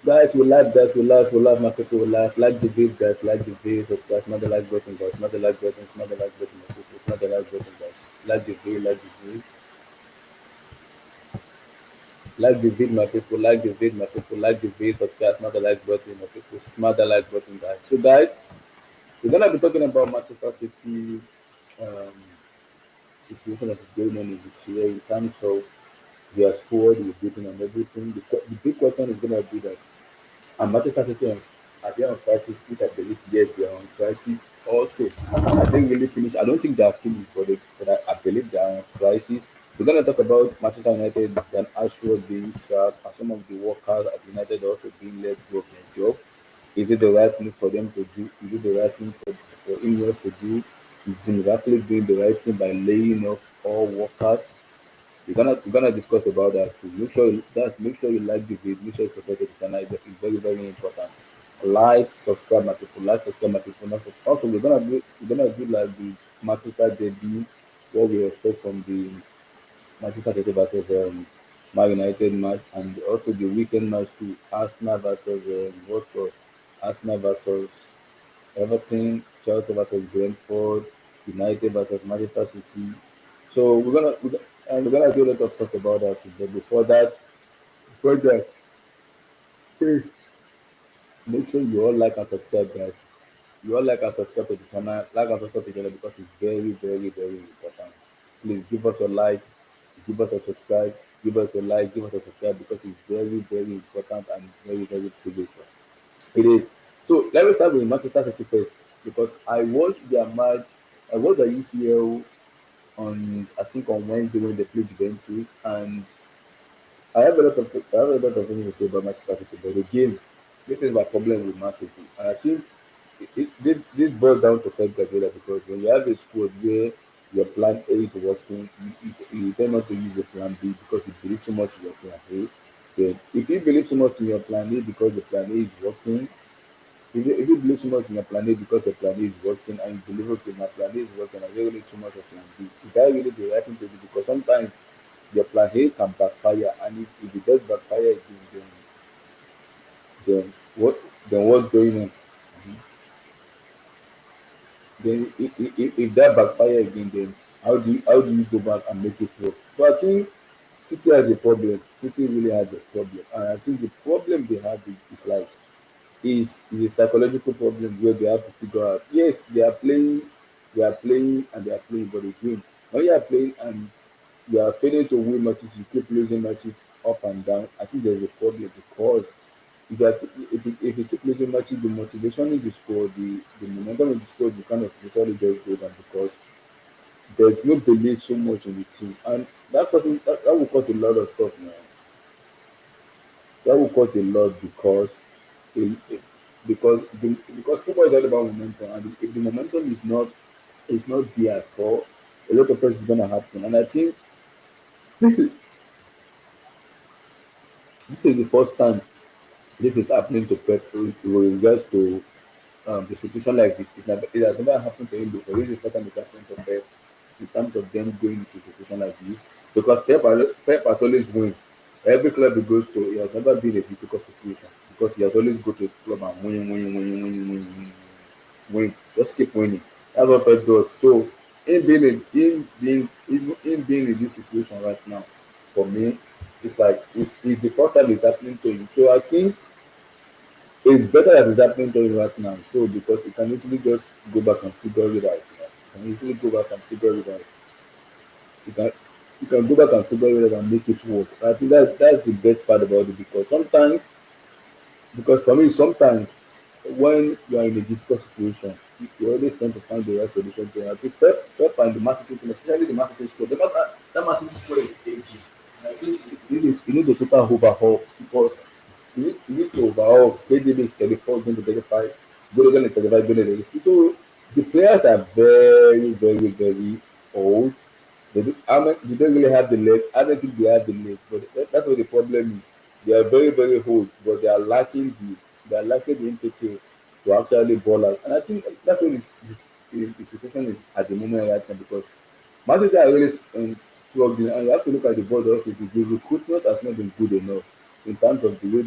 Guys, we live, my people, we live. Like the video, guys, like the video, subscribe, smash the like button, guys, smash the like button, smash the like button, my people, smash the like button, guys. Like the video, like the video, like the video, my people, like the video, my people, like the video, subscribe, smash the like button, my people, smash the like button, guys. So, guys, we're gonna be talking about Manchester City um, situation that is going on in the tier in terms of their squad, the beating and everything. The big question is gonna be that and Manchester City are they on crisis, which I believe yes they are on crisis. Also, I think really finished. I don't think they are finished, but I believe they are on crisis. We're gonna talk about Manchester United and Ashoworth being sacked and some of the workers at United also being let go of their job. Is it the right thing for them to do? Is it the right thing for Ineos to do? Is Jim Ratcliffe doing the right thing by laying off all workers? We're gonna discuss about that too. Make sure you like the video. Make sure you subscribe to the channel. It's very very important. Like, subscribe, my people. Like, subscribe, my people. Also, we're gonna do like the Manchester debut. What we expect from the Manchester City versus Man United match, and also the weekend match too. Arsenal versus what's called Arsenal versus Everton, Chelsea versus Brentford, United versus Manchester City. So we're gonna do a lot of talk about that. But before that, please make sure you all like and subscribe, guys. You all like and subscribe to the channel, like and subscribe together because it's very, very, very important. Please give us a like, give us a subscribe, give us a like, give us a subscribe because it's very, very important and very, very pivotal. It is. So let me start with Manchester City first because I watched their match. I watched the UCL on I think on Wednesday when they played Juventus, and I have a lot of things to say about Manchester City. But again, this is my problem with Man City, and I think this boils down to Pep Guardiola because when you have a squad where your plan A is working, you tend not to use the plan B because you believe so much in your plan A. Then, if you believe so much in your plan A because the plan A is working, if you believe so much in your plan A because your plan A is working and you believe okay, my plan A is working, I don't need too much of plan B. Is that really the right thing to do? Because sometimes your plan A can backfire, and if it does backfire again, then what then what's going on? Mhm. Then if that backfire again, then how do you go back and make it work? So I think City has a problem. City really has a problem, and I think the problem they have is like is a psychological problem where they have to figure out. Yes, they are playing and they are playing, but again, when you are playing and you are failing to win matches, you keep losing matches up and down. I think there's a problem because if you keep losing matches, the motivation in the squad, the momentum in the squad will kind of literally just go down because there's no belief so much in the team, and that will cause a lot of stuff now. That will cause a lot because it, because football is all about momentum, and if the momentum is not there at all, a lot of things is gonna happen. And I think this is the first time this is happening to Pep with regards to the situation like this. It has never happened to him before. This is the first time it's happening to Pep in terms of them going into a situation like this because Pep has always won. Every club he goes to, he has never been a difficult situation because he has always go to his club and win. Just keep winning. That's what Pep does. So him being in this situation right now, for me, it's like it's the first time it's happening to him. So I think it's better that it's happening to him right now. So because he can easily just go back and figure it out. He can easily go back and figure it out. You can you can go back and figure it out and make it work. I think that's the best part about it because for me sometimes when you are in a difficult situation, you always tend to find the right solution to it. I think Pep and the Mancity team, especially the Mancity squad, that Mancity squad is aging. And I think you need a total overhaul because you need to overhaul. KDB is 34, going to 35, Gundogan is 35, going to 36. So the players are very, very, very old. They don't really have the leg. I don't think they have the leg, but that's what the problem is. They are very, very old, but they are lacking the impetus to actually ball out. And I think that's what the situation is at the moment right now because Manchester are really struggling, and you have to look at the board also. The recruitment has not been good enough in terms of the way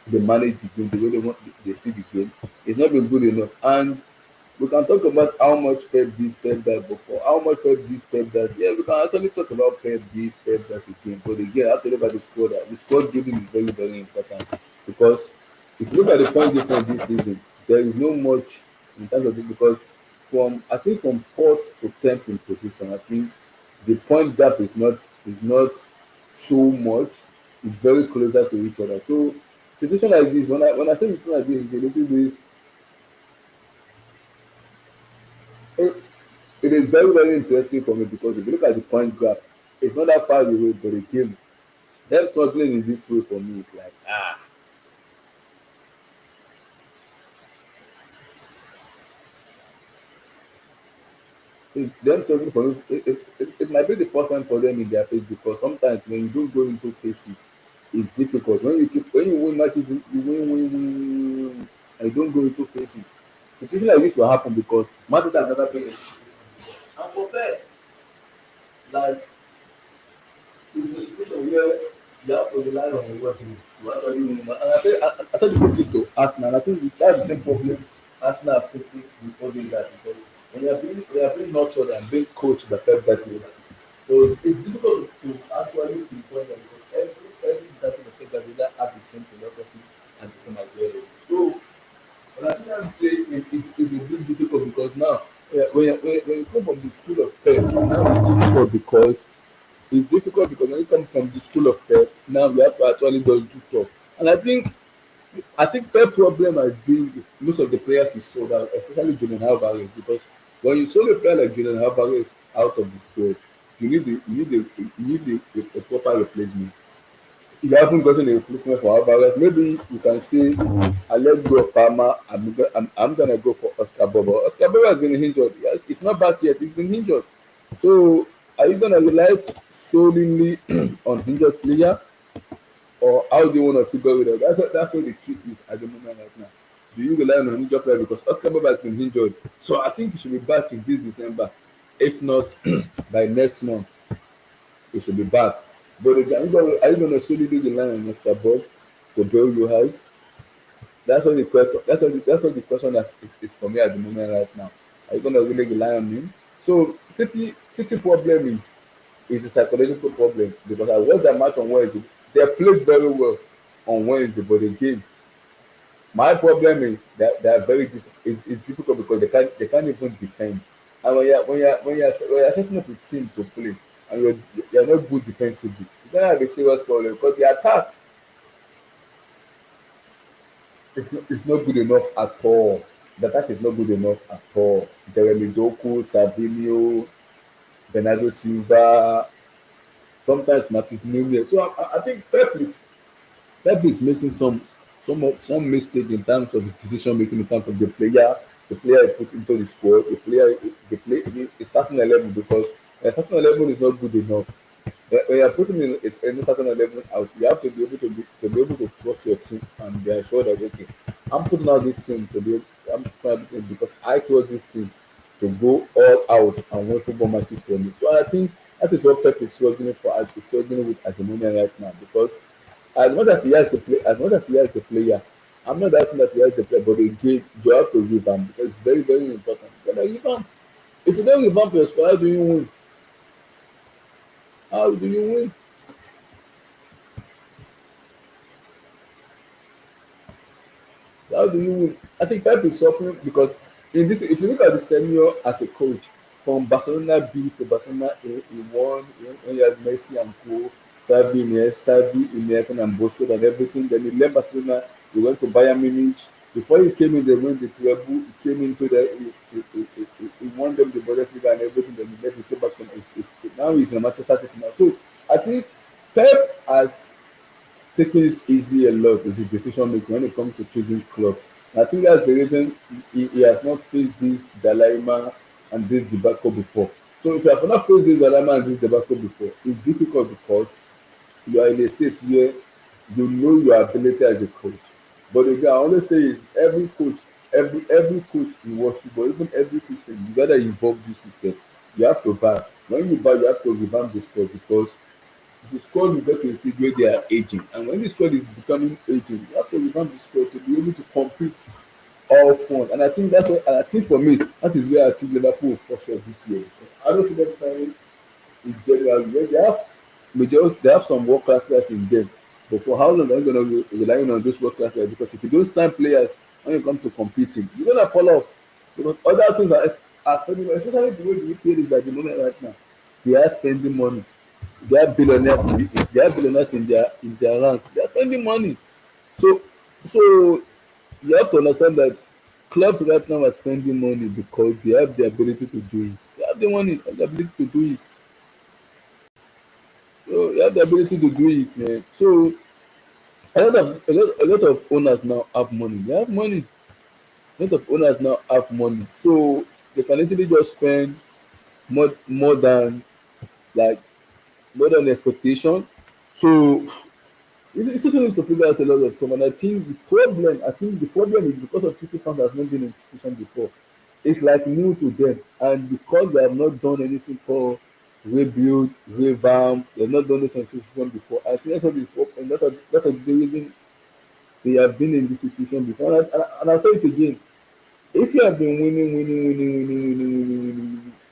they manage the game, the way they see the game. It's not been good enough. And we can talk about how much Pep this, Pep that before, how much Pep this, Pep that. Yeah, we can actually talk about Pep this, Pep that again. But again, I have to look at the squad. The squad building is very, very important because if you look at the point difference this season, there is no much in terms of it because from I think from fourth to tenth in position, I think the point gap is not so much. It's very closer to each other. So situation like this, when I say situation like this, it's a little bit it, it is very, very interesting for me because if you look at the point graph, it's not that far away, but again, them struggling in this way for me is like them struggling for me. It might be the first time for them in their face because sometimes when you don't go into phases, it's difficult. When you win matches, you win, and you don't go into phases. Situation like this will happen because Mancity have never been in. And for Pep, like it's a situation where you have to rely on your weapon to actually win. And I said the same thing to Arsenal. And I think that's the same problem Arsenal are facing with all doing that because when you are being nurtured and being coached by Pep Guardiola, so it's difficult to actually pinpoint them because every type of Pep Guardiola have the same philosophy and the same ideology. So when I see them play, it's a bit difficult because now when you come from the school of Pep, now it's difficult because when you come from the school of Pep, now you have to actually do stuff. And I think Pep problem has been most of the players he sold out, especially Julian Alvarez, because when you sold a player like Julian Alvarez out of the squad, you need a proper replacement. If you haven't gotten a replacement for Alvarez, maybe you can say, I let go of Palmer. I'm gonna go for Oscar Bobo. Oscar Bobo has been injured. It's not back yet. He's been injured. So are you gonna rely solely on injured player, or how do you want to figure it out? That's what the trick is at the moment right now. Do you rely on an injured player because Oscar Bobo has been injured? So I think he should be back in this December. If not, by next month he should be back. But again, are you gonna solely rely on Oscar Bob to bail you out? That's what the question. That's what the question that is for me at the moment right now. Are you gonna really rely on him? So City problem is a psychological problem because I watched that match on Wednesday. They played very well on Wednesday, but again, my problem is that they are very it's difficult because they can't even defend. And when you're setting up a team to play and you're not good defensively, you're gonna have a serious problem because the attack is not good enough at all. The attack is not good enough at all. Jeremy Doku, Sabinho, Bernardo Silva, sometimes Martins Nunez. So I think Pep is making some mistake in terms of his decision making in terms of the player he put into the squad, the starting 11 because the starting 11 is not good enough. When you're putting in a certain 11 out, you have to be able to trust your team and be assured that okay, I'm putting out this team I'm putting out this team because I trust this team to go all out and win football matches for me. So I think that is what Pep is struggling for, is struggling with at the moment right now because as much as he has the player, I'm not doubting that he has the player, but again, you have to revamp because it's very, very important. You gotta revamp. If you don't revamp your squad, how do you win? How do you win? How do you win? I think Pep is suffering because if you look at his tenure as a coach, from Barcelona B to Barcelona A, he won when he had Messi and Co, Xavi, Iniesta and Busquets and everything. Then he left Barcelona, he went to Bayern Munich. Before he came in, they won the treble. He came into he won them the Bundesliga and everything. Then he left, he came back from now he's in Manchester City now. So I think Pep has taking it easy a lot with his decision making when it comes to choosing club. I think that's the reason he has not faced this dilemma and this debacle before. So if you have not faced this dilemma and this debacle before, it's difficult because you are in a state where you know your ability as a coach. But again, I always say is every coach in world football, even every system, you gotta involve this system. You have to buy. When you buy, you have to revamp the squad because the squad will get to a stage where they are aging, and when the squad is becoming aging, you have to revamp the squad to be able to compete all front. And I think that's what, and I think for me, that is where I think Liverpool for sure this year. I don't think them signing is generally where they have some world class players in them. But for how long are you going to rely on those world class players? Because if you don't sign players when you come to competing, you're going to fall off. Because other things are spending money, especially the way the UK is at the moment right now. They are spending money. They are billionaires in their ranks. They are spending money. So so you have to understand that clubs right now are spending money because they have the ability to do it. They have the money and the ability to do it. So they have the ability to do it, man. So a lot of owners now have money. They have money. A lot of owners now have money. So they can literally just spend more than like more than expectation. So it's also needs to figure out a lot of stuff. And I think the problem is because of City fans has not been in institution before. It's like new to them, and because they have not done anything for rebuild, revamp, they've not done anything in institution before. I think that is the reason they have been in this situation before. And I'll say it again. If you have been winning,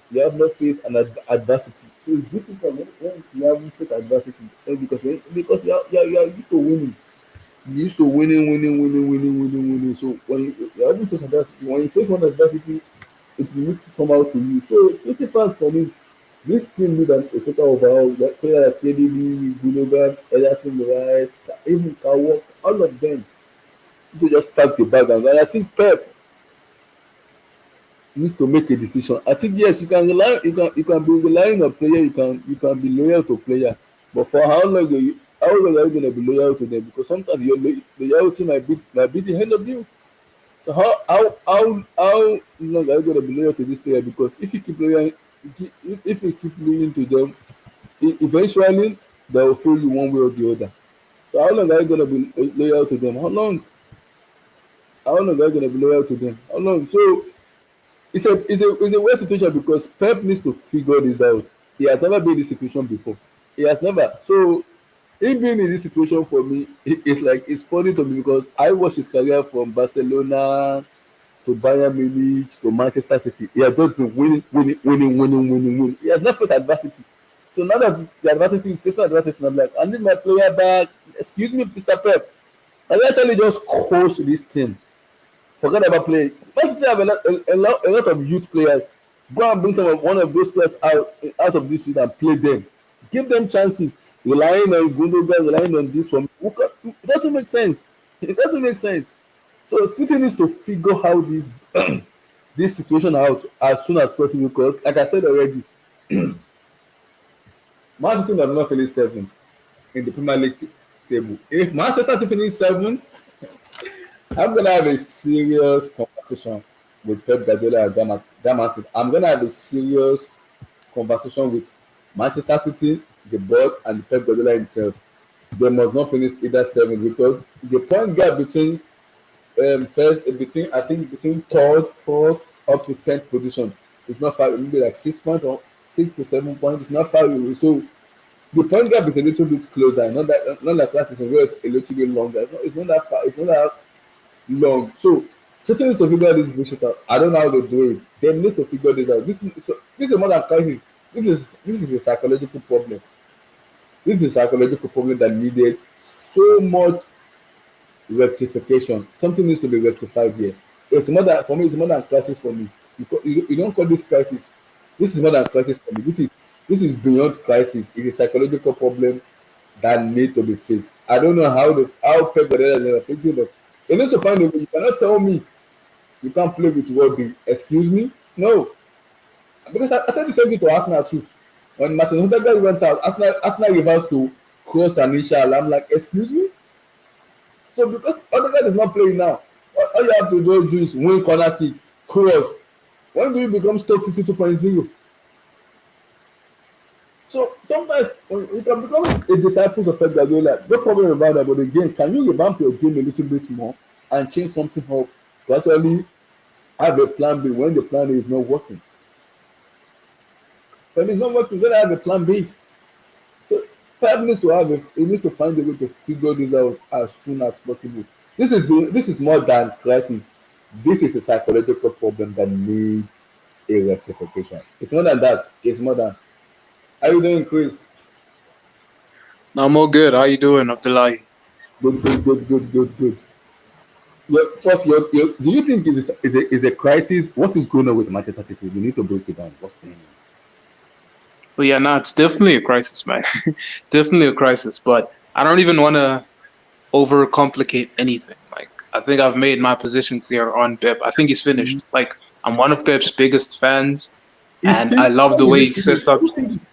you have not faced adversity. So it's difficult when you haven't faced adversity because you are used to winning. You used to winning. So when you haven't faced adversity, when you face one adversity, it will look somehow to you. So City fans for me, this team need a total overhaul. Like player like KDB, Gundogan, Ederson, Rice, even Kawok, all of them to just pack the bag and I think Pep needs to make a decision. I think yes, you can be relying on player, you can be loyal to player, but for how long are you gonna be loyal to them? Because sometimes your loyalty might be the end of you. So how long are you gonna be loyal to this player? Because if you keep loyal to them, eventually they will fail you one way or the other. So how long are you gonna be loyal to them? How long are you gonna be loyal to them? How long? So it's a weird situation because Pep needs to figure this out. He has never been in this situation before. He has never. So him being in this situation for me, it's like it's funny to me because I watched his career from Barcelona to Bayern Munich to Manchester City. He has just been winning. He has not faced adversity. So now that the adversity is facing adversity, I'm like, I need my player back. Excuse me, Mr. Pep. I actually just coach this team. Forget about playing. Man City have a lot of youth players. Go and bring one of those players out of this season and play them. Give them chances. Relying on Gundogan, relying on this one. It doesn't make sense. It doesn't make sense. So City needs to figure how this situation out as soon as possible because, like I said already, Man City have not finished seventh in the Premier League table. If Manchester City finish seventh, I'm gonna have a serious conversation with Pep Guardiola and Damas. I'm gonna have a serious conversation with Manchester City, the board, and Pep Guardiola himself. They must not finish either seven because the point gap between third, fourth, up to 10th position is not far. Maybe like 6 points or 6 to 7 points. It's not far away. So the point gap is a little bit closer. Not like last season where it's a little bit longer. It's not that far. It's not that long. So City needs to figure this bullshit out. I don't know how to do it. They need to figure this out. This is more than crisis. This is a psychological problem. This is a psychological problem that needed so much rectification. Something needs to be rectified here. It's more than for me. It's more than crisis for me. You don't call this crisis. This is more than crisis for me. This is beyond crisis. It's a psychological problem that need to be fixed. I don't know how Pep Guardiola is fixing it. He needs to find a way. You cannot tell me you can't play with wording. Excuse me? No. Because I said the same thing to Arsenal too. When Martin Odegaard went out, Arsenal reversed to cross and inshallah. I'm like, excuse me? So because Odegaard is not playing now, all you have to do is win corner kick, cross. When do you become Stoke City 2.0? So sometimes when you can become a disciple of Pep Guardiola, no problem about that. But again, can you revamp your game a little bit more and change something up to actually have a plan B when the plan A is not working? When it's not working, you gotta have a plan B. So Pep needs to have he needs to find a way to figure this out as soon as possible. This is more than crisis. This is a psychological problem that needs a rectification. It's more than that. It's more than. How you doing, Chris? I'm all good. How you doing, Abdullahi? Good. First, do you think is a crisis? What is going on with Manchester City? We need to break it down. What's going on? Well, yeah, no, it's definitely a crisis, man. It's definitely a crisis, but I don't even want to overcomplicate anything. Like, I think I've made my position clear on Pep. I think he's finished. Like, I'm one of Pep's biggest fans, Is and I fin- love how the is way it he finished? sets up. You think it's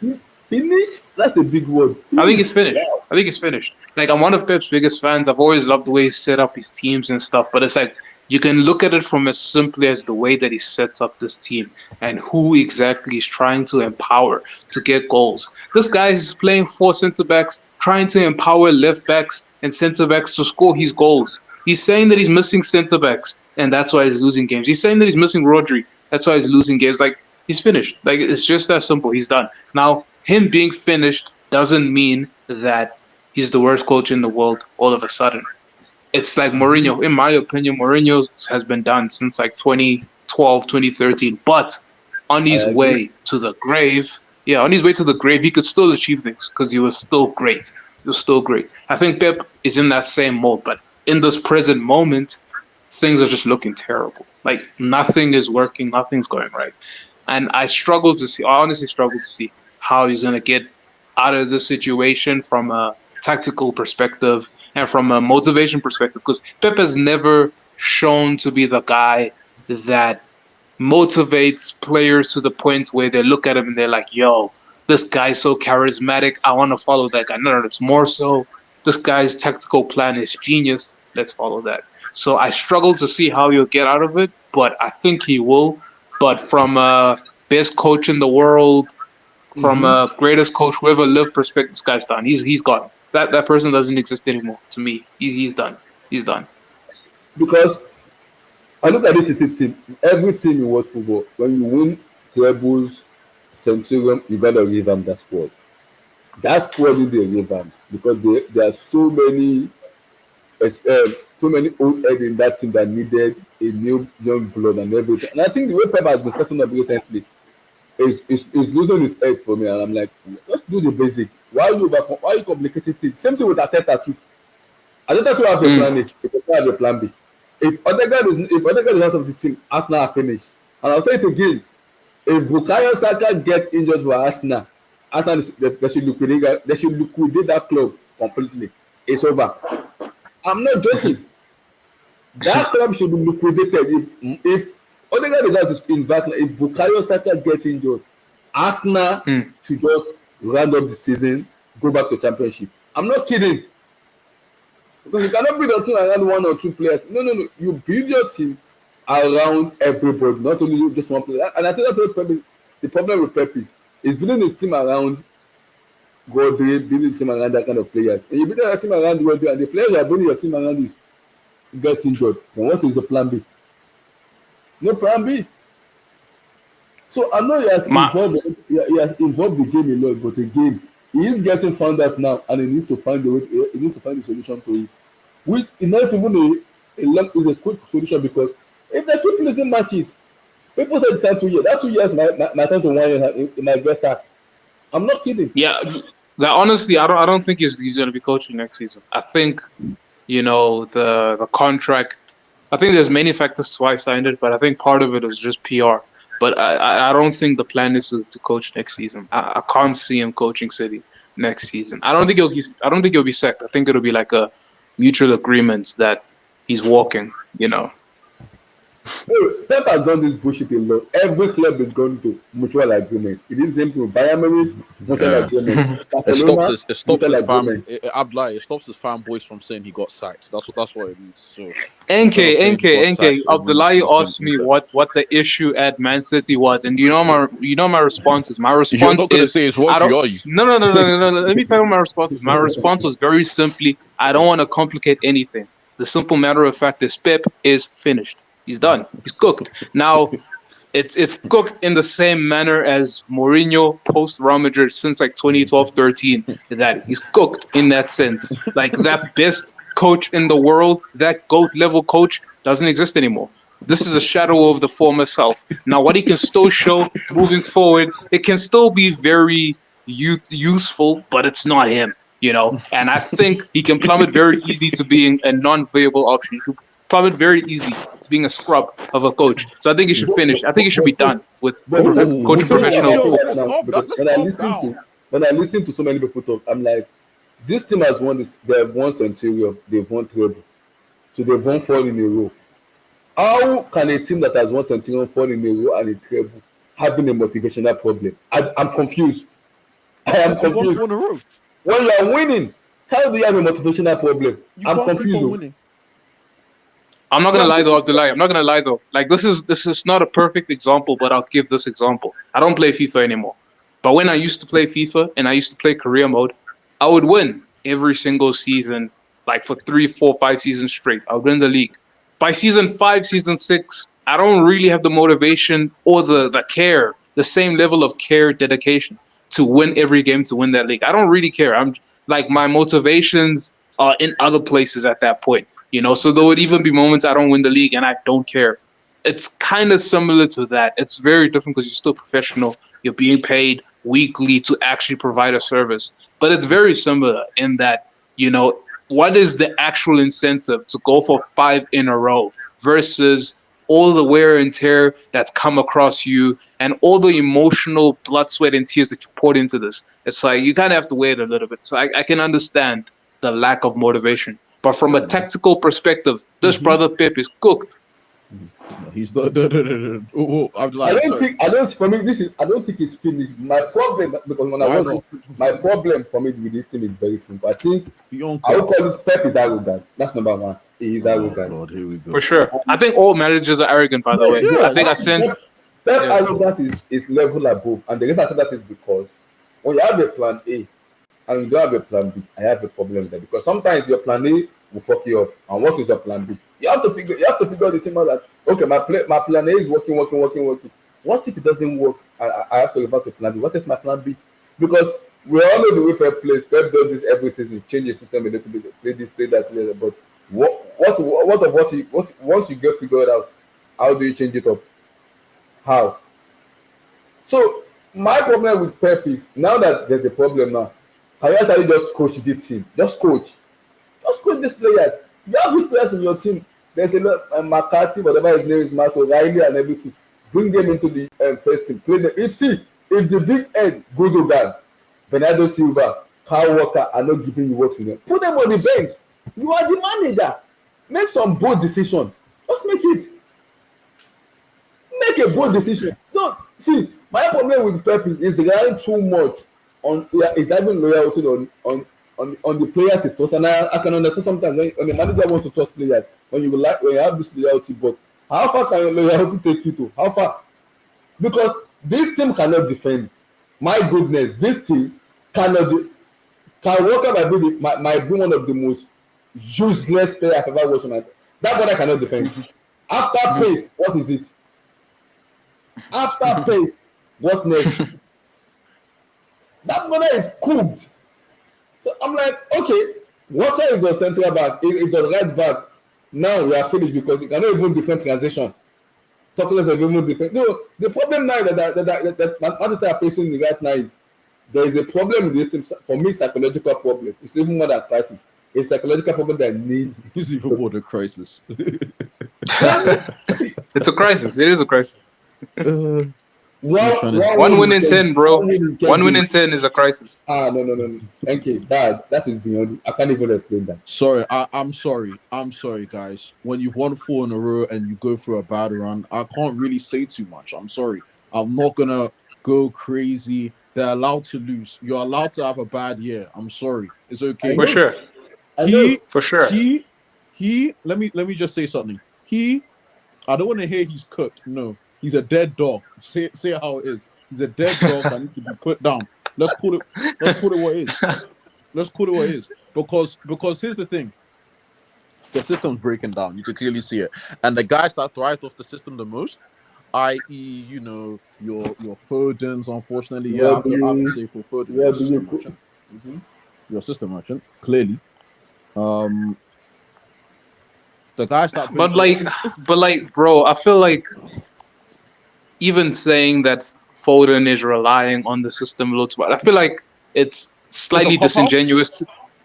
finished? That's a big word. I think he's Finished. finished. Wow. I think he's finished. Like I'm one of Pep's biggest fans. I've always loved the way he set up his teams and stuff. But it's like you can look at it from as simply as the way that he sets up this team and who exactly he's trying to empower to get goals. This guy is playing four centre backs, trying to empower left backs and centre backs to score his goals. He's saying that he's missing centre backs and that's why he's losing games. He's saying that he's missing Rodri. That's why he's losing games. Like he's finished. Like it's just that simple. He's done. Now, him being finished doesn't mean that he's the worst coach in the world all of a sudden. It's like Mourinho. In my opinion, Mourinho has been done since like 2012, 2013. But on I his agree. way to the grave, yeah, on his way to the grave, he could still achieve things because he was still great. He was still great. I think Pep is in that same mode, but in this present moment, things are just looking terrible. Like nothing is working, nothing's going right. And I honestly struggle to see how he's going to get out of this situation from a tactical perspective and from a motivation perspective. Because Pep has never shown to be the guy that motivates players to the point where they look at him and they're like, yo, this guy's so charismatic. I want to follow that guy. No, it's more so this guy's tactical plan is genius. Let's follow that. So I struggle to see how he'll get out of it, but I think he will. But from a best coach in the world, from Mm-hmm. a greatest coach who ever lived perspective, this guy's done. He's gone. That person doesn't exist anymore to me. He's done. He's done. Because I look at this City team. Every team in world football, when you win trebles, Centurion, you gotta revamp that squad. That squad need a revamp because there are so many old heads in that team that needed a new young blood and everything. And I think the way Pep has been stepping up recently is losing his head for me. And I'm like, let's do the basic. Why are you complicating things? Same thing with Ateta too. Ateta too have a Mm. plan A. He does not have a plan B. If Odegaard is out of the team, Arsenal are finished. And I'll say it again. If Bukayo Saka gets injured for Arsenal, they should liquidate that club completely. It's over. I'm not joking. That club should be liquidated if Odegaard is out his back. If Bukayo Saka gets injured, Arsenal Mm. should just round up the season, go back to championship. I'm not kidding. Because you cannot build your team around one or two players. No. You build your team around everybody, not only just one player. And I think that's what the problem with Pep is building his team around Godre, building his team around that kind of players. And you build your team around Godre, and the players you are building your team around is get injured. Then what is the plan B? No plan B. So I know My he has involved the game a lot, but again, he is getting found out now, and he needs to find a way. He needs to find a solution to it. Which is not even is a quick solution because if they keep losing matches, people say it's time 2 years. That 2 years might turn to 1 year. It might get sacked. I'm not kidding. yeah, that honestly, I don't think he's going to be coaching next season. I think the contract. I think there's many factors to why I signed it, but I think part of it is just PR. But I don't think the plan is to coach next season. I can't see him coaching City next season. I don't think he'll be sacked. I think it'll be like a mutual agreement that he's walking. Pep has done this bullshit a lot. Every club is going to mutual agreement. It is the same thing with Bayern Munich, mutual Yeah. agreement. It stops Barcelona, his it stops mutual his fan agreement. Abdullah, it stops his fanboys from saying he got sacked. That's what it means. So NK, instead of saying he got NK. sacked, it means Abdullahi he's been asked me what the issue at Man City was, and my response is you're not gonna say it's I working, don't. are you? No. Let me tell you my response is. My response was very simply, I don't want to complicate anything. The simple matter of fact is Pep is finished. He's done. He's cooked. Now It's cooked in the same manner as Mourinho post Real Madrid since like 2012-13. That he's cooked in that sense. Like that best coach in the world, that GOAT level coach doesn't exist anymore. This is a shadow of the former self. Now, what he can still show moving forward, it can still be very useful, but it's not him, you know. And I think he can plummet very easily to being a non-viable option. He can plummet very easily to being a scrub of a coach. So I think he should finish. I think he should be done with Oh, coaching Things professional about yo, Pep football. let's now, calm down. because Let's calm down. when I listen to so many people talk, I'm like, this team has won this. They have won Centurion, they've won treble, so they've won four in a row. How can a team that has won Centurion four in a row and a treble having a motivational problem? I'm confused. I am Because you won confused. 4 in a row. When you are winning, how do you have a motivational problem? You I'm can't keep confused. on Oh. winning. I'm not gonna No, lie though, Abdullah. I'm not gonna lie though. Like this is not a perfect example, but I'll give this example. I don't play FIFA anymore. But when I used to play FIFA and I used to play career mode, I would win every single season, like for 3, 4, 5 seasons straight. I would win the league. By season 5, season 6, I don't really have the motivation or the care, the same level of care, dedication to win every game to win that league. I don't really care. I'm like my motivations are in other places at that point. You know, so there would even be moments I don't win the league and I don't care. It's kind of similar to that. It's very different because you're still professional. You're being paid weekly to actually provide a service. But it's very similar in that, you know, what is the actual incentive to go for 5 in a row versus all the wear and tear that's come across you and all the emotional blood, sweat, and tears that you poured into this? It's like you kind of have to wait a little bit. So I can understand the lack of motivation. But from a tactical perspective, this brother Pep is cooked. No, he's not. No. Oh, Abdullah, sorry. I don't for me this is I don't think it's finished. My problem, because when I Why watch not? this, my problem for me with this team is very simple. I think Beyond I would cooked. call it Pep is arrogant. That's number one. He is Oh arrogant. God, here we For go. sure. I think all managers are arrogant, by the Yes, way. bro. I Yeah. think I sense. Pep Yeah. arrogant is level above. And the reason I say that is because when you have a plan A and you don't have a plan B, I have a problem there. Because sometimes your plan A will fuck you up. And what is your plan B? You have to figure the thing out that okay, my plan A is working. What if it doesn't work? I have to revert to plan B. What is my plan B? Because we all know the way Pep plays. Pep does this every season, change the system a little bit, play this, play that, play that. But what once you get figured out, how do you change it up? How? So my problem with Pep is now that there's a problem now, can you actually just coach the team? Just coach these players. You have good players in your team. There's a lot McCarthy, whatever his name is, Matt O'Reilly and everything. Bring them into the first team. Play them. If the big head Gundogan, Bernardo Silva, Kyle Walker are not giving you what you need, put them on the bench. You are the manager. Make some bold decision. Just make a bold decision. No, see, my problem with Pep is relying too much on is having loyalty on the players he trusts. And I can understand sometimes when the manager wants to trust players, when you have this loyalty, but how far can your loyalty take you to? How far? Because this team cannot defend. My goodness, this team cannot. Can Walker might be one of the most useless player I've ever watched. That brother cannot defend. After pace, what is it? After pace, what next? That brother is cooked. So I'm like, okay, Walker is your central back, is your right back. Now we are finished because he cannot even defend transition. Talk less of even defend. No, the problem now that Mancity are facing right now is there is a problem with this team. For me, psychological problem. It's even more than crisis. It's a psychological problem that needs. It's even more than crisis. It's a crisis. It is a crisis. You're trying to. One win in 10, bro. One win in 10 One win in games. 10 is a crisis. No. Thank you. That is beyond. I can't even explain that. Sorry, I'm sorry. I'm sorry, guys. When you've won 4 in a row and you go through a bad run, I can't really say too much. I'm sorry. I'm not gonna go crazy. They're allowed to lose. You're allowed to have a bad year. I'm sorry. It's okay. For sure. I know. For sure. He. Let me just say something. I don't want to hear he's cooked. No, he's a dead dog. Say it how it is. He's a dead dog that needs to be put down. Let's call it what it is. Let's call it what it is. Because here's the thing. The system's breaking down. You can clearly see it. And the guys that thrived off the system the most i.e., your Fodens. Unfortunately, yeah, I Where have do to you say for Foden, where you're a do system you merchant. mm-hmm. You're a system merchant, clearly. Um, the guys that bring But if, like, if but like, bro, I feel like even saying that Foden is relying on the system a lot, but I feel like it's it's a slightly cop out. disingenuous.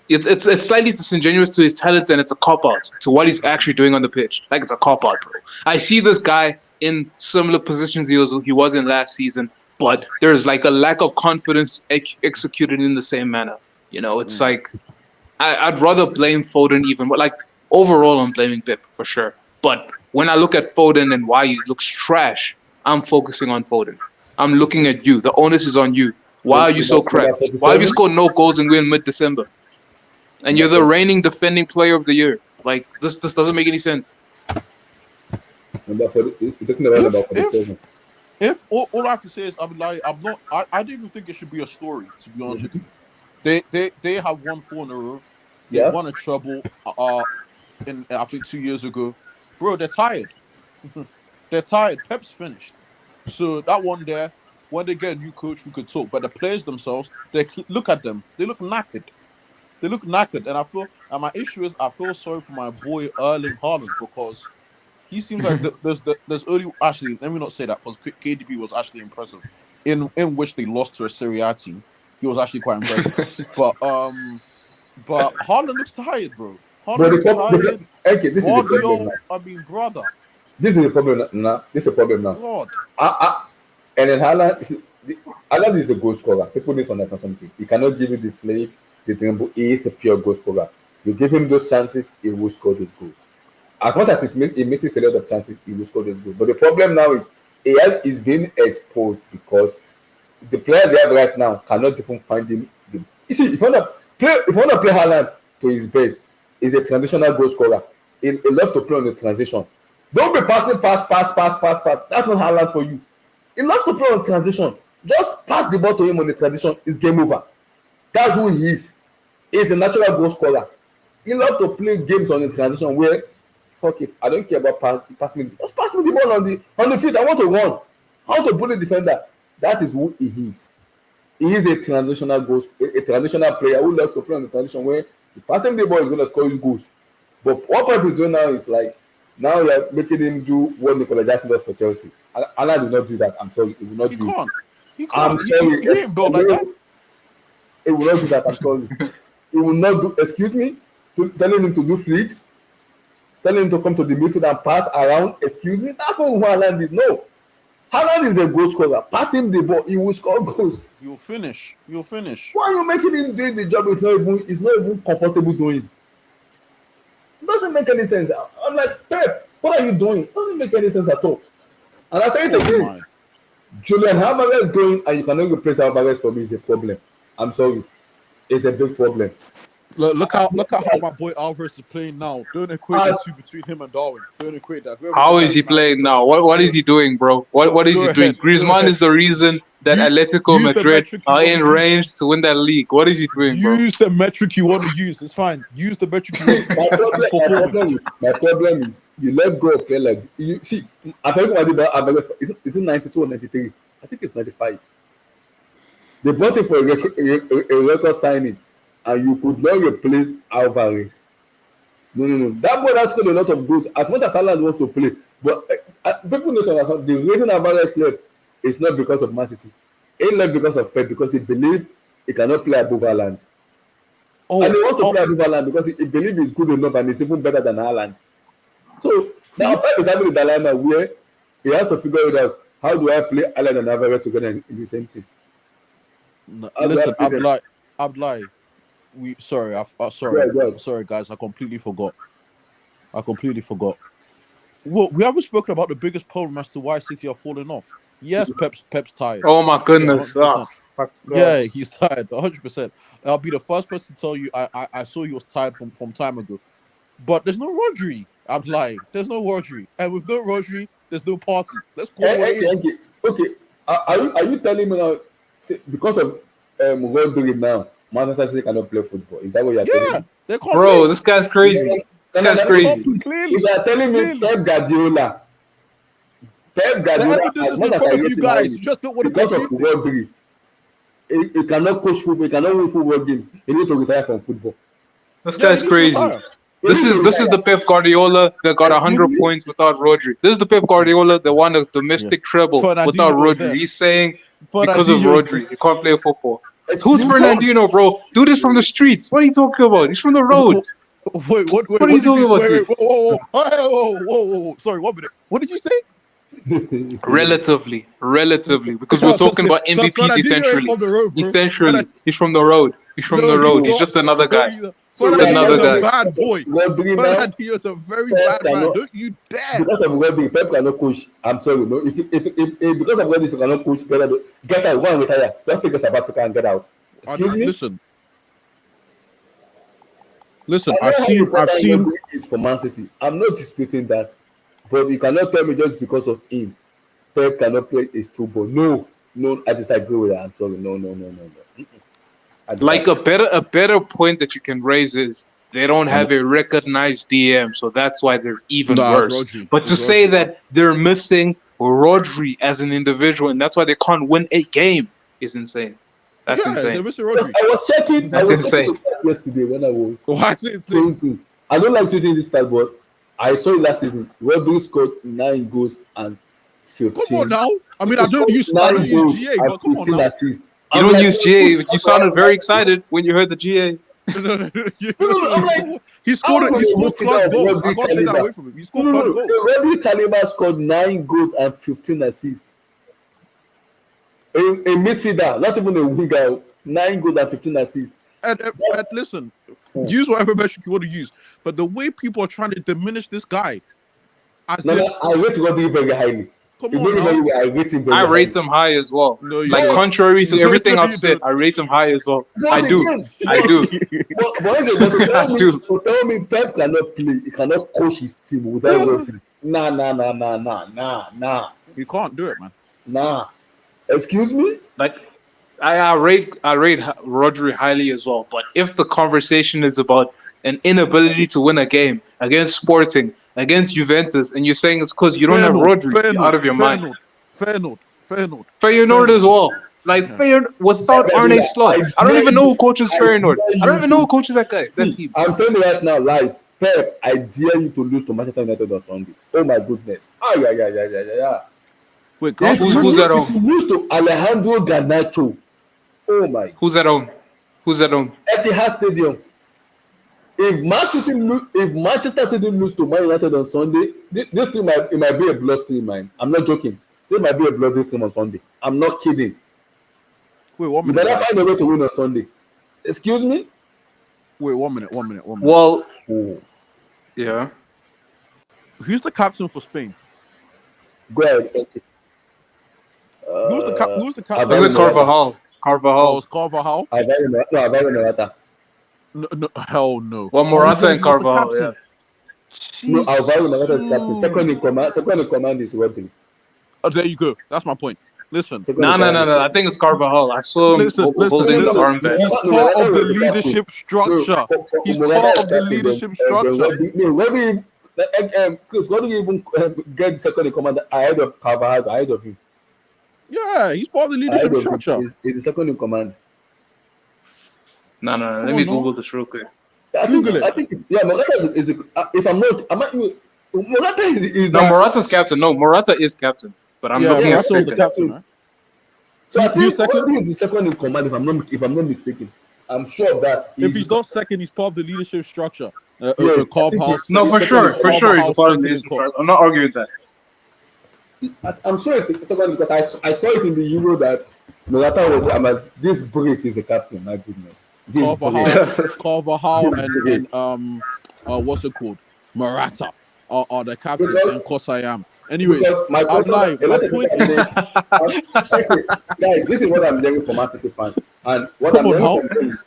It's slightly disingenuous to his talents, and it's a cop out to what he's actually doing on the pitch. Like it's a cop out, bro. I see this guy in similar positions he was in last season, but there's like a lack of confidence executed in the same manner. It's Mm. like I'd rather blame Foden even, but like overall, I'm blaming Pep for sure. But when I look at Foden and why he looks trash, I'm focusing on Foden. I'm looking at you. The onus is on you. Why are you so Number crap? Why have you 47? scored no goals and we're in mid-December? And Number you're the 40, reigning defending player of the year. Like this doesn't make any sense. number 40, you're talking about number If if 47. if all I have to say is I'm not I don't even think it should be a story, to be honest with Mm-hmm. you. They have won 4 in a row. They Yeah. won a treble in I think 2 years ago. Bro, they're tired. They're tired. Pep's finished. So that one there, when they get a new coach, we could talk. But the players themselves, look at them. They look knackered. They look knackered. And my issue is I feel sorry for my boy Erling Haaland because he seems like there's only actually let me not say that because KDB was actually impressive in which they lost to a Serie A team. He was actually quite impressive. But Haaland looks tired, bro. But Haaland looks tired. okay, this is the problem now. Guardio, I mean, brother, This is the problem now. This is the problem now. God. And then Haaland, Haaland is the goal scorer. People need to understand something. He cannot give you the flight, the dribble. He is a pure goal scorer. You give him those chances, he will score those goals. As much as he misses a lot of chances, he will score those goals. But the problem now is is being exposed because the players they have right now cannot even find him. You see, if you want to play Haaland to his best, is a transitional goal scorer. He loves to play on the transition. Don't be passing pass. That's not Haaland for you. He loves to play on transition. Just pass the ball to him on the transition. It's game over. That's who he is. He's a natural goal scorer. He loves to play games on the transition where fuck it. I don't care about passing. Just pass me the ball on the field. I want to run. I want to bully defender. That is who he is. He is a transitional goal, a transitional player who loves to play on the transition where the passing the ball is going to score his goals. But what Pep is doing now is like now you're making him do what Nicola Jackson does for Chelsea. Alan will not do that. I'm sorry, he will not He do it. can't. He I'm can't. sorry. He ain't built like that. He will not do that. I'm sorry. He will not do. Excuse me. Telling him to do flicks, telling him to come to the midfield and pass around. Excuse me. That's not who Haaland is. No. Haaland is a goal scorer. Pass him the ball, he will score goals. You'll finish. You'll finish. Why are you making him doing the job he's not even comfortable doing? It doesn't make any sense. I'm like, Pep, what are you doing? It doesn't make any sense at all. And I say it Oh again. my. Julian Alvarez going and you cannot replace Alvarez for me is a problem. I'm sorry. It's a big problem. Look at how my boy Alvarez is playing now. Don't equate the two between him and Darwin. Don't equate that. Whoever How is decides he that, playing now? What is he doing, bro? What is go he doing? ahead. Go Griezmann ahead. is the reason that You Atletico use the Madrid metric you are want to in use. range to win that league. What is he doing, bro? Use the metric you want to use. It's fine. Use the metric you want See, to use. He's performing. my problem is you let go of player like you see. I think is it 92 or 93? I think it's 95. They brought him for a record signing, and you could not replace Alvarez. No. That boy has scored a lot of goals as much as Salah wants to play. But people need to understand the reason Alvarez left is not because of Mancity. He left because of Pep because he believed he cannot play above Haaland. And Oh, he wants to oh, play above Haaland because he believes he's good enough and he's even better than Haaland. So now see, Pep is having a dilemma where he has to figure it out. How do I play Haaland and Alvarez together in the same team? How do I listen, play them? Abdullah. Sorry, Go ahead, go ahead. sorry, guys. I completely forgot. Well, we haven't spoken about the biggest problem as to why City are falling off. Yes, Pep's tired. Oh my Yeah, goodness. Oh, 100%. fuck God. Yeah, he's tired, 100%. I'll be the first person to tell you I saw he was tired from time ago. But there's no Rodri. I'm lying. There's no Rodri, and with no Rodri, there's no party. Let's call it what it is. Okay. Are you telling me now because of Rodri now, Manchester City cannot play football? Is that what you're telling Yeah, me? they can't Bro, play. this guy's crazy. This No. guy's They can't crazy. play If clearly. you are telling me Clearly, Pep Guardiola Pep The Guardiola, evidence as is much in as I front of rate you him guys. You highly, just don't want to because of compute it. Rodri, he cannot coach football. He cannot win football games. He needs to retire from football. This Yeah, he guy's needs to crazy. retire. He This needs to is this is retire. the Pep Guardiola that got Excuse 100 me? points without Rodri. This is the Pep Guardiola that won a domestic treble without Fernandinho was Rodri. there. He's saying because of Fernandinho was there. Rodri, he can't play football. Who's Excuse me? Fernandinho, bro? Dude is from the streets. What are you talking about? He's from the road. Wait, what? Wait, What are you what did talking you? about, Wait, dude? wait, whoa. Sorry, 1 minute. What did you say? Relatively, because we're Because talking about MVPs Fernandinho ain't essentially. from the road, bro. Essentially, he's from the road. He's from No, the he's road. He's not. just another No, guy. he's not. So we are Another Fernandinho's a guy. bad boy. Rodri now, Fernandinho's a very Pep bad man. cannot, Don't you dare. because of Rodri, Pep cannot coach. I'm sorry, no. If because of Rodri, if you cannot coach, get out, go and retire. Just take a sabbatical and get out. Excuse me? Listen, I I've know how seen. important Rodri is for Mancity. I'm not disputing that. But you cannot tell me just because of him, Pep cannot play his football. No, no, I disagree with that. I'm sorry. No. I Like disagree. a better point that you can raise is they don't have a recognized DM, so that's why they're even Nah, it's worse. Rodri. But It's to say Rodri. that they're missing Rodri as an individual and that's why they can't win a game is insane. That's Yeah, insane. they're Mr. Rodri. I That's was checking insane. the stats yesterday when I was Why is it insane? tweeting. I don't like tweeting this stat, but I saw it last season. Rodri scored 9 goals and Come on 15. now. I mean, He scored I don't nine use goals GA, and but come on 15 now. assists. You I'm don't like, use GA, but you sounded very excited when you heard the GA. No. No. I'm like, He how scored. will He a scored midfielder clutch of goals. I Rodri can't take that away caliber? from him. He No, scored no, clutch no. goals. A Rodri caliber scored 9 goals and 15 assists. A midfielder, not even a winger, 9 goals and 15 assists. And listen, use whatever metric you want to use, but the way people are trying to diminish this guy, as No, if, I rate Rodri very highly. come You know on me very now. well. I rate him I very rate highly. him high as well. No, you Like don't. contrary to No, everything I've you said, don't. I rate him high as well. I But do. again, I do. but I do. to tell me Pep cannot play, he cannot coach his team without Rodri. Nah. You can't do it, man. Nah. Excuse me? Like I rate Rodri highly as well. But if the conversation is about an inability to win a game against Sporting, against Juventus, and you're saying it's because you don't have Rodri, you're out of your mind. Feyenoord. Feyenoord as well. Like Yeah. Feyenoord without Pep Arne Guardiola, Slot. I I don't dare even know you. who coaches I Feyenoord. dare I don't you even know who to coaches that guy, that see. team. I'm saying it right now, live. Pep, I dare you to lose to Manchester United on Sunday. Oh my goodness. Yeah. Wait, If Glasgow. Who's at if home? you lose to Alejandro Garnacho, oh my, Who's at home? Who's at home? Etihad Stadium. If Manchester City lose to Man United on Sunday, this team might be a blood stream, man. I'm not joking. There might be a blood stream on Sunday. I'm not kidding. Wait, 1 You minute, better guys. find a way to win on Sunday. Excuse me? Wait, 1 minute. Well, Oh, yeah. Who's the captain for Spain? go ahead. Who's the captain? Alvaro Look at Morata. Carvajal. Oh, it's Carvajal. Carvajal. Alvaro Morata. No, hell no. Well, Oh Morata yeah, and he was the Carvajal, yeah. captain. No, Alvaro Morata is captain. Jesus. Second in command is Rodri. Oh, there you go. That's my point. Listen, Second in No. command is I think it's Carvajal. I saw him listen. holding the armband. He's No, part Morata of the was the captain. leadership structure. He's Morata part is of the captain. leadership Then structure. Chris, what do you even get second in command ahead of Carvajal, ahead of him? Yeah, he's part of the Ahead leadership of him structure. is the second in command. No. Come Let on, me no. Google this real quick. Google it. I think it's Morata is if I'm not Morata is No, that. Morata's captain. No, Morata is captain. But I'm Yeah, looking at Morata was the second. captain, right? So I Who's think second? Rodri is the second in command if I'm not mistaken. I'm sure of that. If he's not second, he's part of the leadership structure. Yes, I think Carvajal. No, he's for second in sure. For command. sure, he's a Carvajal's part of the second in leadership structure. I'm not arguing that. I'm sure it's second because I saw it in the Euro that Morata was. I'm like, this break is a captain. My goodness, this break. Carvajal This break. and what's it called? Morata are the captains, Because and of course I am. Anyways, because my I'm question, live. a My lot of people point are is, saying, okay, guys, this is what I'm learning from Man City fans, and what come I'm on learning now. from them is,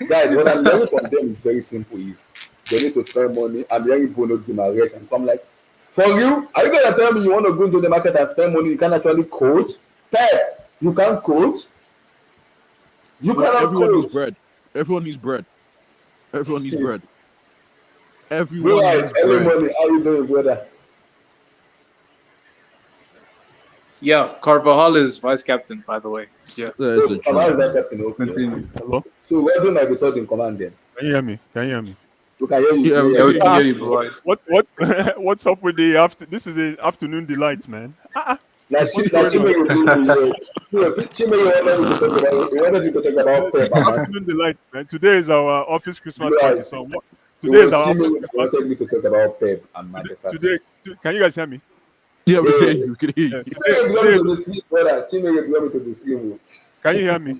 guys, what I'm learning from them is very simple. Is they need to spend money. I'm hearing Bruno Guimaraes and come like, for you, are you gonna tell me you want to go into the market and spend money? You can actually coach. Pep, you can't coach. You Well, cannot everyone needs coach. bread. Everyone needs bread. Everyone needs Shit. bread. Bro, Everyone guys, needs early bread. money. How you doing, brother? Yeah, Carvajal is vice captain, by the way. Yeah. There's a Kamara joke, is that man. captain. Okay, Continue. okay. Hello? So Rodri might be third in command then. Can you hear me? Can you hear me? We can hear you. Yeah, we Yeah, can we hear can you. hear you, Blue Eyes. What what's up with the after? This is an afternoon delight, man. Now, What's now going on? Chime will do me. Chime wanted me to talk about Pep and Man Afternoon City. delight, man. Today is our office Christmas Blue party. eyes. So It today is was our Chime office that Christmas. wanted me to talk about Pep and Manchester City. Can you guys hear me? Yeah, we can Yeah. hear you. We can hear Yeah, you. Chime will today me is. to the stream, brother. Chime will me to the stream. Can you hear me?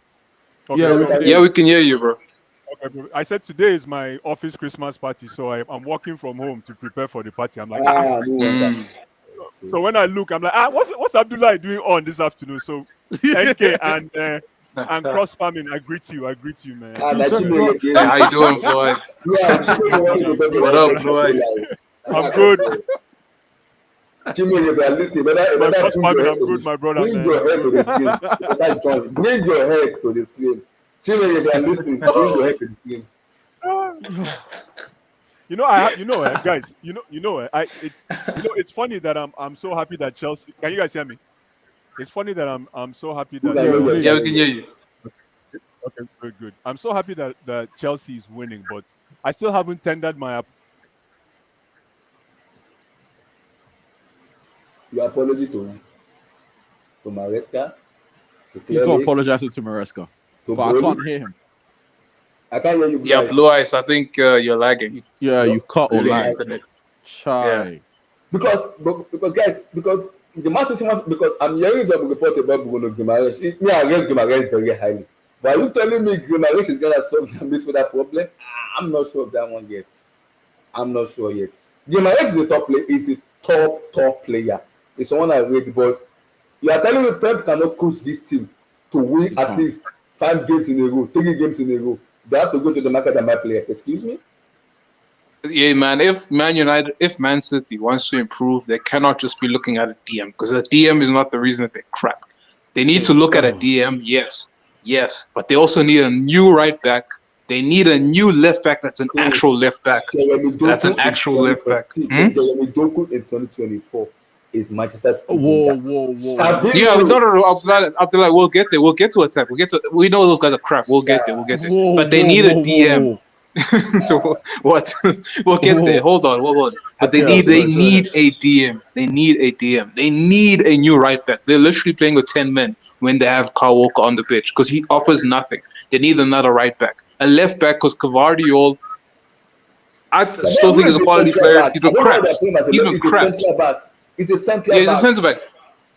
Okay, Yeah, Yeah, we we so can can hear Yeah, hear you. we can hear you, bro. okay, bro. I said today is my office Christmas party, so I'm working from home to prepare for the party. I'm like, no wonder. Mm. So when I look, I'm like, what's Abdullah doing on this afternoon? So NK and cross farming, I greet you, man. Now Chime Bro, Hey, again. how you doing, Blue Eyes? Yes, Chime wanted to I'm talk good, What about up, Pep. Blue Eyes? I'm good. Chime, if you are listening, better My cross bring your farming, head I'm to good, this. my brother, Bring man. your I'm head to good. the stream. Better join. Bring your head to the stream. Chime, if you are listening, bring your head to the stream. Guys, it's funny that I'm so happy that Chelsea. Can you guys hear me? It's funny that I'm so happy We that can Yeah, hear we you. can We hear Yeah, you. we can can hear hear you. you. okay, good, good. I'm so happy that Chelsea is winning, but I still haven't tendered my Your apology to Maresca, to He's Clear not Lake, apologizing to Maresca, to but I Broly. can't hear him. I can't hear you Yeah, guys. Blue Eyes, I think you're lagging. Yeah, you cut or Maybe Okay, your lag. internet. Yeah. Shy. because guys, because the Man City because I'm hearing some report about Bruno Guimaraes. Me, I rate Guimaraes very highly. But are you telling me Guimaraes is gonna solve the midfielder problem? I'm not sure of that one yet. I'm not sure yet. Guimaraes is a top player. Is a top player. It's someone I rate, but you are telling me Pep cannot coach this team to win He at can't. least 5 games in a row, 3 games in a row. They have to go to the market and buy players. Excuse me? Yeah, man. If Man City wants to improve, they cannot just be looking at a DM because a DM is not the reason that they're crap. They need to look at a DM, yes, but they also need a new right back. They need a new left back that's an actual Chris, left back. Jeremy That's an Doku in actual left back. 2020. Jeremy Doku in 2024 is Manchester City Whoa, winger. whoa, whoa. Yeah, Savinho, no. Abdullah, we'll get there. We'll get to attack. We know those guys are crap. We'll get there. We'll get there. Whoa, But they whoa, need a whoa, whoa, DM. whoa. So what? We'll get there. Whoa. Hold on. But they Yeah, need go ahead. a DM. They need a DM. They need a new right back. They're literally playing with 10 men when they have Kyle Walker on the pitch because he offers nothing. They need another right back. A left back because Cavadiol, I still think Savinho he's is a a quality central player. back. He's I been don't know why crap. they're playing as a He's been he's a crap. central back. He's a central Yeah, he's a back. centre back.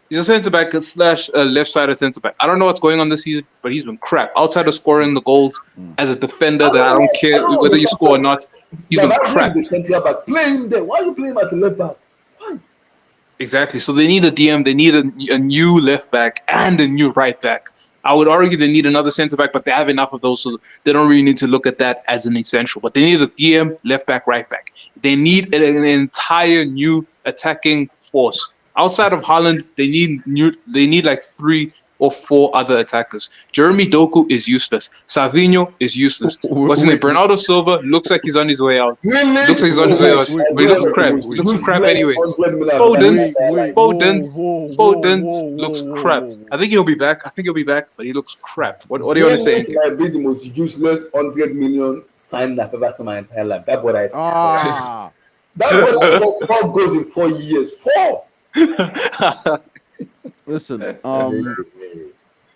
He's a centre back slash left-sided centre back. I don't know what's going on this season, but he's been crap. Outside of scoring the goals as a defender, that I don't I care don't whether you understand. score or not. He's been Gavagio crap. is the central back. Play him there. Why are you playing him at the left back? Why? Exactly. So they need a DM. They need a new left back and a new right back. I would argue they need another centre back, but they have enough of those, so they don't really need to look at that as an essential. But they need a DM, left back, right back. They need an entire new attacking force. Outside of Holland, they need new. They need like 3 or 4 other attackers. Jeremy Doku is useless. Savinho is useless. What's his name? Wait, Bernardo Silva looks like he's on his way out. Really? Looks like he's on his Oh way my out, wait, God. but he One wait, of looks wait, the crap. wait, most He wait. looks crap useless anyways. 100 million I've ever Foden's seen in my Wait, life. Foden's looks whoa, crap. whoa. I think he'll be back. But he looks crap. What do you want to say, Greenwood NK? might be the most useless 100 million sign I've ever seen in my entire life. That boy is crap. Ah, That boy has scored 4 goals in 4 years. 4. listen, Ah,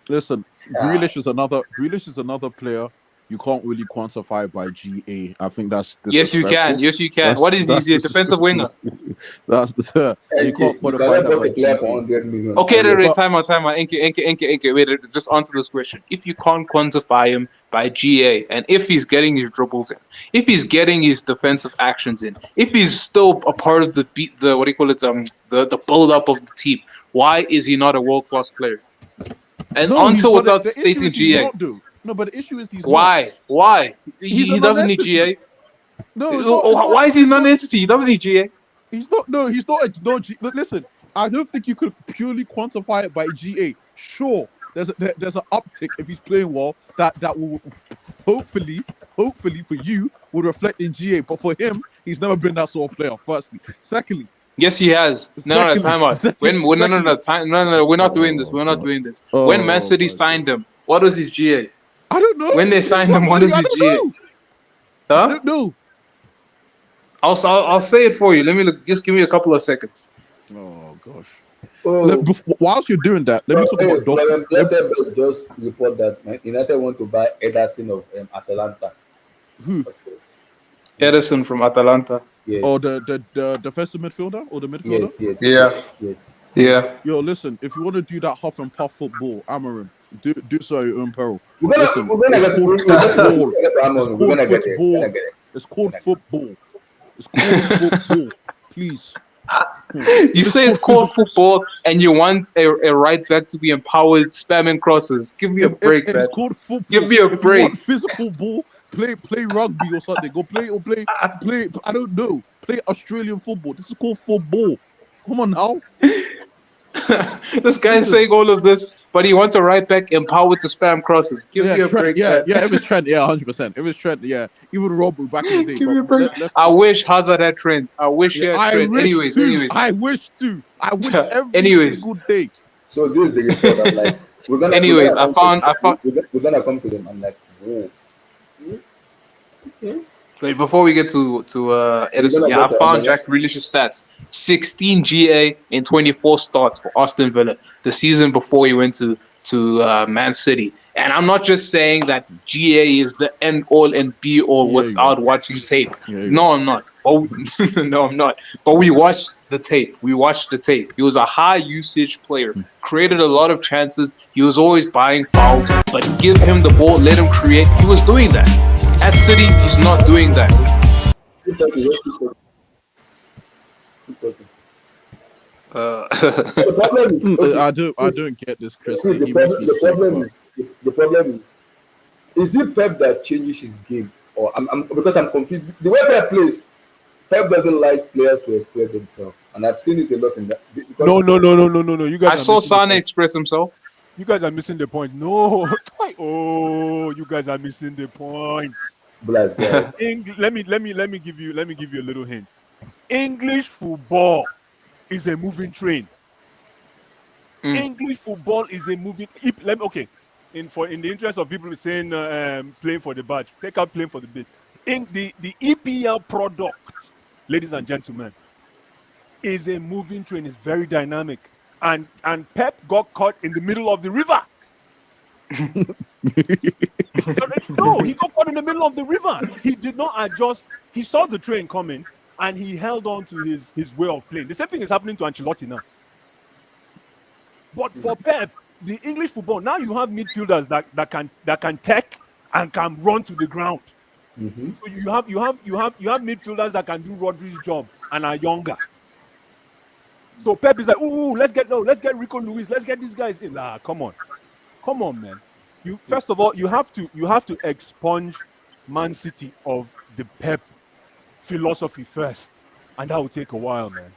listen. Grealish is another player you can't really quantify by GA. I think that's Yes, you can. disrespectful. Yes, you can. What is That's easier, defensive winger? disrespectful. That's the you okay, can't you quantify cannot that bought by a player for GA. 100 million. Okay, And you're But time out. NK. Wait, just answer this question. If you can't quantify him by GA, and if he's getting his dribbles in, if he's getting his defensive actions in, if he's still a part of the what do you call it, the build up of the team, why is he not a world class player? And no, answer but without the issue stating is he's GA. not, dude. No, but the issue is he's not. Why? Why? He's a He doesn't need non-entity. GA. No, it's not. It's not. Why is he It's not. non-entity? He doesn't need GA. He's not. No, he's not. No, listen, I don't think you could purely quantify it by GA. Sure, there's an uptick if he's playing well. That will hopefully for you would reflect in GA. But for him, he's never been that sort of player. Firstly, secondly, Yes, he has. No, time out. Second, No, we're not doing this. Oh, We're not God. doing this. When Man Oh, City my signed God. him, what was his GA? I don't know. When they That's signed what him, I'm what saying. is I his don't GA? know. I Huh? don't know. I'll say it for you. Let me look. Just give me a couple of seconds. Oh gosh. Oh, Whilst you're doing that, let me talk hey, about Doku. Florian Plettenberg just report that United want to buy Ederson of Atalanta. Who? Edison from Atalanta. Or Yes, the defensive midfielder or the midfielder? yes, yes, yes, Yeah, yes. yeah. Yo, listen. If you want to do that huff and puff football, Amarim, do so at your own peril. We're gonna Listen, we're gonna it's get called we're gonna get football. we're gonna get to It's Amon. We're called gonna get there. We're gonna football. get it. It's We're called gonna football. It's called football. Please. You It's say it's called called physical. football, and you want a right back to be empowered, spamming crosses. Give me a break, If man. it's called Give football, me a if you break. want physical ball, play rugby or something. Go play. I don't know. Play Australian football. This is called football. Come on now. This guy is Listen. saying all of this, but he wants a right back empowered to spam crosses. Give Yeah, me a Trent. break, man. Yeah. If it's Trent, yeah, 100%. If it's Trent, yeah. Even Robert back in the day. Give But me a break. let's I wish Hazard had Trent. I wish yeah, he had I Trent. wish to. Anyways. I wish to. I wish every Anyways. single day. So this is the report. I'm like, we're Anyways, gonna I come to found we're gonna come to them. I'm like, whoa, okay. wait, before we get to We're Edison, gonna yeah, get I to found Amon. Jack Grealish's stats. 16 GA in 24 starts for Aston Villa the season before he went to Man City. And I'm not just saying that GA is the end all and be all Yeah, you are. without watching tape. Yeah, you No, are. I'm not. Oh, no, I'm not. But we watched the tape. We watched the tape. He was a high usage player, created a lot of chances. He was always buying fouls, but give him the ball, let him create. He was doing that. At City, he's not doing that. Keep talking, just keep talking. The problem is okay. I don't get this, Chris. Chris, He makes me the sick, problem bro. is the problem is it Pep that changes his game, or I'm because I'm confused. The way Pep plays, Pep doesn't like players to express themselves, and I've seen it a lot in that. Because No. You I guys are saw missing the Sane point. express himself. You guys are missing the point. No. Oh, you guys are missing the point. blast guys, Let me give you a little hint. English football is a moving train. English football is a moving. Okay. In the interest of people saying playing for the badge, take out playing for the bid. In the EPL product, ladies and gentlemen, is a moving train. It's very dynamic, and Pep got caught in the middle of the river. No, he got caught in the middle of the river. He did not adjust. He saw the train coming and he held on to his way of playing. The same thing is happening to Ancelotti now. But for Pep, the English football, now you have midfielders that can tech and can run to the ground. mm-hmm. So you have midfielders that can do Rodri's job and are younger. So Pep is like, ooh, let's get Rico Lewis, let's get these guys in. Come on, man. You first of all, you have to expunge Mancity of the Pep philosophy first, and that will take a while, man.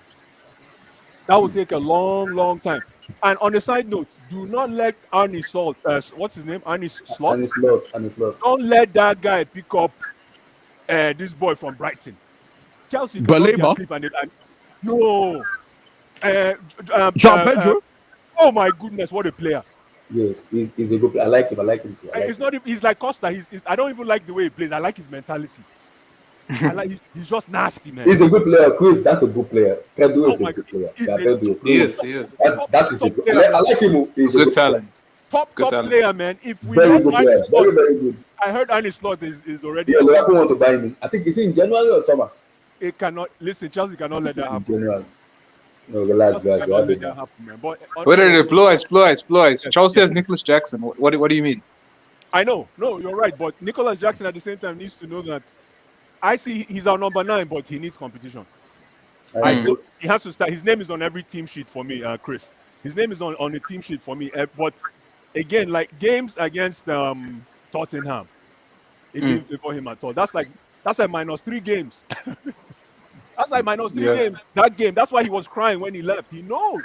That will take a long time. And on a side note, do not let Arnie Salt, what's his name, Arnie Slot, And it's lot. don't let that guy pick up this boy from Brighton. Chelsea can run their Baleba, sleep and no. Uh, João Pedro. oh my goodness, what a player! Yes, he's a good player. I like him. I like him too. I like It's him. not. He's like Costa. I don't even like the way he plays. I like his mentality. He's just nasty, man. He's a good player, Chris. That's a good player. Pedro Oh is a my good God. player. He's Yeah, a Pedro. He Chris. is. He is. That is a top good. player, I like him. He's a Good good player. talent. top Good talent. player, man. If we Very let good Arne player. Slot, Very good. I heard Arne Slot is already. Yeah, Liverpool want to buy him. I think it's in January or summer. It cannot listen. Chelsea I cannot let think that it's in happen. January. No, relax, Chelsea guys. We cannot have let it that now. happen, man. But Wait, blue eyes. Yes, Chelsea yes. has Nicholas Jackson. What do you mean? I know. No, you're right. But Nicholas Jackson at the same time needs to know that I see he's our number 9, but he needs competition. I agree. He has to start. His name is on every team sheet for me, Chris. His name is on the team sheet for me. But again, like games against Tottenham, it didn't favor him at all. That's like -3 games. That's like -3 Yeah. games. That game. That's why he was crying when he left. He knows.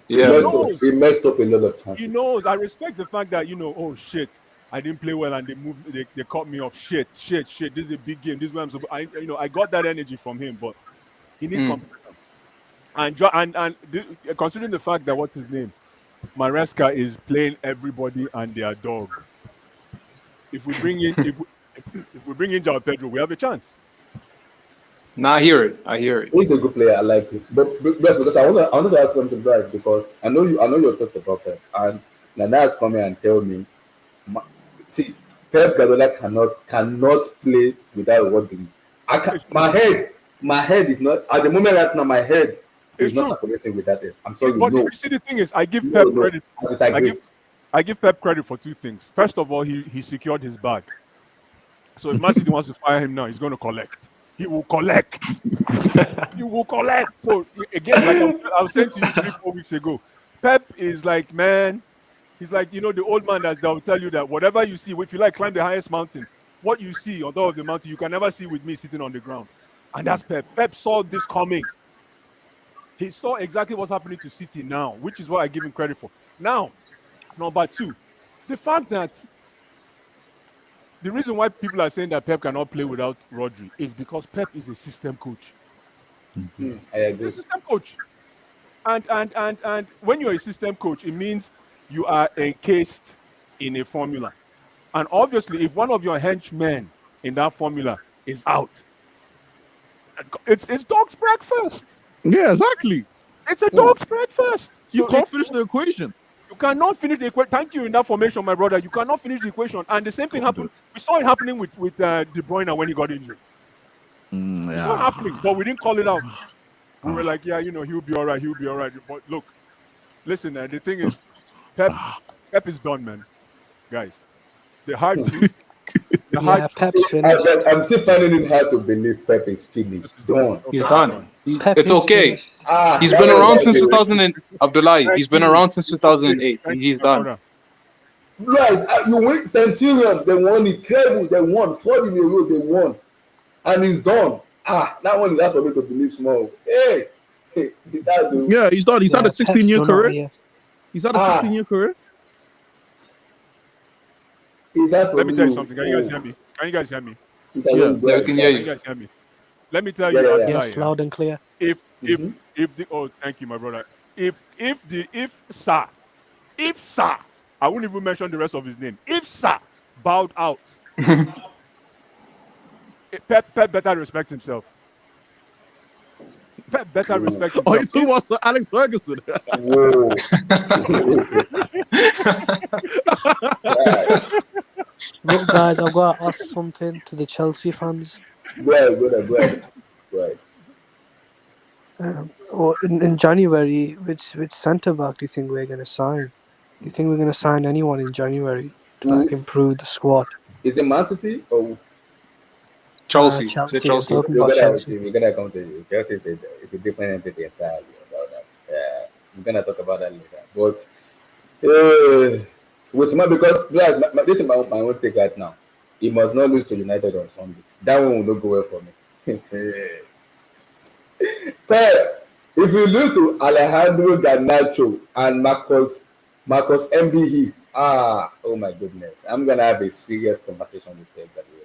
Yeah. He messed up a lot of He chances. knows. I respect the fact that oh shit, I didn't play well and they cut me off. Shit. This is a big game. This is where I'm supposed. I got that energy from him, but he needs competition. Considering the fact that what's his name, Maresca is playing everybody and their dog. If we bring in if we bring in João Pedro, we have a chance. Nah, I hear it. I hear it. He's a good player. I like it. But because I wanted to ask something, guys, because I know you're talking about Pep, and Nana has come here and tell me, ma- see, Pep Guardiola cannot play without Rodri. It's true. My head is not at the moment right now. My head is It's not true. circulating with that. I'm sorry, But no, you see, the thing is, I give no, Pep no. credit. I disagree. I give Pep credit for two things. First of all, he secured his bag. So if Mancity wants to fire him now, he's going to collect. He will collect. He will collect. So again, like I was saying to you 3-4 weeks ago, Pep is like, man, he's like, you know, the old man that will tell you that whatever you see, if you like climb the highest mountain, what you see on top of the mountain, you can never see with me sitting on the ground. And that's Pep. Pep saw this coming. He saw exactly what's happening to City now, which is what I give him credit for. Now, number two, the fact that the reason why people are saying that Pep cannot play without Rodri is because Pep is a system coach. I He's agree. a system coach. And when you're a system coach, it means you are encased in a formula. And obviously, if one of your henchmen in that formula is out, it's dog's breakfast. Yeah, exactly. It's a dog's breakfast. You So can't finish the equation. you cannot finish the equation. Thank you in that formation, my brother. You cannot finish the equation. And the same thing happened. We saw it happening with De Bruyne when he got injured. It's not happening, but we didn't call it out. We were like, yeah, you know, he'll be all right. He'll be all right. But look, listen, the thing is, Pep is done, man. Guys, the hard truth. The hard Yeah, truth. Pep's finished. I'm still finding it hard to believe Pep is finished. Done. He's done. Pep It's is okay. finished. He's That been was around like since a- 2000 and Abdullahi. Thank He's been you. around since 2008. Thank He's you, my done. brother. Guys, you win Centurion, they won the treble, they won 4 in a row, they won, and it's done. That one is hard for me to believe small. Hey, is that the Yeah, he's done. He's had a Pep's 16-year done career. out here. He's had a Ah. 16-year career. It's hard for Let me me tell you to- something. Can you guys hear me? Can you guys hear me? You can Yeah. really go Yeah, I ahead. can hear Can you. you guys hear me? Let me tell Yeah, you, yeah, yeah. Abdullahi, Yes, loud and clear. if Sir, I won't even mention the rest of his name. If Sir bowed out, Pep better respect himself. Pep better respect Oh, himself. he's talking about Sir Alex Ferguson. Whoa. Right. Look, guys, I've got to ask something to the Chelsea fans. Go ahead. Or in January, which centre back do you think we're going to sign? Do you think we're going to sign anyone in January to like improve the squad? Is it Mancity or Chelsea. Chelsea. Say Chelsea. I'm talking about Chelsea. we're gonna come to you. Chelsea is a different entity entirely about that. Yeah, we're gonna talk about that later. But with my because guys, this is my own take right now. He must not lose to United on Sunday. That one will not go well for me. Pep, if you lose to Alejandro Garnacho and Marcus MBE, oh my goodness, I'm gonna have a serious conversation with Pep Guardiola.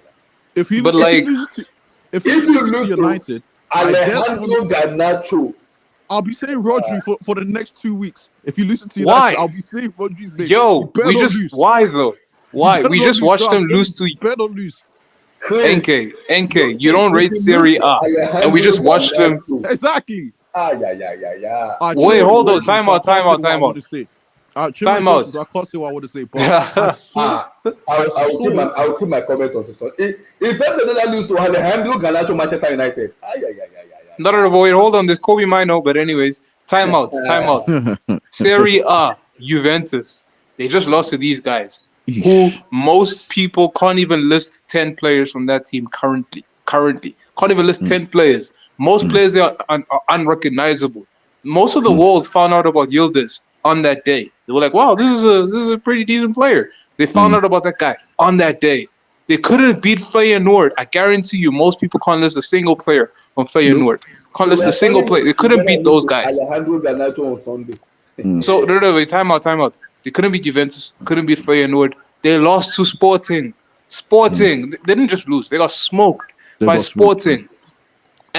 If he But if he like- loses to If you lose to United, I Alejandro Garnacho, I'll be saying Rodri for the next 2 weeks. If he loses to Why? United, I'll be saying Rodri's name. Yo, You better we not just lose. why though? Why? Better We not just lose, watched bro. them lose to You better not lose. Chris, NK. You don't rate Serie A, and we just watched them. Exactly. Yeah. Wait, hold on. Time out. Time out. Time out. I can't say what I want to say, but I will keep my comment on this one. If Pep doesn't lose to Alejandro Garnacho, Manchester United, No, wait, hold on. This Kobe might know, but anyways, time out. Serie A, Juventus. They just lost to these guys, who most people can't even list 10 players from that team currently. Can't even list 10 players. Most players there are unrecognizable. Most of the world found out about Yildiz on that day. They were like, wow, this is a pretty decent player. They found out about that guy on that day. They couldn't beat Feyenoord. I guarantee you, most people can't list a single player from Feyenoord. Can't list a single player. They couldn't beat those guys. Alejandro Garnacho on Sunday. So, wait, time out. They couldn't beat Juventus. Couldn't beat Feyenoord. They lost to Sporting. They didn't just lose. They got smoked by Sporting.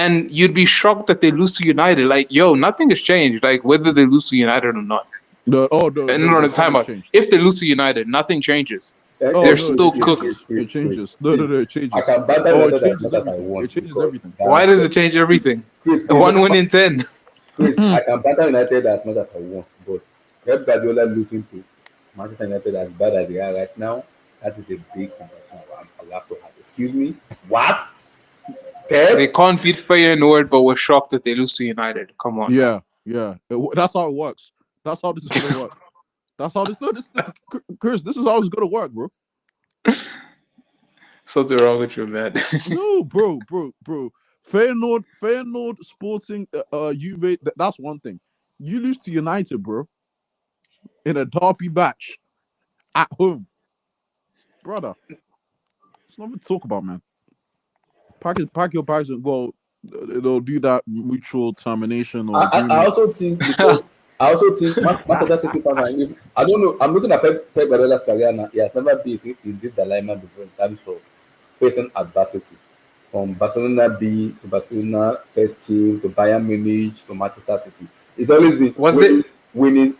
and you'd be shocked that they lose to United. Like, yo, nothing has changed. Like, whether they lose to United or not. And no, the time format out. changed. If they lose to United, nothing changes. Oh They're no, still it cooked. changes. It changes. See, No, it I changes. can battle Oh, it United as changes much as I everything. want It changes because everything. Why does it change everything? Chris, One win in 10. Chris, I can battle United as much as I want, but Pep Guardiola losing to Manchester United as bad as they are right now, that is a big conversation I'll have to have. Excuse me? What? They Pep? can't beat Feyenoord, but we're shocked that they lose to United. Come on, man. Yeah. That's how it works. That's how this is gonna work. That's how this. No, Chris, this is how it's gonna work, bro. Something wrong with you, man. No, bro. Feyenoord, Sporting, Juve. That's one thing. You lose to United, bro, in a derby match at home, brother. It's nothing to talk about, man. Pack your bags and go. They'll do that mutual termination or I agreement. also think because I also think Manchester City fans are I don't know. I'm looking at Pep Guardiola's career now. He has never been in this dilemma before in terms of facing adversity. From Barcelona B to Barcelona first team to Bayern Munich to Manchester City. It's always been Was there? But winning.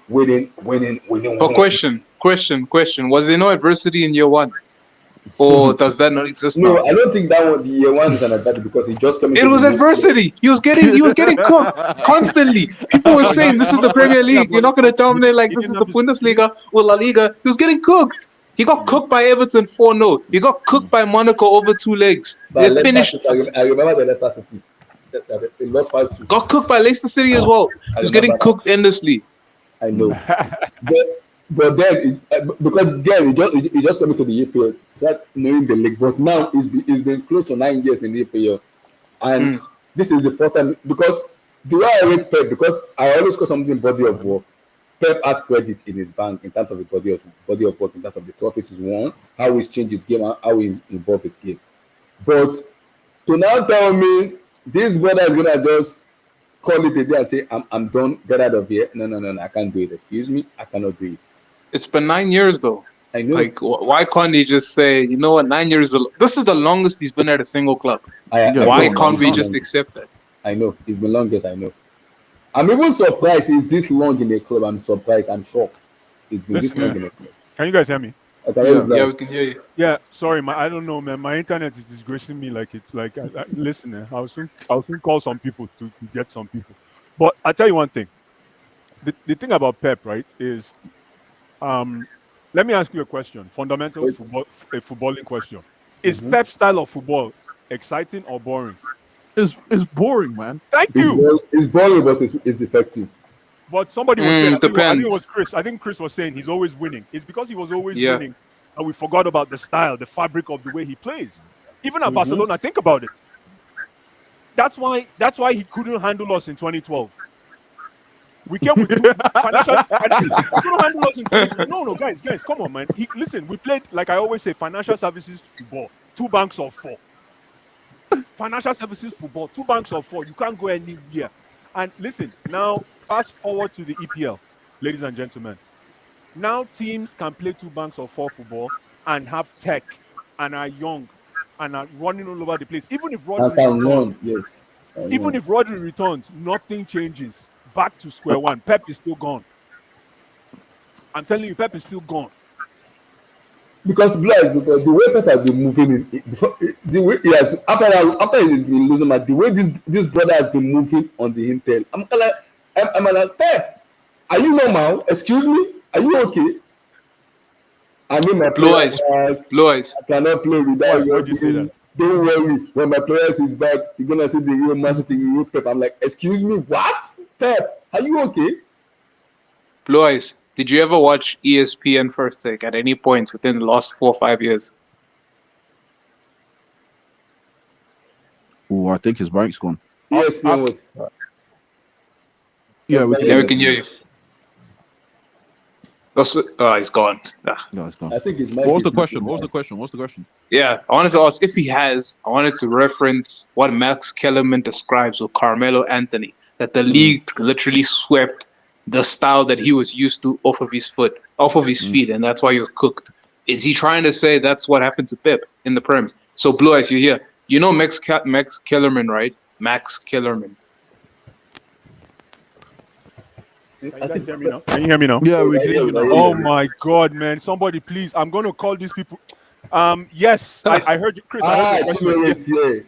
question. Was there no adversity in year one, or does that not exist No, now? I don't think that one the year one is an advantage because he just coming It to was the league. adversity. He was getting cooked constantly. People were saying this is the Premier League. You're not going to dominate like this is the Bundesliga or La Liga. He was getting cooked. He got cooked by Everton 4-0. He got cooked by Monaco over 2 legs. But They finished. I remember the Leicester City. They lost 5-2. Got cooked by Leicester City as well. He was getting cooked endlessly. I know. but then because then he just coming to the EPL, start knowing the league. But now it's been close to 9 years in the EPL, and this is the first time because the way I rate Pep, because I always call something body of work. Pep has credit in his bank in terms of the body of work, in terms of the trophies he's won, how he's changed his game, how he involved his game. But to now tell me this brother is gonna just call it a day and say I'm done, get out of here. No, I can't do it. Excuse me, I cannot do it. It's been 9 years though. I know. Like, why can't he just say, you know what, 9 years? This is the longest he's been at a single club. Why can't we just accept that? I know it's been longest. I know. I'm even surprised it's this long in a club. I'm surprised. I'm shocked. It's been this long in a club. Can you guys hear me? Okay, Yeah, we can hear you. Yeah, sorry, I don't know, man. My internet is disgracing me. Like it's like, listen, I'll soon call some people to get some people. But I tell you one thing. The thing about Pep, right, is, let me ask you a question. Fundamental footballing question. Is Pep's style of football exciting or boring? It's boring, man. Thank you. It's boring, but it's effective. But somebody was saying, I think it depends. was Chris. I think Chris was saying he's always winning. It's because he was always winning, and we forgot about the style, the fabric of the way he plays. Even at Barcelona, think about it. That's why he couldn't handle us in 2012. We came with financial. He couldn't handle us in 2012. No, guys, come on, man. Listen, we played, like I always say, financial services football, 2 banks of 4. Financial services football, 2 banks of 4. You can't go anywhere. And listen, now fast forward to the EPL, ladies and gentlemen. Now teams can play 2 banks of 4 football and have tech and are young and are running all over the place. Even if Rodri returns, yes. even if Rodri returns, nothing changes. Back to square one. Pep is still gone. I'm telling you, Pep is still gone. Because the way Pep has been moving, the way he has been, after he's been losing, the way this brother has been moving on the Intel, I'm like, Pep, are you normal? Excuse me, are you okay? I mean, my Blue eyes. I cannot play without Why do you say that? Don't worry, when my players is back, you're gonna see the real Mancity, real Pep. I'm like, excuse me, what? Pep, are you okay? Blue eyes. Did you ever watch ESPN First Take at any point within the last 4 or 5 years? Oh, I think his mic's gone. ESPN what? Yeah, we Yeah, we can hear you. He's gone. No, it's gone. I think it's What was the question? Yeah, I wanted to ask if he has. I wanted to reference what Max Kellerman describes with Carmelo Anthony, that the league literally swept the style that he was used to off of his feet, and that's why he was cooked. Is he trying to say that's what happened to Pep in the Prem? So, Blue Eyes, you're here. You know Max Kellerman, right? Max Kellerman. Can you I guys think hear me now? Can you hear me now? Yeah, we can hear you now. Oh my God, man! Somebody, please! I'm going to call these people. Yes, I heard you, Chris. I heard your question. Chimere is here.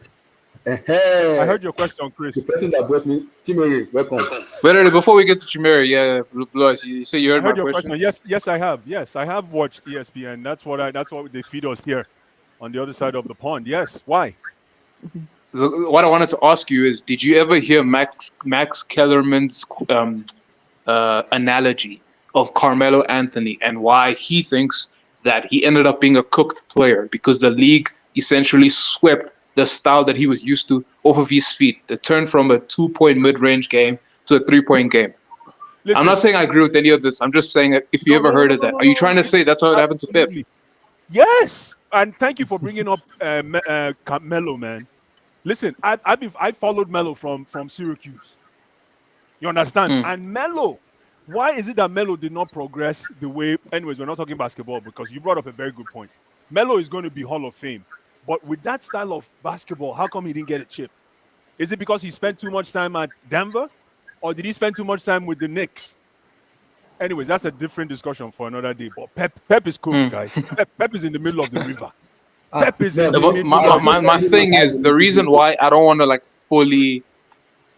I heard your question, Chris. The person that brought me, Chimere, welcome. But before we get to Chimera, yeah, Blue, you say you I heard my heard your question? question. Yes, I have. Yes, I have watched ESPN. That's what they feed us here, on the other side of the pond. Yes. Why? What I wanted to ask you is, did you ever hear Max Kellerman's analogy of Carmelo Anthony and why he thinks that he ended up being a cooked player because the league essentially swept the style that he was used to off of his feet. It turned from a 2-point mid-range game to a 3-point game. Listen, I'm not saying I agree with any of this. I'm just saying if you ever heard of that. Are you trying to say that's how it happened to Pep? Absolutely. Yes, and thank you for bringing up Melo, man. Listen, I followed Melo from Syracuse. You understand? Mm. And Melo, why is it that Melo did not progress the way? Anyways, we're not talking basketball because you brought up a very good point. Melo is going to be Hall of Fame, but with that style of basketball, how come he didn't get a chip? Is it because he spent too much time at Denver, or did he spend too much time with the Knicks? Anyways, that's a different discussion for another day. But Pep is cooked, guys. Pep is in the middle of the river. Pep is in the But middle of the river. my thing is, the reason why I don't want to like fully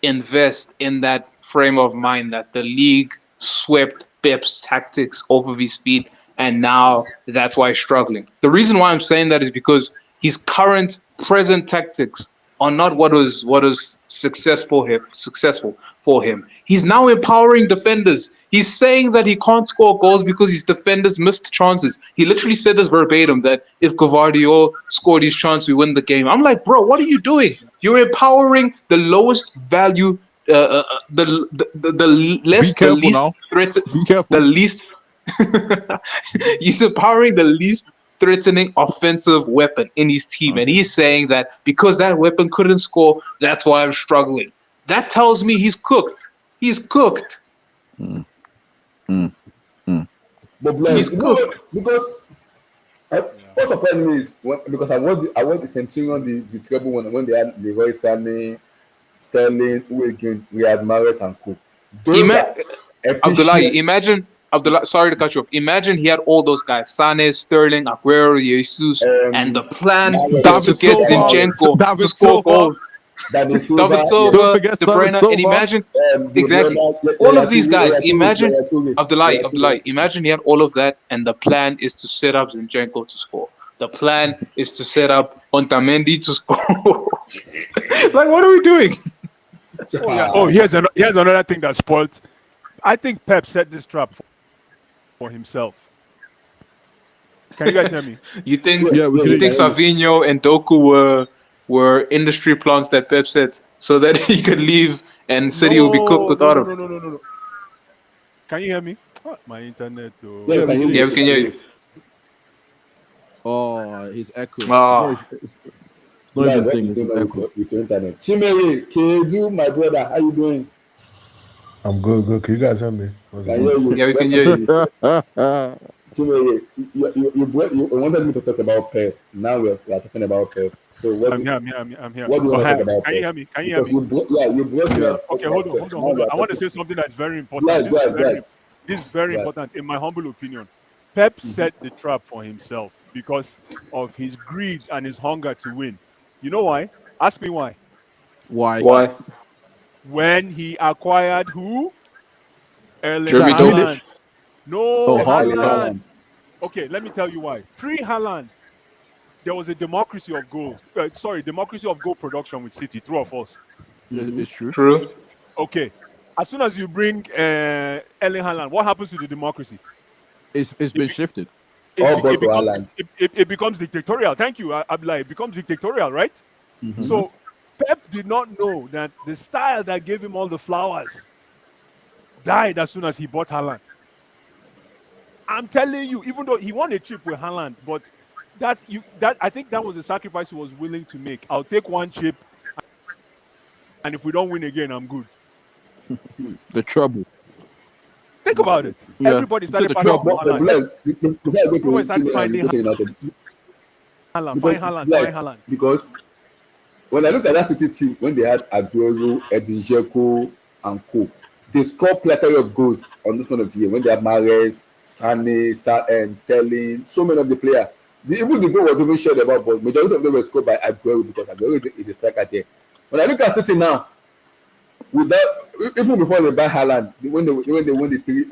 invest in that frame of mind that the league swept Pep's tactics off of his feet and now that's why he's struggling. The reason why I'm saying that is because his present tactics are not what was successful for him. He's now empowering defenders. He's saying that he can't score goals because his defenders missed chances. He literally said this verbatim, that if Gvardiol scored his chance, we win the game. I'm like, bro, what are you doing? You're empowering the lowest value, the least threatened, Be careful. the least. He's empowering the least threatening offensive weapon in his team, and he's saying that because that weapon couldn't score, that's why I'm struggling. That tells me he's cooked. He's cooked. But He's cooked. because what surprised me is because I watched the Centurion, the treble one when they had Leroy Sané, Sterling, who again we had Mahrez and Cook. Those are efficient. Abdullah, sorry to cut you off. Imagine he had all those guys: Sané, Sterling, Aguero, Jesus, and the plan is to get Zinchenko to score goals. David David Silva, Silva, Don't forget De David Bruyne, Silva. and imagine exactly all of these guys. Imagine Abdullah. Imagine he had all of that, and the plan is to set up Zinchenko to score. The plan is to set up Otamendi to score. Like, what are we doing? Oh yeah. Oh, here's another thing that spoiled. I think Pep set this trap for himself. Can you guys hear me? You think? Yeah, we You can think Savinho and Doku were industry plants that Pep set so that he could leave and City will be cooked without him? No. Can you hear me? Oh, my internet. Oh. Yeah, we can hear you. Oh, his echo. Ah. It's not even thing. It's echo. With your internet. Chimere, Kedu, my brother, how you doing? I'm good. Can you guys hear me? Can hear you. Yeah, we can hear you. Chimere, you wanted me to talk about Pep. Now we are talking about Pep. So what? I'm here. What do you want to talk about? Can you hear me? Can you hear me? You brought me. Okay, hold on. I want to say something that's very important. This is very important, in my humble opinion. Pep set the trap for himself because of his greed and his hunger to win. You know why? Ask me why. Why? When he acquired who? Erling Jeremy Haaland. Doku. No, Haaland. Haaland. Okay, let me tell you why. Pre-Haaland, there was a democracy of goal. Democracy of goal production with City. True or false? It's true. True. Okay. As soon as you bring Erling Haaland, what happens to the democracy? It's been shifted. It becomes dictatorial. Thank you, Abdullah. It becomes dictatorial, right? Mm-hmm. So Pep did not know that the style that gave him all the flowers died as soon as he bought Haaland. I'm telling you, even though he won a chip with Haaland, but I think that was a sacrifice he was willing to make. I'll take one chip, and if we don't win again, I'm good. The trouble. Think about it. Yeah. Everybody started The passing trouble. Haaland. Everybody started finding Haaland. Find Haaland. Because when I look at that City team, when they had Aguero, Edin Dzeko, and Co, they score plethora of goals on this point of the year. When they have Mahrez, Sane, Sterling, so many of the players. Even the goal was even shared about, but majority of them were scored by Aguero because Aguero is the striker there. When I look at City now, with that, even before they buy Haaland, when they won the three,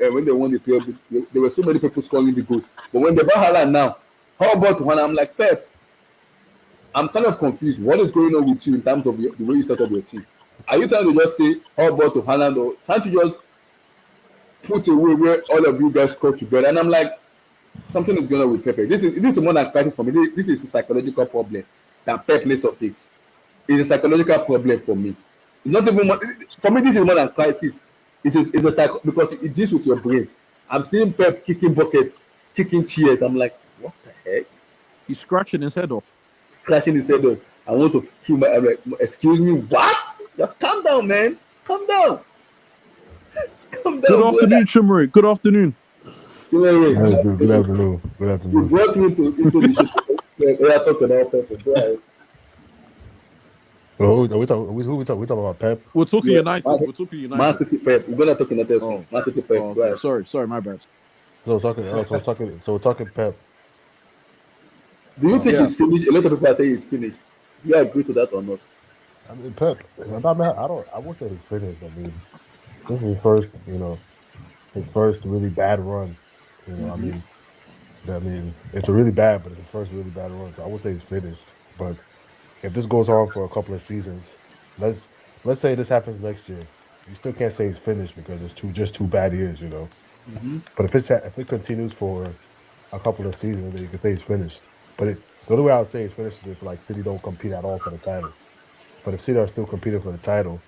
there were so many people scoring the goals. But when they buy Haaland now, how about when I'm like Pep? I'm kind of confused. What is going on with you in terms of the way you set up your team? Are you trying to just say how about to Haaland, or can't you just put away where all of you guys score together? And I'm like, something is going on with Pep. This is more than crisis for me. This is a psychological problem that Pep needs to fix. It's a psychological problem for me. It's not even more, for me. This is more than crisis. It's a because it deals with your brain. I'm seeing Pep kicking buckets, kicking chairs. I'm like, what the heck? He's scratching his head off. Crashing his head off. I want to kill my. Excuse me, what? Just calm down, man. Calm down. Calm down. Good afternoon, Chimere. Good afternoon. Good afternoon. Good You afternoon. brought me into the show. We are talking about Pep. Go ahead. Who we talking about Pep? We're talking Yeah, United. We're talking United. Mancity Pep. We're gonna talk United soon. Mancity Pep. Oh, Go ahead. sorry, my bad. So we're talking Pep. Do you think Yeah. he's finished? A lot of people are saying he's finished. Do you agree to that or not? I mean Pep. I won't say he's finished. I mean, this is his first really bad run. I mean, it's a really bad, but it's his first really bad run. So I would say he's finished. But if this goes on for a couple of seasons, let's say this happens next year, you still can't say he's finished because it's just two bad years, But if it continues for a couple of seasons, then you can say he's finished. But the only way I would say he's finished is if like City don't compete at all for the title. But if City are still competing for the title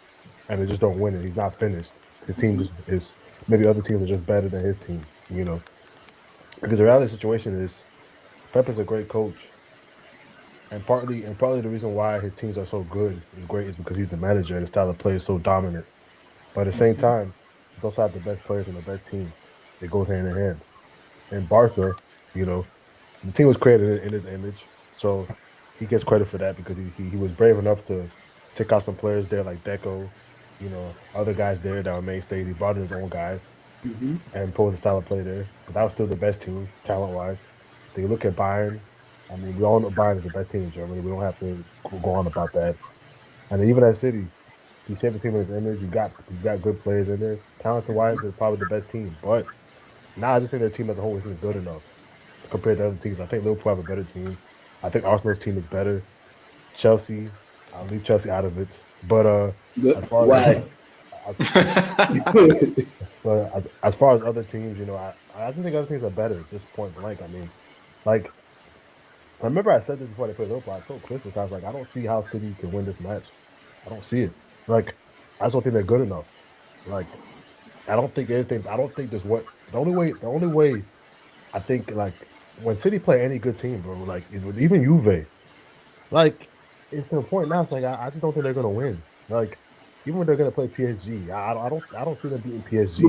and they just don't win it, he's not finished. His team is maybe other teams are just better than his team, Because the reality situation is Pep is a great coach. And partly the reason why his teams are so good and great is because he's the manager and the style of play is so dominant. But at the same time, he's also have the best players and the best team. It goes hand in hand. And Barca, the team was created in his image, so he gets credit for that because he was brave enough to take out some players there like Deco, other guys there that were mainstays. He brought in his own guys and imposed a style of play there. But that was still the best team, talent-wise. Then you look at Bayern. I mean, we all know Bayern is the best team in Germany. We don't have to go on about that. And then even at City, he shaped the team in his image. You got good players in there. Talent-wise, they're probably the best team. But now I just think their team as a whole isn't good enough compared to other teams. I think Liverpool have a better team. I think Arsenal's team is better. Chelsea, I'll leave Chelsea out of it. But as far Why? as far as other teams, I just think other teams are better. Just point blank. I mean, like. I remember I said this before they played Liverpool. I told Chris this. I was like, I don't see how City can win this match. I don't see it. Like, I just don't think they're good enough. Like, I don't think anything. I don't think there's what the only way. I think like when City play any good team, bro. Like even Juve, like it's to the point now. It's like I just don't think they're gonna win. Like even when they're gonna play PSG, I don't see them beating PSG.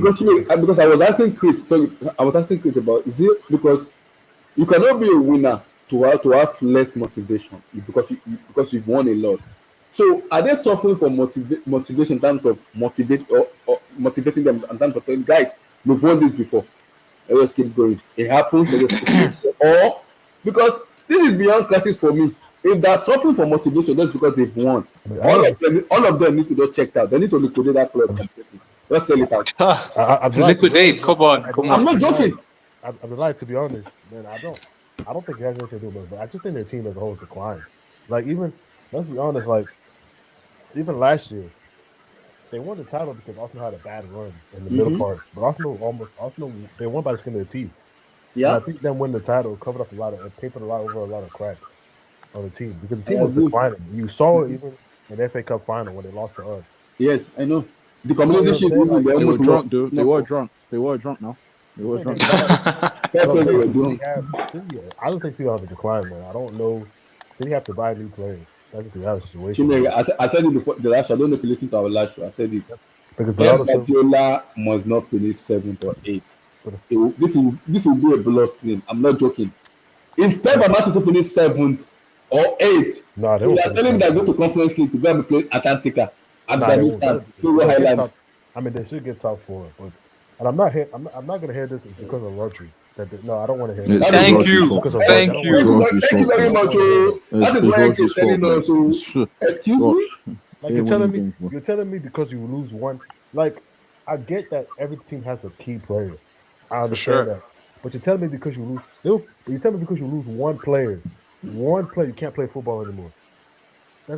Because I was asking Chris. Sorry, I was asking Chris about is it because you cannot be a winner to have less motivation because you've won a lot. So are they suffering from motivation in terms of motivating them in terms of telling guys, we've won this before. Let us keep going. It happens. Let us keep going. Or because this is beyond crisis for me. If they're suffering from motivation, that's because they've won. All of them need to just check out. They need to liquidate that club completely. Just sell it out. Liquidate. Come on. I'm not joking. I'm like, to be honest, man, I don't think it has anything to do with it, but I just think their team as a whole declined. Like even let's be honest, like even last year, they won the title because Arsenal had a bad run in the middle part. But Arsenal they won by the skin of their teeth. Yeah. And I think them winning the title covered up papered over a lot of cracks on the team because the team was declining. You saw it even in the FA Cup final when they lost to us. Yes, I know. The community shield. They were drunk, dude. They were drunk. They were drunk now. They were drunk. I don't think City have a decline, man. I don't know. City have to buy new players. That's just the other situation. I said it before the last show. I don't know if you listened to our last show. I said it. Because Guardiola must not finish 7th or 8th. This will be a blood stream. I'm not joking. If Pep and Mancity finish 7th, or 8. Nah, they So you won't are finish telling me that top go to 4. Conference League to go and play Atlantica, Nah, they won't. Afghanistan, Figure They'll get Highland. top. I mean, they should get top 4, but and I'm not gonna hear this because of Rodri. No, I don't want to hear It's that. That is Thank what Rodri's you. fault. Because of Rodri, I Thank don't It's want to you. hear that. Rodri's thank you fault, very man. I don't much. want to hear Oh. that. That is It's why Enke Rodri's is telling fault, us. man. Oh, excuse me? Like Hey, you're what telling are you me, doing for? you're telling me because you lose one. Like I get that every team has a key player. I For understand sure. that, but you're telling me because you lose. You're telling me because you lose one player, you can't play football anymore.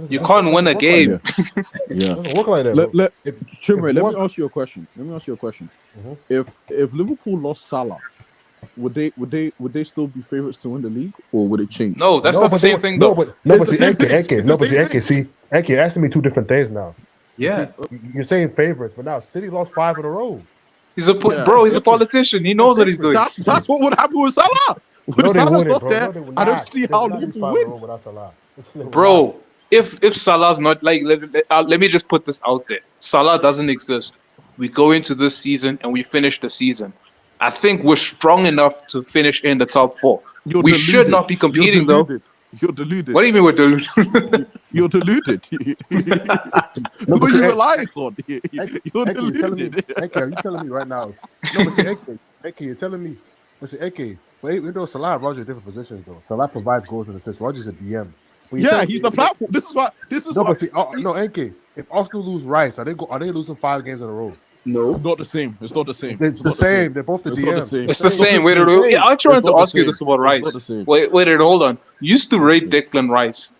You can't win Doesn't a work like Yeah, game. that. yeah. Doesn't work like that, Let bro. let If Chimray, let me one, ask you a question. Mhm. If Liverpool lost Salah, would they still be favorites to win the league, or would it change? No, that's no, not the but they same were thing no, though. but no, It's but the see, same thing. Enke, It's the no, but see, same thing. Enke, you're asking me two different things now. You Yeah. see, you're saying favorites, but now City lost 5 in a row. He's a Yeah, bro, That's he's a different. politician. He They're knows what he's doing. favorites. that's what would happen with Salah. No, With they Salah's wouldn't, not bro. there, No, they would I don't not. see They how would not lose Liverpool 5 in a win. row without Salah. They would not. Bro, if Salah's not like let me just put this out there. Salah doesn't exist. We go into this season and we finish the season. I think we're strong enough to finish in the top 4. You're We should deluded. not be You're competing though. deluded. You're deluded. What do you mean we're delusional? You're deluded. No, Who but are see, you relying on? You're Eke, you're telling me, deluded. Eke, are you telling me right now? No, but see, Eke, you're telling me, but see, Eke, but you know, Salah and Roger are different positions though. Salah provides goals and assists. Roger's a DM. But you're Yeah, telling he's me, the platform. This is what. This is no, what. but see, no, Eke, if Arsenal lose Rice, are they losing 5 games in a row? No. Not the same. It's not the same. It's It's the not the same. same. They're both the It's not the DMs. same. It's the It's not same. the Wait, It's the same. yeah, same. I It's tried to not the ask you same. this about It's not the Rice. same. Wait, hold on. You used to rate Declan Rice.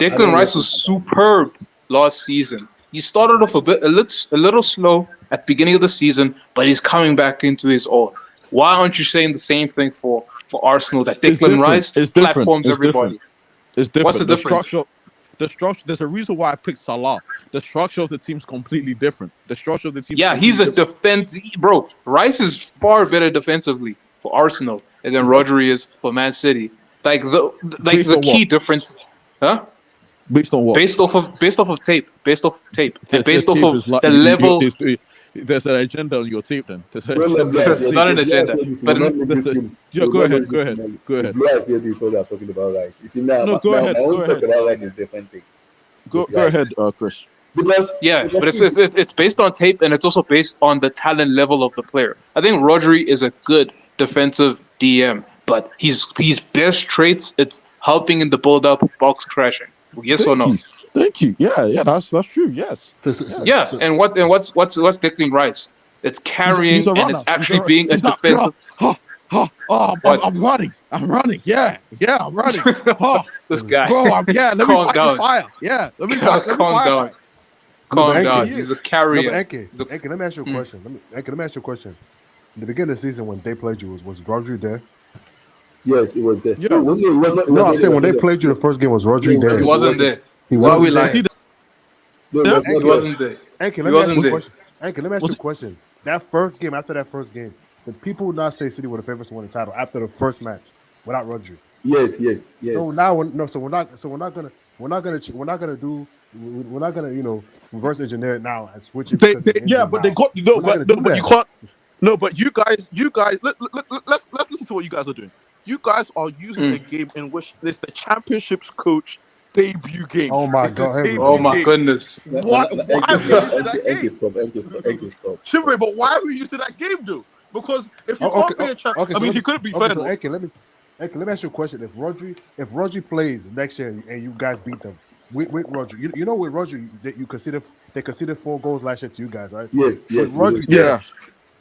I don't Declan know. Rice was superb last season. He started off a little slow at the beginning of the season, but he's coming back into his own. Why aren't you saying the same thing for Arsenal? That It's Declan different. Rice It's different. platforms It's different. everybody. It's What's the different. difference? The structure. There's a reason why I picked Salah. The structure of the team's completely different. The structure of the team's Yeah, he's completely a different. defense bro. Rice is far better defensively for Arsenal than Rodri is for Man City. Like Based the on what? key difference, huh? Based on what? Based off of tape, and This based off tape of is like the level. there's an agenda on your tape. Then there's an Don't let agenda on Blaise your hear Not tape. an this. If Blaise agenda, hear this, he but will not leave this team. He Yeah, will go not ahead. leave Go this ahead. team. Go If ahead. Blaise hear this, what they are talking about rice. You see, now, No, go my ahead. Go own talk ahead. about rice is different thing. With Go rice. ahead, Chris. Because, yeah, but because it's based on tape, and it's also based on the talent level of the player. I think Rodri is a good defensive DM, but his best traits it's helping in the build up, box crashing. Yes or Thank no? you. Thank you. Yeah. That's true. Yes. So, so, so, Yes. Yeah, so and what's Declan Rice? It's He's carrying a and it's runner. actually being a He's not. Yeah. defensive. I'm What? running. I'm running. Yeah. I'm running. Oh, This guy, bro. Let me calm fight the down, fire. Yeah. Let me calm down, firefight. no, but calm Enke, down. He He's a is. no, but carrier. Enke, let me ask you a Mm. question. Let me ask you a question. In the beginning of the season, when they played you, was Rodri there? yes, it was there. Yeah. No, it was not. It No, was I'm not. It saying was when they not. played you the first game, was No, Rodri it He there? wasn't. It wasn't wasn't. there. He Why are we wasn't Was there. he lying? there? No, it was He not Enke, there. wasn't there. Enke, He let me ask wasn't you a there. question. Enke, let me ask you Was a question. That first game, after that first game, the people would not say City were the favorites to win the title after the first match without Rodri. Yes. So now, we're not gonna do, we're not gonna, reverse engineer it now and switch it because he's yeah, injured but they now. got We're not gonna do but you that. can't. No, but you guys, let's listen to what you guys are doing. You guys are using a game in which it's the championship's coach debut game. Oh my It's his God, here we Oh debut go. my game. goodness. Why are we using that game? Stop. Enke, stop. Chimway, but why are we using that game though? Because if you Oh, okay, can't be a champ, okay. I So mean, he couldn't be fair though. Enke, let me ask you a question. If Rodri plays next year and you guys beat them with Rodri, you know with Rodri that they considered 4 goals last year to you guys, right? Yes, With we do. Rodri there. Yeah,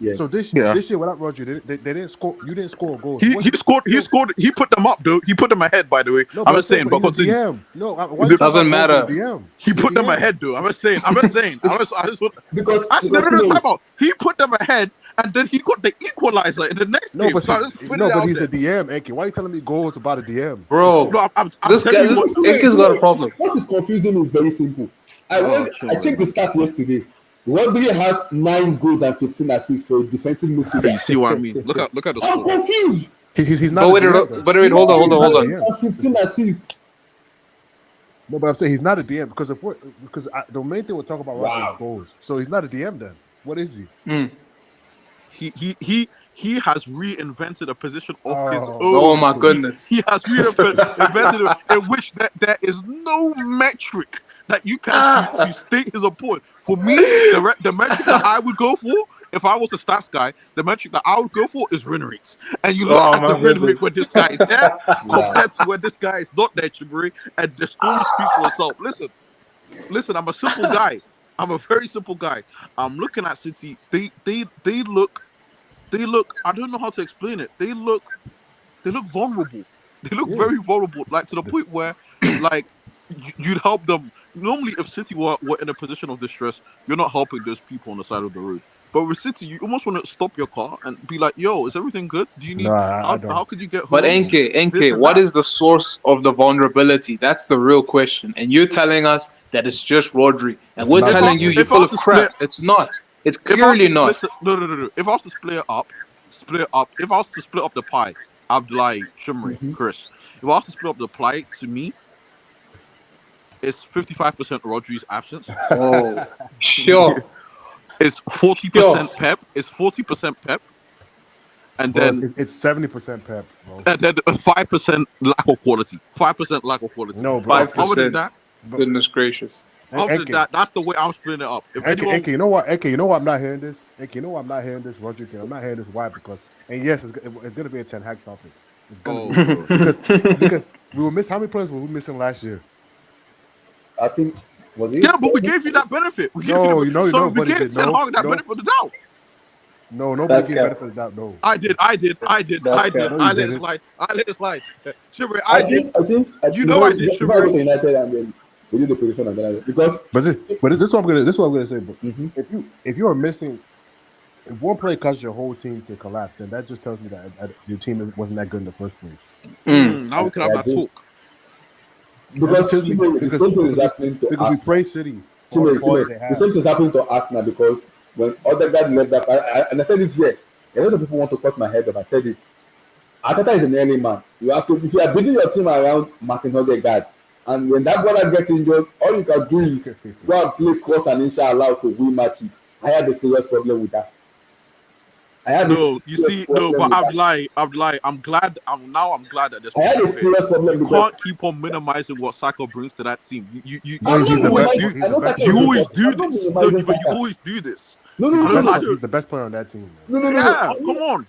Yes. So this yeah. year without Rodri, they didn't score. You didn't score goals. He scored. He So scored. He put them up though. He put them ahead. By the way, no, I'm but I'm just saying, saying. but But he's a continue. DM. No, why are you talking Doesn't about goals for the matter. DM? He He's a put them DM. ahead, though. I'm just saying. I just want. Because Actually, no, you know, time out. He put them ahead, and then he got the equalizer in the next No, game. but So I see, just put it out he's there. a DM, Enke. Why are you telling me goals about a DM? Bro, No, I'm this guy, telling you what. Inke's got a problem. what is confusing is very simple. Oh, I checked the stat yesterday. Rodri has 9 goals and 15 assists for a defensive You midfielder. see what I mean? Look at the I'm score. confused. He's But not a wait, DM though. hold on, He's not a hold on. DM. 15 assists. No, but I'm saying he's not a DM because the main thing we're talking about right now Wow. is goals. So he's not a DM then. What is he? He he has reinvented a position of his own. Oh my goodness. He has reinvented it in which there is no metric that you can to state his opponent. For me, the metric that I would go for, if I was a stats guy, the metric that I would go for is win rates. And you look Oh at my the win rate goodness. when this guy is there compared to when this guy is not there, Chiburi, and the story speaks for itself. Listen, I'm a simple guy. I'm a very simple guy. I'm looking at City. They look. I don't know how to explain it. They look vulnerable. They look very vulnerable, like to the point where, like, you'd help them. Normally, if City were in a position of distress, you're not helping those people on the side of the road. But with City, you almost want to stop your car and be like, "Yo, is everything good? Do you need? No, I how don't. could you get home?" But This NK, and what that. is the source of the vulnerability? That's the real question. And you're telling us that it's just Rodri. And It's we're not telling just you Rodri. you're If I full was of to crap. split, It's not. It's if I was clearly to not. split it, no. If I was to split it up. If I was to split up the pie, Abdullahi, Shimri, Chris. If I was to split up the pie, to me, it's 55% Rodri's absence. Oh, sure. It's 40% Sure. Pep. It's 40% Pep, and Bro, then it's 70% Pep, bro. 5% lack of quality. 5% lack of quality. No, bro. Other than 5%. that, Goodness gracious. that's the way I'm splitting it up. If anyone, AK, you know what? AK, you know why I'm not hearing this? AK, you know why I'm not hearing this? Roger, I'm not hearing this. Why? Because, and yes, it's going to be a Ten Hag topic. It's going to be because we were missing. How many players were we missing last year? I think was it yeah, but we seven? gave you that benefit. We gave No, you the, so we nobody gave did. Ten No, Hag that no, benefit of the doubt. no, nobody That's gave cap. benefit of the doubt. No, I did. That's cap. no, I you let it didn't. slide. Shimri, I I did. think I think You know I did, before I go Shimri. to United and then we do the position and then because But this is what I'm gonna. This is what I'm gonna say. But Mhm. if you are missing, if one player causes your whole team to collapse, then that just tells me that your team wasn't that good in the first place. Now we can have I that agree. talk. That just Because tells me the same thing is happening to we Arsenal. praise City for all the quality they The have. same thing is happening to Arsenal because when Odegaard left that, and I said it here, a lot of people want to cut my head off. I said it. Ateta is an early man. You have to, if you are building your team around Martin Odegaard, and when that brother gets injured, all you can do is go and play cross and inshallah to win matches. I had a serious problem with that. I had a No, you serious see, no, problem but with that. I'm glad. I'm glad at this I had point. a serious problem You because can't keep on minimizing what Saka brings to that team. I'm He's not the best. minimizing. He's I the know best Saka You is player. always important. do I'm not this. No, minimizing but you Saka. always do this. No, He's no, the no, best. no, I no, don't. He's the best player on that team, man. no, no, no, Yeah, no. come on.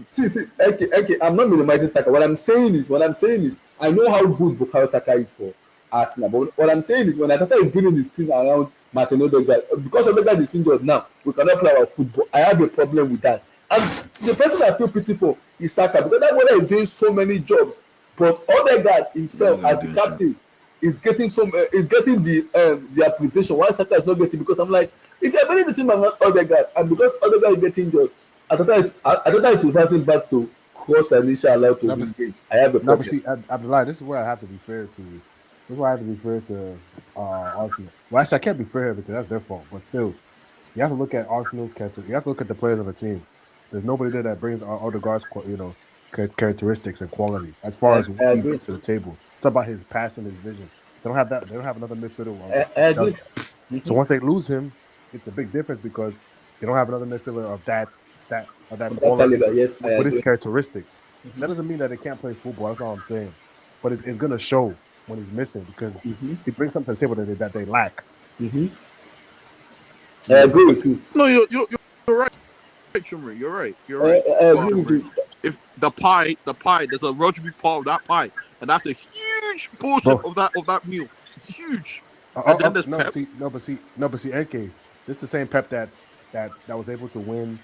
See, okay, I'm not minimizing Saka. What I'm saying is, I know how good Bukayo Saka is for Arsenal. But what I'm saying is, when Ateta is building his team around Martin Odegaard, because Odegaard is injured now, we cannot play our football. I have a problem with that. And the person I feel pity for is Saka because that brother is doing so many jobs. But Odegaard himself, as the captain, is getting the appreciation. Why Saka is not getting? Because I'm like, if you're building the team around Odegaard, and because Odegaard is getting injured, Ateta is reversing back to cross and inshallah to No, win but, games. I have a no, but problem. see, Abdullah, this is where I have to be fair to. This is where I have to be fair to Arsenal. Well, actually, I can't be fair here because that's their fault. But still, you have to look at Arsenal's character. You have to look at the players on the team. There's nobody there that brings Odegaard's characteristics and quality as far as I what he agree. brings to the table. It's about his passing, his vision. They don't have that. They don't have another midfielder. I agree. So once they lose him, it's a big difference because they don't have another midfielder of that That quality caliber, yes, I with his agree. characteristics. That doesn't mean that they can't play football. That's all I'm saying. But it's going to show when he's missing because he brings something to the table that they lack. I agree with you. No, you're right, Chumri. You're right. I agree with you. If the pie, there's a Rodri part of that pie, and that's a huge portion Bro. of that meal. It's huge. And then there's Pep. But see, AK, this is the same Pep that was able to win.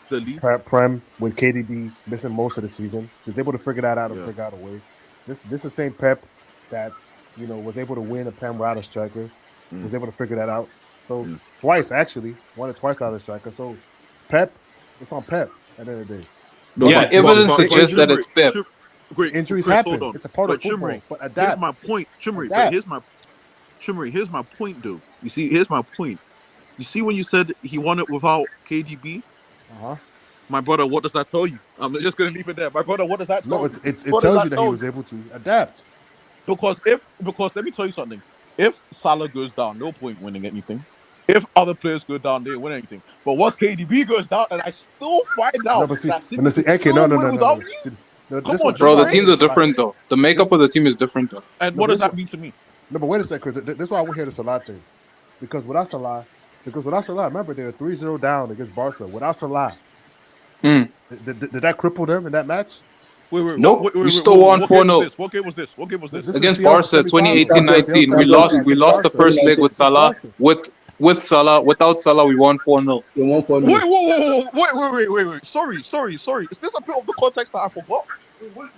The league. Prem with KDB missing most of the season. He was able to figure that out and figure out a way. This is the same Pep that was able to win a Prem without a striker. Was able to figure that out. So twice actually, won it twice out of the striker. So Pep, it's on Pep at the end of the day. No, Yeah, evidence suggests that it's Pep. Injuries Chris, happen. hold on. It's a part of football. Chimri, But adapt. here's my point, Chimri. Adapt. But here's my point, though. You see, here's my point. You see, when you said he won it without KDB, my brother, what does that tell you? I'm just gonna leave it there. My brother, what does that tell you? It tells you that he was able to adapt. Because let me tell you something. If Salah goes down, no point winning anything. If other players go down, they win anything. But once KDB goes down, and I still find out but see, that City no, see, can AK, still win without me. See, no, Come this on, one, this Bro, why the I won't Jimmy. teams hear are the Salah. different though. The makeup of the team is different though. And No, what but does that mean to me? No, but wait a second, Chris. This is why I won't hear the Salah thing. Because without Salah, remember they were 3-0 down against Barca. Without Salah, Mm. did that cripple them in that match? Nope, we still won What game was 4-0 this? What game was this? What game was this? This is against CL Barca semi-final. CL 2018-19. semi-final We against lost the Barca. first leg with Against Salah. Barca. With Salah, without Salah, we won 4-0. They won 4 Wait. Sorry. Is this a bit of the context that I forgot?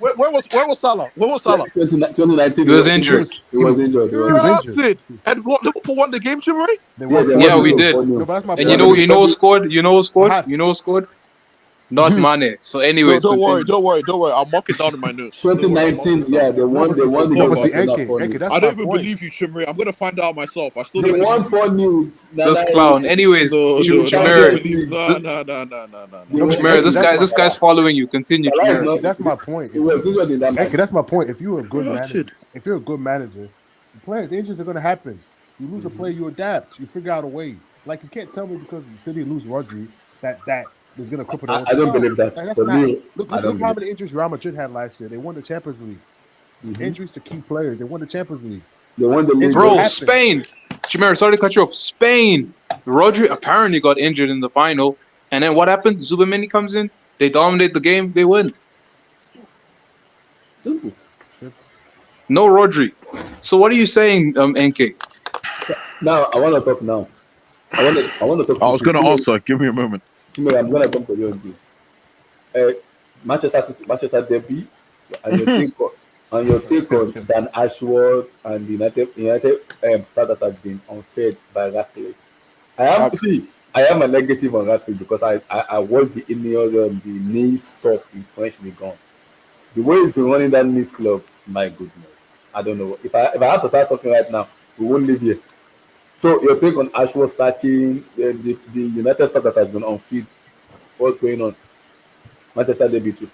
Where was Salah? Where was Salah? 2019. He was injured. He was injured. He was injured. And what, Liverpool won the game, Jimmy? They Yeah, won they 4-0. Yeah, won we did. 4-0. No, but that's my And point. you know who scored? You know who scored? Ahad. You know who scored? Not Mane. So anyways, Don't worry. continue. I'll mark it down in my notes. 2019, yeah, they won. They won. No, but see, the Enke, that's I my don't even point. believe you, Chimray. I'm gonna find out myself. I still They don't won believe 4-0. This clown. Anyways, No, Chimera, Chimera, this guy's following you. Continue, Salah is Chimera. not. That's my point. He was injured in that match. Enke, that's my point. If you're a good manager, Rotted. the injuries are going to happen. You lose a player, you adapt. You figure out a way. Like, you can't tell me because the City lose Rodri that is going to cripple the I don't believe that. That's For not. me, Look I don't how believe many injuries Real Madrid had last year. They won the Champions League. Injuries to key players. They won the Champions League. They won the league. Bro, happened. Spain. Chimera, sorry to cut you off. Spain. Rodri apparently got injured in the final. And then what happened? Zubameni comes in. They dominate the game. They win. Simple. No Rodri. So what are you saying, NK? Now I want to talk now. I want to talk. I was gonna answer. Give me a moment. Chimera, I'm gonna come to you on this. Manchester derby, and your take on Dan Ashworth and the United start that has been unfair by Ratcliffe. I am a negative on Ratcliffe because I watched the Ineos the Nice stuff in French League on. The way he's been running that Nice club, my goodness. I don't know. If I have to start talking right now, we won't live here. So your take on Ashworth starting, the United stuff that has been on field, what's going on? Manchester derby too.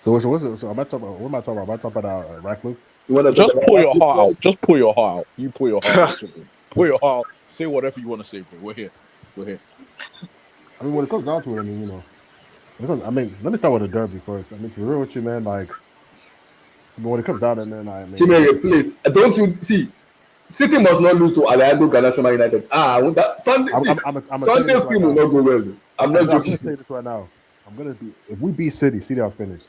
So am I talking about? What am I talking about? Am I talking about Ratcliffe? You want to Just pour your heart out. Just pour your heart out. You pour your heart out. Chimray. Pour your heart out. Say whatever you want to say, bro. We're here. I mean, when it comes down to it, I mean, let me start with the derby first. I mean, to be real with you, man, like, when it comes down to it, man, I mean, Chimere, please, don't you see? City must not lose to Alejandro Garnacho United. Sunday's team will not go well. I'm not I'm joking. gonna tell you this right now. If we beat City are finished.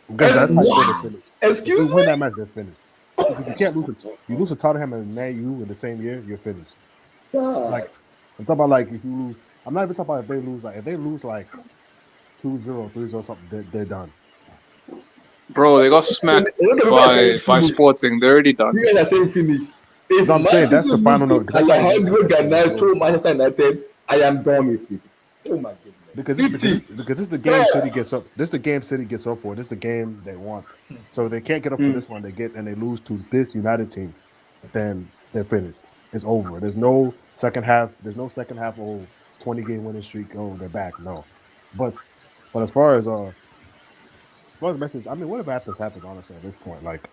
Because that's how they're finished. Excuse if we win me? that match, they're finished. Because you can't lose you lose to Tottenham and Man U in the same year, you're finished. Like, I'm talking about like if you lose. I'm not even talking about if they lose like 2-0, 3-0 something, they're done. Bro, they got smacked by Sporting. They're already done. You guys are saying finish. If I'm saying that's the final note. Alejandro Garnacho Manchester United, I am done with City. Oh my goodness. Because this is the game City gets up. This is the game City gets up for. This is the game they want. So if they can't get up for this one, they lose to this United team, then they're finished. It's over. There's no second half. There's no second half. 20-game winning streak. Oh, they're back. No, but as far as the message, I mean, whatever happens, honestly, at this point. Like,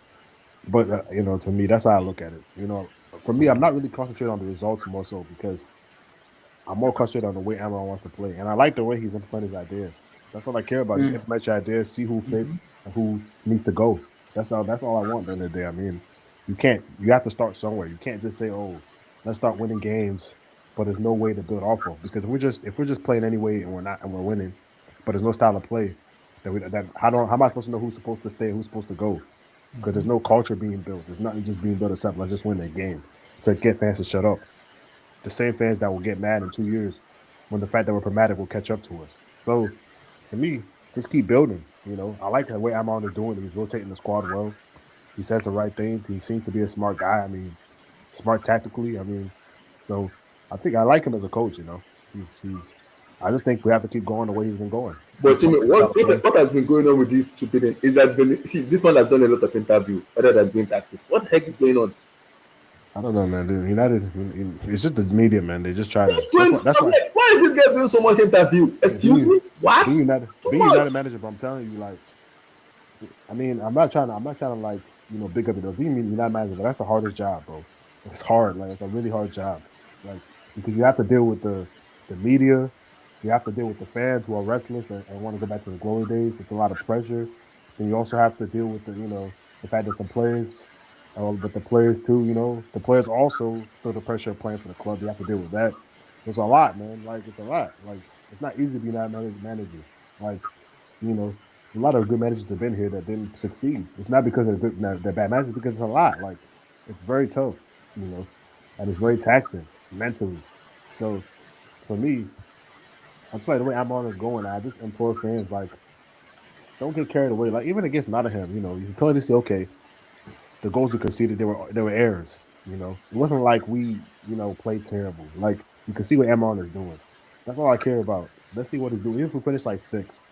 but to me, that's how I look at it. For me, I'm not really concentrating on the results more so because I'm more concentrated on the way Amron wants to play, and I like the way he's implementing his ideas. That's all I care about. Just implement your ideas, see who fits and who needs to go. That's all I want at the end of the day. I mean, you have to start somewhere. You can't just say, "Oh, let's start winning games," but there's no way to build off of. Because if we're just playing anyway and we're winning, but there's no style of play, how am I supposed to know who's supposed to stay, who's supposed to go? Because there's no culture being built. There's nothing just being built except let's just win that game to get fans to shut up. The same fans that will get mad in 2 years when the fact that we're pragmatic will catch up to us. So, for me, just keep building. I like the way Amron is doing it. He's rotating the squad well. He says the right things. He seems to be a smart guy. I mean, smart tactically. I mean, so I think I like him as a coach. I just think we have to keep going the way he's been going. But Jimmy, what has been going on with this stupid thing? This one has done a lot of interview other than doing tactics. What the heck is going on? I don't know, man. Dude, United, it's just the media, man. They just try to. Why is this guy doing so much interview? Excuse me, what? Being United manager, but I'm telling you, like, I mean, I'm not trying to like, big up it. Being United manager, but that's the hardest job, bro. It's hard. Like, it's a really hard job. like because you have to deal with the media, you have to deal with the fans who are restless and want to go back to the glory days. It's a lot of pressure. Then you also have to deal with the fact that some players, but the players too, the players also feel the pressure of playing for the club. You have to deal with that. It's a lot, man. Like it's a lot. Like it's not easy to be not manager. Like there's a lot of good managers that have been here that didn't succeed. It's not because they're good, they're bad managers, because it's a lot. Like it's very tough, and it's very taxing mentally. So for me, I just like the way Amon is going. I just implore fans like don't get carried away. Like even against Nottingham, you can clearly see okay, the goals we conceded they were errors. It wasn't like we played terrible. Like you can see what Amon is doing. That's all I care about. Let's see what he's doing. Even if we finish like 6th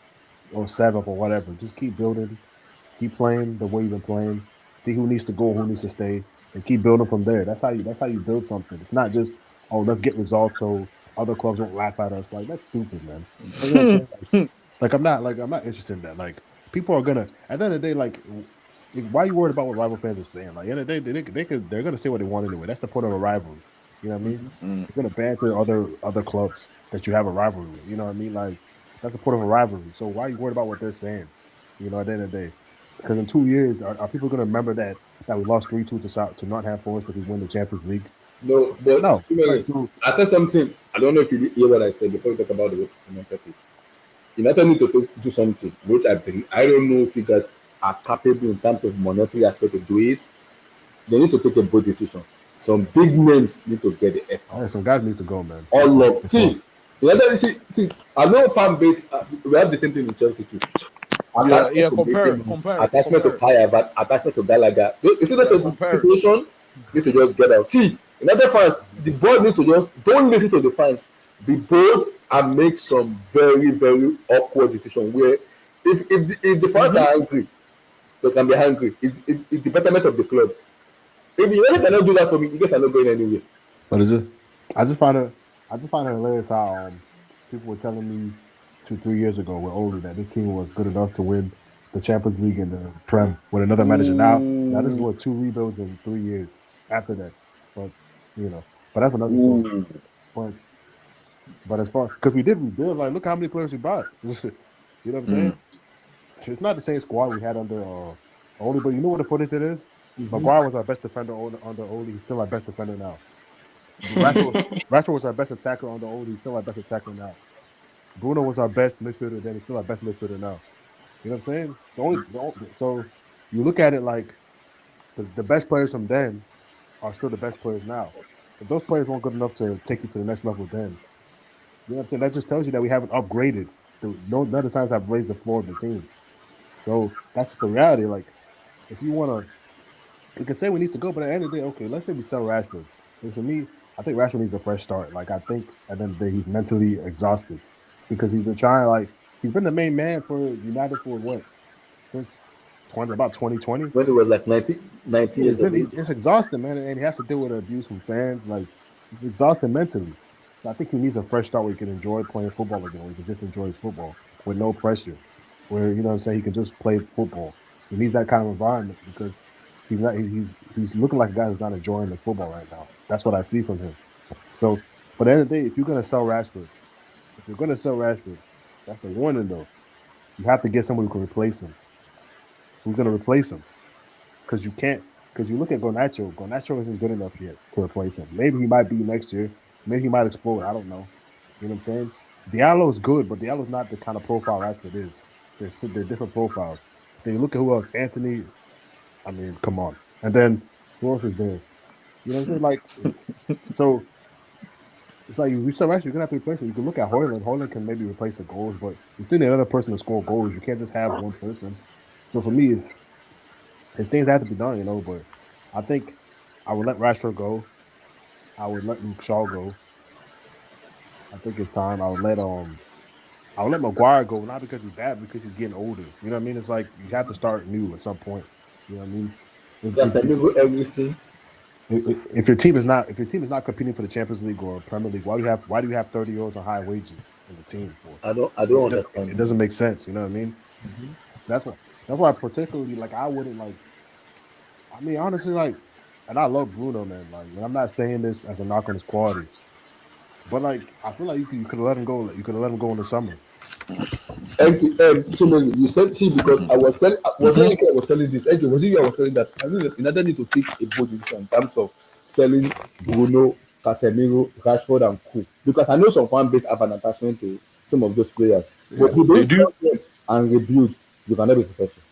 or 7th or whatever, just keep building. Keep playing the way you've been playing. See who needs to go, who needs to stay, and keep building from there. That's how you build something. It's not just let's get results so other clubs won't laugh at us. Like that's stupid, man. Like, you know what I'm saying? I'm not interested in that. Like people are gonna at the end of the day, like why are you worried about what rival fans are saying? Like at the end of the day, they're gonna say what they want anyway. That's the point of a rivalry. You know what I mean? You're gonna banter other clubs that you have a rivalry with. You know what I mean? Like that's the point of a rivalry. So why are you worried about what they're saying? At the end of the day. Because in 2 years, are people going to remember that we lost 3-2 to Nottingham Forest if we win the Champions League? No, but No. 2 minutes. So, I said something. I don't know if you did hear what I said before we talk about the topic. United need to do something, which I believe. I don't know if you guys are capable in terms of monetary aspect to do it. They need to take a bold decision. Some big names need to get the F out. some guys need to go, man. All of It's all. United. See. I know fan base. We have the same thing in Chelsea too. Yeah, Attachment to compare it, Mason, compare it, attachment to compare it. Kaya, attachment to Gallagher. You see that Compare it. situation? Need to just get out. See, United fans, the board needs to just don't listen to the fans. Be bold and make some very, very awkward decision where if the fans are angry, they can be angry. It's the betterment of the club. If United cannot do that for me, you guys are not going anywhere. What is it? I just find it hilarious how people were telling me 2-3 years ago with Oli that this team was good enough to win the Champions League and the Prem with another manager. Now this is what 2 rebuilds in 3 years after that. But but that's another story. But as far because we did rebuild, like look how many players we bought. You know what I'm saying? It's not the same squad we had under Oli, but you know what the funny thing is? Maguire was our best defender under Oli. He's still our best defender now. Rashford was our best attacker under Oli. He's still our best attacker now. Bruno was our best midfielder then. He's still our best midfielder now. You know what I'm saying? So you look at it like the best players from then are still the best players now. If those players weren't good enough to take you to the next level then, you know what I'm saying? That just tells you that we haven't upgraded. None of the signs have raised the floor of the team. So that's the reality. Like, if you want to, you can say we need to go, but at the end of the day, okay, let's say we sell Rashford. And for me, I think Rashford needs a fresh start. Like, I think at the end of the day, he's mentally exhausted because he's been trying, like, he's been the main man for United for what? Since about 2020. When it was like 90 years of age. It's exhausting, man, and he has to deal with abuse from fans. Like, it's exhausting mentally. So I think he needs a fresh start where he can enjoy playing football again, where he can just enjoy his football with no pressure. Where you know what I'm saying, he can just play football. He needs that kind of environment because he's looking like a guy who's not enjoying the football right now. That's what I see from him. So, but at the end of the day, if you're gonna sell Rashford, that's the warning though. You have to get someone who can replace him. Who's gonna replace him? Because you can't. Because you look at Garnacho. Garnacho isn't good enough yet to replace him. Maybe he might be next year. Maybe he might explode. I don't know. You know what I'm saying? Diallo is good, but Diallo's not the kind of profile Rashford is. They're different profiles. Then you look at who else. Anthony. I mean, come on. And then who else is there? You know what I'm saying? Like, so it's like you sell Rashford, you're gonna have to replace him. You can look at Højlund. Højlund can maybe replace the goals, but you still need another person to score goals. You can't just have one person. So for me, it's things that have to be done, but I think I would let Rashford go. I would let Luke Shaw go. I think it's time. I would let Maguire go, not because he's bad, because he's getting older. You know what I mean? It's like you have to start new at some point. You know what I mean? That's a new everything. If your team is not competing for the Champions League or Premier League, why do you have 30-year-olds on high wages in the team for? I don't understand. It doesn't make sense. You know what I mean? That's why particularly like I wouldn't like. I mean, honestly, like and I love Bruno, man. Like, and I'm not saying this as a knock on his quality, but like, I feel like you could have let him go. You could have let him go in the summer. Chimoli, you said, see, because I was telling, was it you I was telling this? Okay, was it you I was telling that? I mean, United need to take a bold decision in terms of selling Bruno, Casemiro, Rashford, and Co. Because I know some fan base have an attachment to some of those players. But Yeah, if you don't they do. sell them and rebuild, you cannot be successful.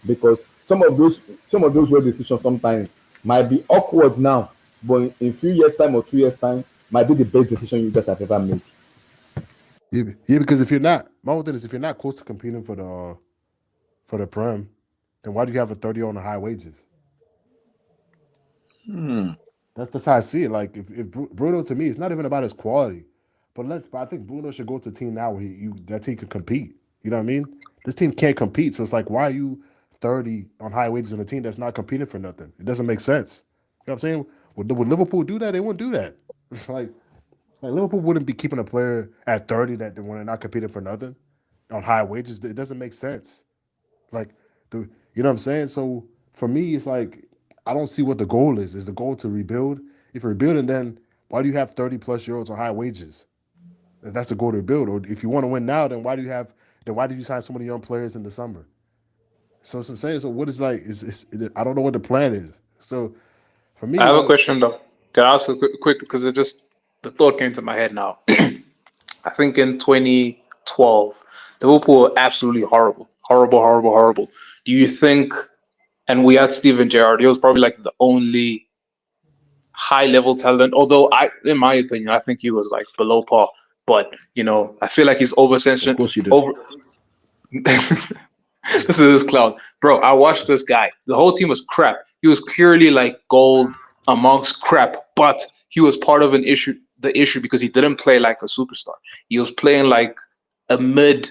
Because some of those well decisions sometimes might be awkward now, but in few years time or 2 years time might be the best decision you guys have ever made. Yeah, because if you're not, my whole thing is if you're not close to competing for the prem, then why do you have a 30 on the high wages? That's how I see it. Like if Bruno to me, it's not even about his quality, but I think Bruno should go to a team now where that team can compete. You know what I mean? This team can't compete, so it's like why are you 30 on high wages on a team that's not competing for nothing? It doesn't make sense. You know what I'm saying? Would Liverpool do that? They wouldn't do that. It's like Liverpool wouldn't be keeping a player at 30 that when they're not competing for nothing on high wages. It doesn't make sense. Like you know what I'm saying? So for me, it's like I don't see what the goal is. Is the goal to rebuild? If you're rebuilding, then why do you have 30+ year olds on high wages? If that's the goal to rebuild, or if you want to win now, then why did you sign so many young players in the summer? So what I'm saying, so what is like is I don't know what the plan is. So for I me, have a like question though. Can I ask a quick because it just the thought came to my head now. I think in 2012, Liverpool were absolutely horrible, horrible, horrible, horrible. Do you think? And we had Steven Gerrard. He was probably like the only high level talent. Although in my opinion, I think he was like below par. But I feel like he's over Of course you did. over. This is this clown, bro. I watched this guy. The whole team was crap. He was clearly like gold amongst crap, but he was part of an issue. The issue because he didn't play like a superstar. He was playing like a mid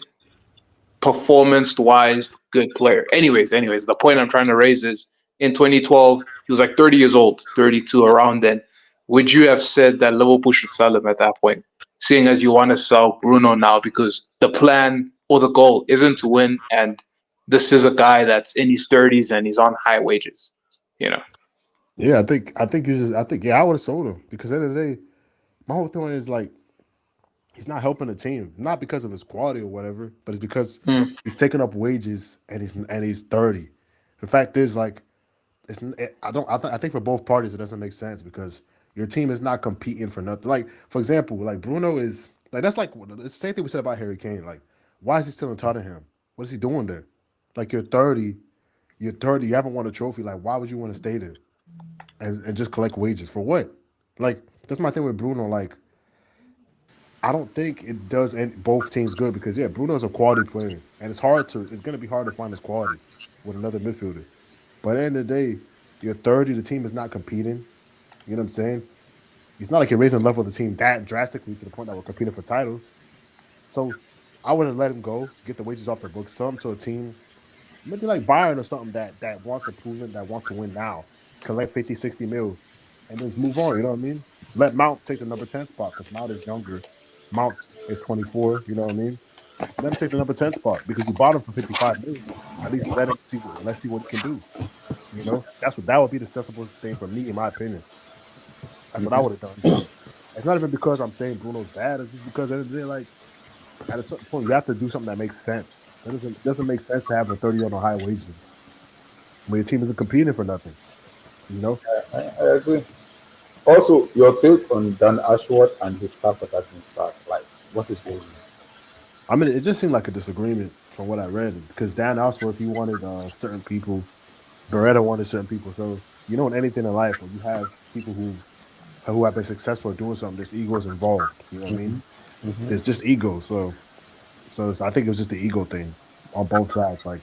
performance wise good player. Anyways, the point I'm trying to raise is in 2012 he was like 30 years old, 32 around then. Would you have said that Liverpool should sell him at that point, seeing as you want to sell Bruno now because the plan or the goal isn't to win, and this is a guy that's in his 30s and he's on high wages, you know? yeah, I think I would have sold him because at the end of the day, my whole thing is like he's not helping the team, not because of his quality or whatever, but it's because Mm. he's taking up wages and he's 30. The fact is, like, I think for both parties it doesn't make sense because your team is not competing for nothing. Like, for example, like Bruno is like that's like it's the same thing we said about Harry Kane. Like, why is he still in Tottenham? What is he doing there? Like, you're 30, you haven't won a trophy. Like, why would you want to stay there and just collect wages for what? Like, that's my thing with Bruno. Like, I don't think it does both teams good because yeah, Bruno's a quality player, and it's gonna be hard to find his quality with another midfielder. But at the end of the day, you're 30, the team is not competing. You know what I'm saying? It's not like you're raising the level of the team that drastically to the point that we're competing for titles. So I would have let him go, get the wages off the books, sell him to a team, maybe like Bayern or something that wants improvement, that wants to win now, collect 50, 60 mil, and then move on. You know what I mean? Let Mount take the number 10 spot because Mount is younger. Mount is 24. You know what I mean? Let him take the number 10 spot because you bought him for 55 mil. At least let's see what he can do. You know, that would be the sensible thing for me, in my opinion. That's what I would have done. So it's not even because I'm saying Bruno's bad. It's just because at the end of the day, like at a certain point, you have to do something that makes sense. It doesn't make sense to have a 30 on the high wages when your team isn't competing for nothing. You know? I agree. Also, your take on Dan Ashworth and his staff that has been sacked. Like, what is going on? I mean, it just seemed like a disagreement from what I read because Dan Ashoworth, he wanted certain people, Beretta wanted certain people. So in anything in life when you have people who have been successful at doing something, there's egos involved. You know what I mean? There's just ego. I think it was just the ego thing on both sides. Like,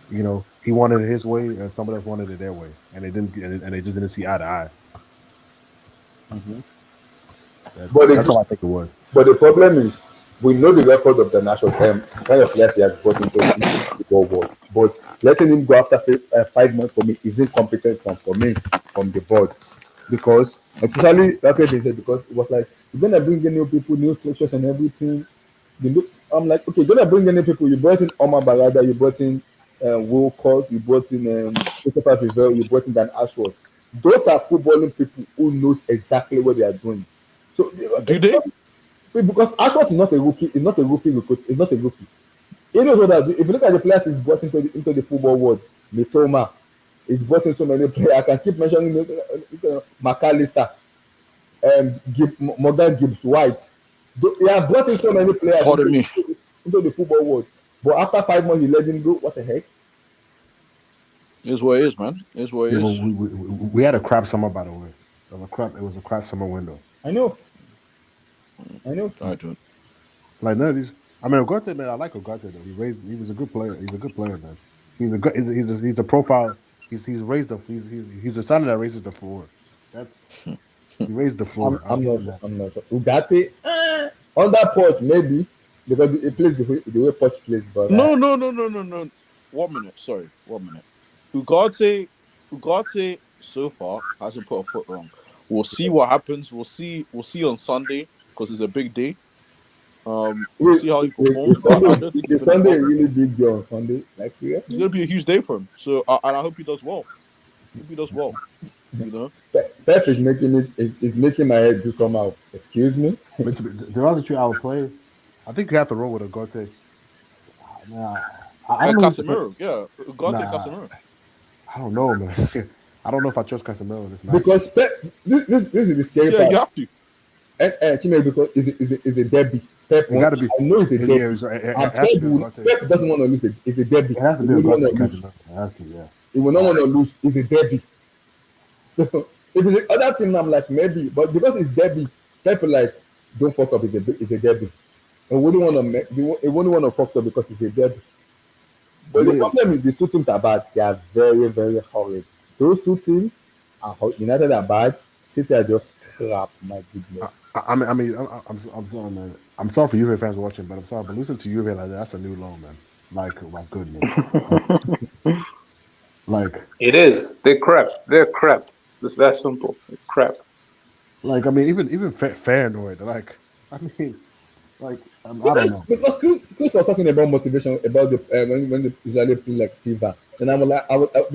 he wanted it his way, and somebody else wanted it their way, and they just didn't see eye to eye. That's But that's the, all I think it was. but the problem is, we know the record of the national team, kind of players he has brought into the football world. But letting him go after 5 months for me is incompetent for me from the board. Because, especially, that's what they said, because it was like, you're going to bring in new people, new structures and everything. I'm like, okay, you're going to bring in new people. You brought in Omar Barada, you brought in Will Kos, you brought in Christopher Vivell, you brought in Dan Ashworth. those are footballing people who knows exactly what they are doing. So Do they? because Ashworth is not a rookie, is not a rookie recruit, is not a rookie. He knows what that. If you look at the players he's brought into the football world, Mitoma, he's brought in so many players. I can keep mentioning McAllister, Morgan Gibbs White. They have brought in so many players Pardon me. into the football world. But after 5 months, he let him go. What the heck? Is what it is, man. Is what it Yeah, but is. we had a crap summer, by the way. It was a crap summer window. I know. I know. I don't. Like none of these. I mean, Ugarte, man, I like Ugarte though. He was a good player. He's a good player, man. He's the profile. He's raised the he's a son that raises the floor. That's he raised the floor. I'm not. Ugarte, under Poch maybe because he plays the way Poch plays. But No. 1 minute. Sorry. 1 minute. Ugarte so far hasn't put a foot wrong. We'll see what happens. We'll see on Sunday because it's a big day. We'll see how he performs. I don't think the Sunday a really big day on Sunday. Like seriously, it's gonna be a huge day for him. So and I hope he does well. Hope he does well. You know. Pep is making my head do somehow. Excuse me. But to be honest with you, I would play. I think you have to roll with Ugarte. I don't know. Casemiro, yeah, Ugarte, Casemiro. I don't know, man. I don't know if I trust Casemiro in this match. Because Pep, this is the scary part. You have to. Chime, because is a derby. Pep It be. I know it's a derby. Pep doesn't want to lose it. It's a derby. It has to be Ugarte. It has to, yeah. He will not want to lose. It's a derby. So if it's the other team, I'm like maybe, but because it's derby, Pep like don't fuck up. It's a derby. And wouldn't want to fuck up because it's a derby. But the problem is the two teams are bad. They are very, very horrid. Those two teams are United are bad. City are just crap. My goodness. I'm sorry, man. I'm sorry for Juve fans watching, but I'm sorry. But losing to Juve like that's a new low, man. Like, my goodness. Like it is. They're crap. They're crap. It's just that simple. They're crap. Like I mean, even Feyenoord. Like I mean, like I don't know. Because Chris was talking about motivation about the when the Israeli play like FIFA, and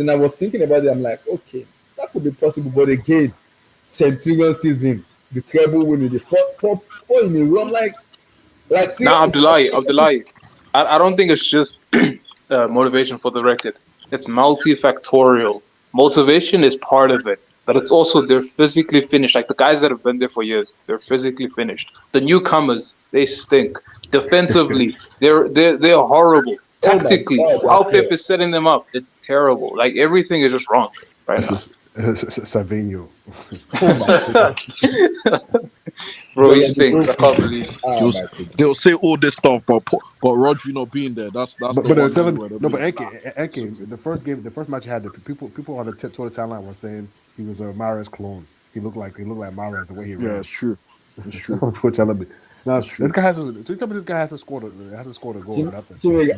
I was thinking about it. I'm like, okay, that could be possible, but again, Centurion season, the treble winning, the four in a row. I'm like Now, Abdullahi, I don't think it's just motivation for the record. It's multifactorial. Motivation is part of it, but it's also they're physically finished. Like the guys that have been there for years, they're physically finished. The newcomers, they stink. Defensively, they're horrible. Tactically, how Pep is setting them up, it's terrible. Like everything is just wrong right now. Savinho. Bro, he stinks. I can't believe it. They'll say all this stuff, but Rodri not being there. That's but they're telling no, but Enke, the first match he had, the people on the Twitter timeline were saying he was a Mahrez clone. He looked like Mahrez the way he ran. Yeah, it's true. It's true. People telling me. Now this guy hasn't scored a goal.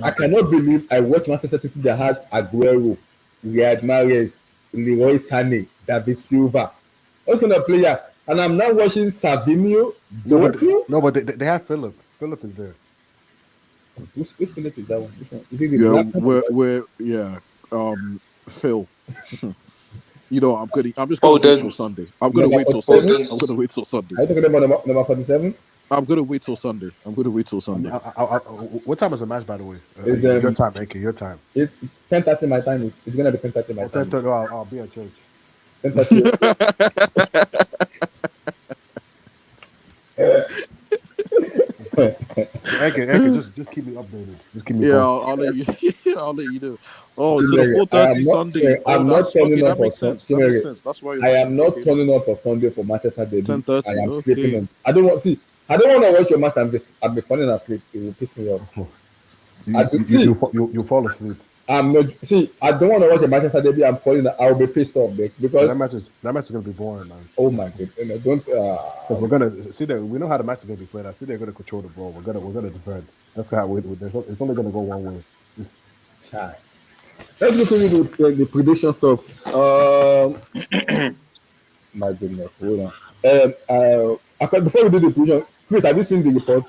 I cannot believe I watched Manchester City that has Aguero, Riyad Mahrez, Leroy Sané, David Silva. What's kind of player? And I'm now watching Savinho. No, but they have Philip. Philip is there. Which Philip is that one? Is it the Phil. You know, I'm just gonna wait till Sunday. I'm gonna wait till Sunday. Are you talking about number 47? I'm gonna wait till Sunday. What time is the match, by the way? It's, your time, AK. Your time. It's 10:30 my time. It's gonna be 10:30 my time. 10:30. I'll be at church. 10:30. AK, just keep me updated. Just keep me. Yeah, I'll let you. I'll let you know. Oh, so the 4:30 Sunday. I'm not turning up on Sunday. That's why I am not turning up on Sunday for Manchester Derby. 10:30. I am sleeping on. I don't want to watch your match. I'll be falling asleep. It will piss me off. You fall asleep. I'm not. See, I don't want to watch a Manchester Derby. I'm falling. I'll be pissed off because that match is gonna be boring, man. Oh my god! Don't. Because we're gonna see that we know how the match is gonna be played. I see they're gonna control the ball. We're gonna defend. That's how it's only gonna go one way. Let's look into the prediction stuff. My goodness, hold on. Before we do the prediction, Chris, have you seen the report?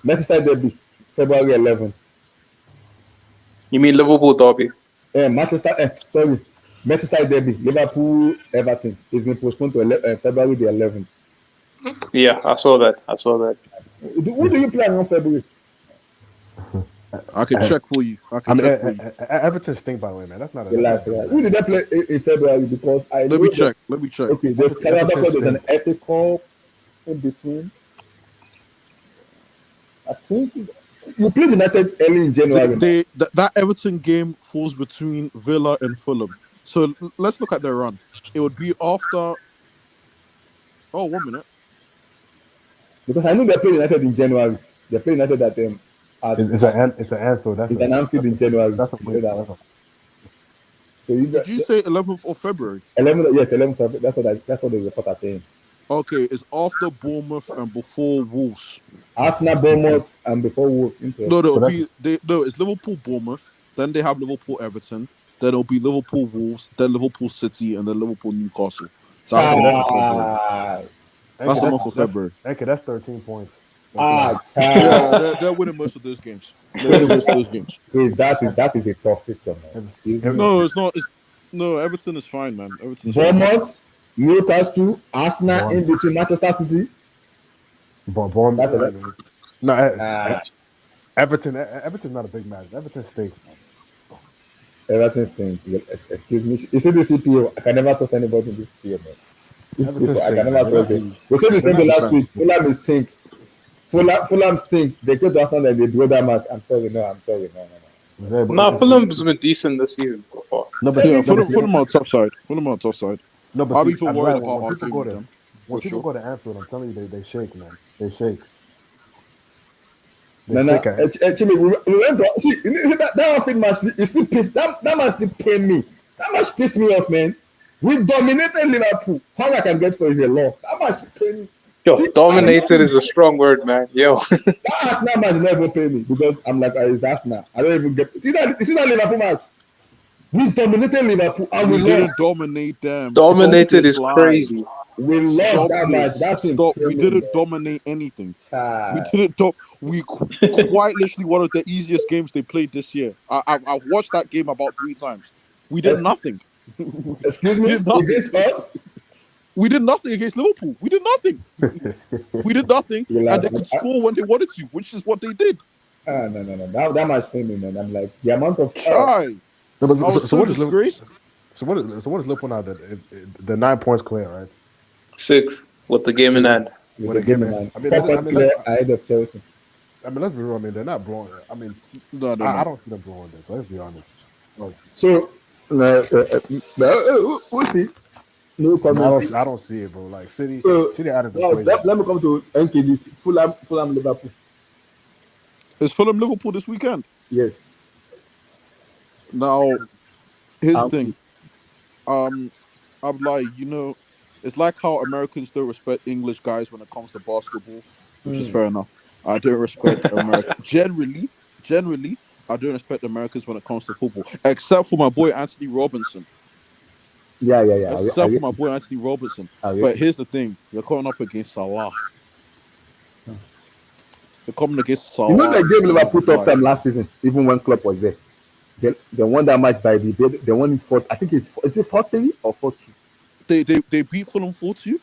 Manchester Derby, February 11th. You mean Liverpool Derby? Manchester. Sorry, Merseyside derby, Liverpool, Everton, is been postponed to February the 11th. Yeah, I saw that. I saw that. Who do you play on February? I can check for you. I I can mean, check for you. Everton stink, by the way, man. That's not a The last that's not a Who did they play in February? Because I know Let me check. Let me check. Okay, there's Canada Cup, Everton there's an FA Cup in between. I think you played United early in January. That Everton game falls between Villa and Fulham. So let's look at their run. It would be after. Oh, 1 minute. Because I know they played United in January. They played United at them. It's an Anfield. It's an Anfield in January. That's a weird. So you got, Did you say 11th of February? 11? Yes, 11th. That's what the report are saying. Okay, it's after Bournemouth and before Wolves. Arsenal, Bournemouth, and before Wolves. No, it's Liverpool, Bournemouth. Then they have Liverpool, Everton. Then it'll be Liverpool, Wolves. Then Liverpool, City, and then Liverpool, Newcastle. That's the month of February. That's the month of February. Okay, that's 13 points. Yeah, they're winning most of those games. That is a tough fixture, man. No, it's not. No, Everton is fine, man. Everton's Bournemouth, Newcastle, Arsenal in between Manchester City. Bournemouth. No, Everton's not a big match. Everton stink. Everton stink. Excuse me. You see this CPO? I can never trust anybody in this CPO, man. I can never trust them. We said the same last week. Fulham is stink. Fulham stink. They go to Arsenal and they draw that match. I'm sorry. No. Fulham's been decent this season so far. No, but Fulham on top side. No, but I'm even worried about our game with them. When people go to Anfield, I'm telling you, they shake, man. They shake. Actually, we went to see that Anfield match. It still pissed. That match still pain me. That match pissed me off, man. We dominated Liverpool. How I can get for is a loss. That match pain me. Yo, dominated is a strong word, man. Yo. That Arsenal match never pay me because I'm like, it's Arsenal. I don't even get. See that Liverpool match? We dominated Liverpool and we didn't lost. Dominate them. Dominated is crazy. We lost that match. That's we didn't dominate anything. We didn't. We quite literally one of the easiest games they played this year. I watched that game about 3 times. We did nothing. Excuse me? Against us? We did nothing against Liverpool. We did nothing. And they could score when they wanted to, which is what they did. No. That match paid me, man. I'm like, the amount of try. No, so what is Liverpool now? The 9 points clear, right? 6 with the game in hand. With the game in hand. I mean, ahead of Chelsea. I mean, let's be real. I mean, they're not blowing. I mean, I don't see them blowing this. Let's be honest. So, we'll see. No comment. I don't see it, bro. Like City out of the equation. Let me come to NKD. Fulham, Liverpool. Is Fulham Liverpool this weekend? Yes. Now, here's the thing. I'm like, it's like how Americans don't respect English guys when it comes to basketball, which is fair enough. I don't respect America. Generally, I don't respect Americans when it comes to football, except for my boy Anthony Robinson. Yeah. Except for my boy Anthony Robinson. But here's the thing: you're coming up against Salah. You're coming against Salah. You know they gave Liverpool tough time last season, even when Klopp was there. They won that match by they won it 4. I think is it 4-3 or 4-2? They beat Fulham 4-2.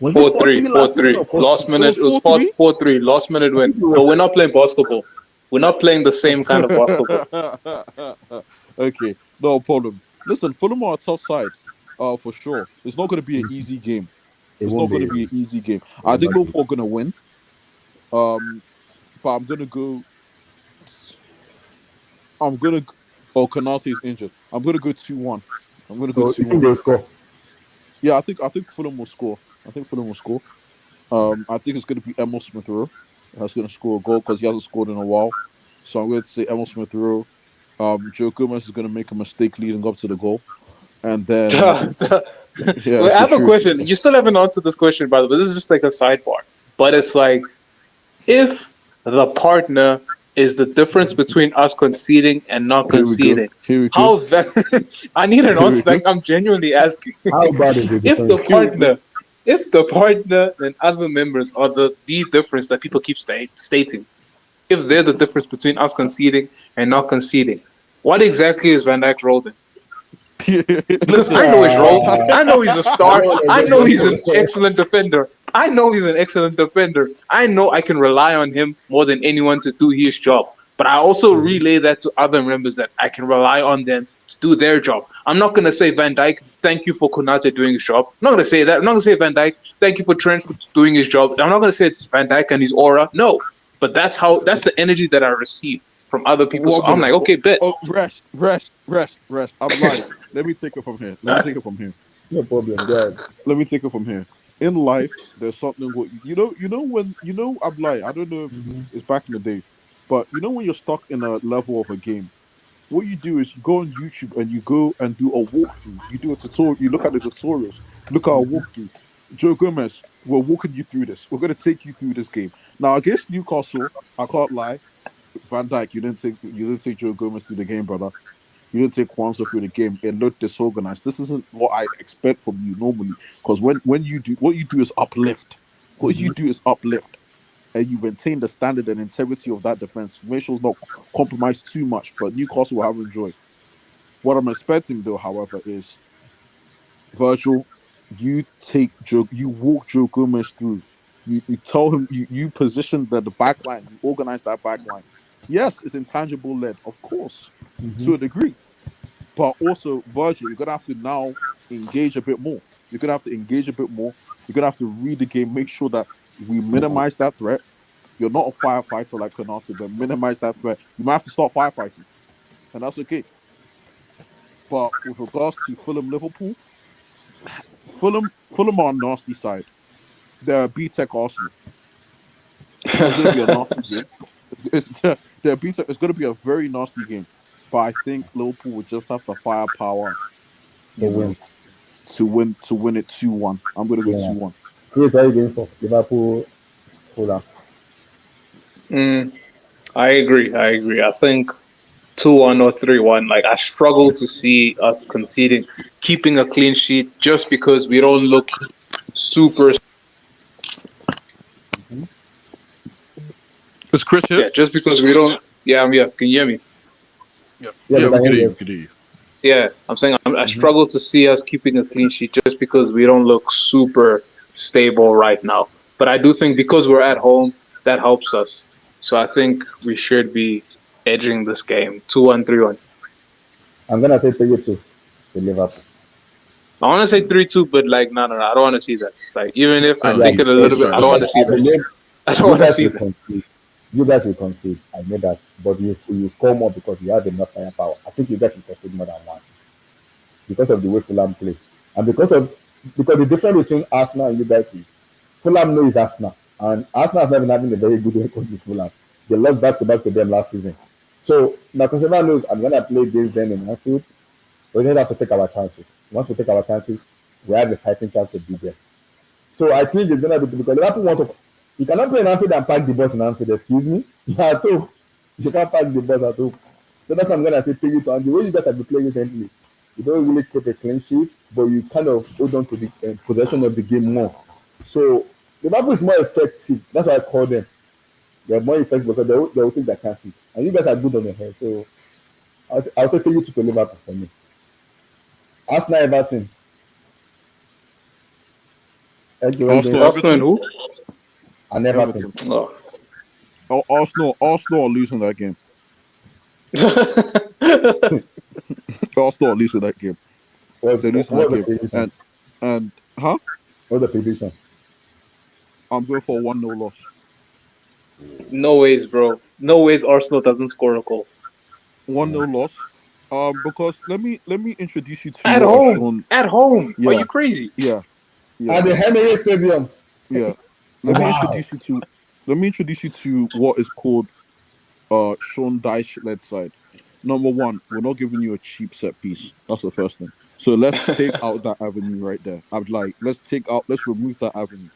4-3. Last minute, it was 4-3. Last minute win. But we're not playing basketball. We're not playing the same kind of basketball. Okay, no problem. Listen, Fulham are a tough side, for sure. It's not going to be an easy game. I think Liverpool are going to win. But I'm going to go. Oh, Konate is injured. I'm going to go 2-1. I'm going to go 2-1. You think they'll score? Yeah, I think Fulham will score. I think it's going to be Emil Smith-Rowe that's going to score a goal because he hasn't scored in a while. So I'm going to say Emil Smith-Rowe. Joe Gomez is going to make a mistake leading up to the goal. And then... Wait, I have a question. You still haven't answered this question, by the way. This is just like a sidebar. But it's like, if the partner is the difference between us conceding and not conceding, how that... I need an answer. Like, I'm genuinely asking. How bad is it? If the partner and other members are the difference that people keep stating, if they're the difference between us conceding and not conceding, what exactly is Van Dijk's role then? Because Listen, I know his role. Ah, I know he's a I star. don't want I to know he's go an excellent defender. I know he's an excellent defender. I know I can rely on him more than anyone to do his job. But I also relay that to other members that I can rely on them to do their job. I'm not going to say Van Dijk, thank you for Konate doing his job. I'm not going to say that. I'm not going to say Van Dijk, thank you for Trent for doing his job. I'm not going to say it's Van Dijk and his aura. No. But that's the energy that I receive from other people. So 1 I'm minute. like, okay, bet. Oh, rest. I'm lying. Let me take it from here. No problem. Go ahead. Let me take it from here. In life, there's something what when I'm lying. I don't know if it's back in the day, but when you're stuck in a level of a game, what you do is you go on YouTube and you go and do a walkthrough. You do a tutorial. You look at the tutorials. Look at a walkthrough. Joe Gomez, we're walking you through this. We're going to take you through this game. Now against Newcastle, I can't lie. Van Dijk, you didn't take Joe Gomez through the game, brother. You didn't take Kwanzaa through the game. It looked disorganized. This isn't what I expect from you normally. Because when you do what you do is uplift. What you do is uplift, and you maintain the standard and integrity of that defense. Make sure it's not compromised too much. But Newcastle will have enjoy. What I'm expecting though, however, is Virgil. You walk Joe Gomez through. You tell him you position the back line. You organize that back line. Yes, it's intangible led, of course, to a degree. But also, Virgil, you're gonna have to now engage a bit more. You're gonna have to engage a bit more. You're gonna have to read the game, make sure that we minimize that threat. You're not a firefighter like Konate, but minimize that threat. You might have to start firefighting, and that's okay. But with regards to Fulham Liverpool, Fulham are on nasty side. They're a B-Tech Arsenal. So it's gonna be a nasty game. They're B-Tech. It's gonna be a very nasty game. But I think Liverpool would just have the firepower, To you win. know, to win it 2-1. I'm gonna go Yeah. 2-1. Chris, what are you going for? Liverpool, Fulham. Mm, I agree. I think 2-1 or 3-1. Like I struggle to see us conceding, keeping a clean sheet just because we don't look super. Is Chris here? Yeah, just because we don't. Yeah, I'm here. Can you hear me? Yeah. Yeah, Yeah, we we can can hear hear you. you. Can hear you. Yeah, I'm saying I struggle to see us keeping a clean sheet just because we don't look super stable right now. But I do think because we're at home, that helps us. So I think we should be edging this game 2-1, 3-1. I'm gonna say 3-2 to Liverpool. I want to say 3-2, but like, no. I don't want to see that. Like, even if I No, think Yeah, it a he's little bit, trying I to don't want be. to see I that. believe I don't you want to guys see will that. concede. You guys will concede. I know that, but you score more because you have enough firepower. I think you guys will concede more than one because of the way Fulham play, and because the difference between Arsenal and you guys is Fulham knows Arsenal, and Arsenal has not been having a very good record with Fulham. They lost back to back to them last season. So now Conservative knows I'm gonna play against them in Anfield. We don't have to take our chances. Once we take our chances, we have a fighting chance to beat them. So I think it's gonna be because Liverpool want to. You cannot play in Anfield and park the bus in Anfield. Excuse me. You have to. You can't park the bus at home. So that's what I'm gonna say to you. And the way you guys have been playing recently, you don't really keep a clean sheet, but you kind of hold on to the possession of the game more. So Liverpool is more effective. That's why I call them. They're more effective because they will take their chances. And you guys are good on the head. So I'll say 3-2 to Liverpool for me. Arsenal Everton. Okay, what are you going Arsenal, for? Arsenal and Everton, who? And Everton. Everton. Oh. Arsenal are losing that game. Arsenal are losing that game. What's They're losing that what's the game. prediction? And huh? What's the prediction? I'm going for a 1-0 loss. No ways, bro. No ways Arsenal doesn't score a goal. 1-0 loss. Because let me introduce you to At what home. Sean. At home. Are Yeah, you crazy? yeah, yeah, At the Emirates Stadium. yeah. Let me Wow. introduce you to what is called Sean Dyche led side. Number one, we're not giving you a cheap set piece. That's the first thing. So let's take out that avenue right there. Let's remove that avenue.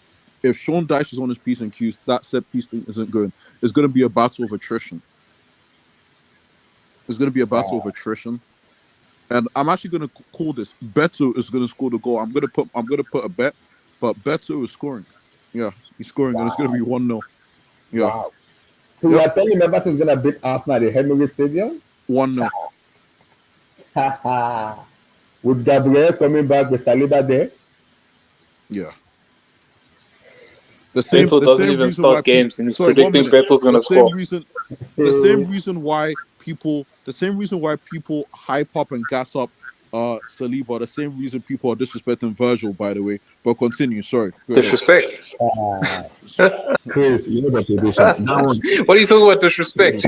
If Sean Dyche is on his P's and Q's, that set piece thing isn't going. It's going to be a battle of attrition. It's going to be a battle of attrition. And I'm actually going to call this. Beto is going to score the goal. I'm going to put a bet, but Beto is scoring. Yeah, he's scoring, and it's going to Wow. be 1-0. Yeah. Wow. So we Yep. are telling me Everton is gonna beat Arsenal at the Emirates Stadium? 1-0. Wow. with Gabriel coming back with Saliba there. Yeah. The Beto doesn't same even reason why start games, and he's sorry, 1 predicting minute. Beto's The gonna same score. reason the same reason why people hype up and gas up Saliba, the same reason people are disrespecting Virgil, by the way. But continue, sorry. Go ahead. Disrespect. Chris, you know the prediction. That one. What are you talking about? Disrespect.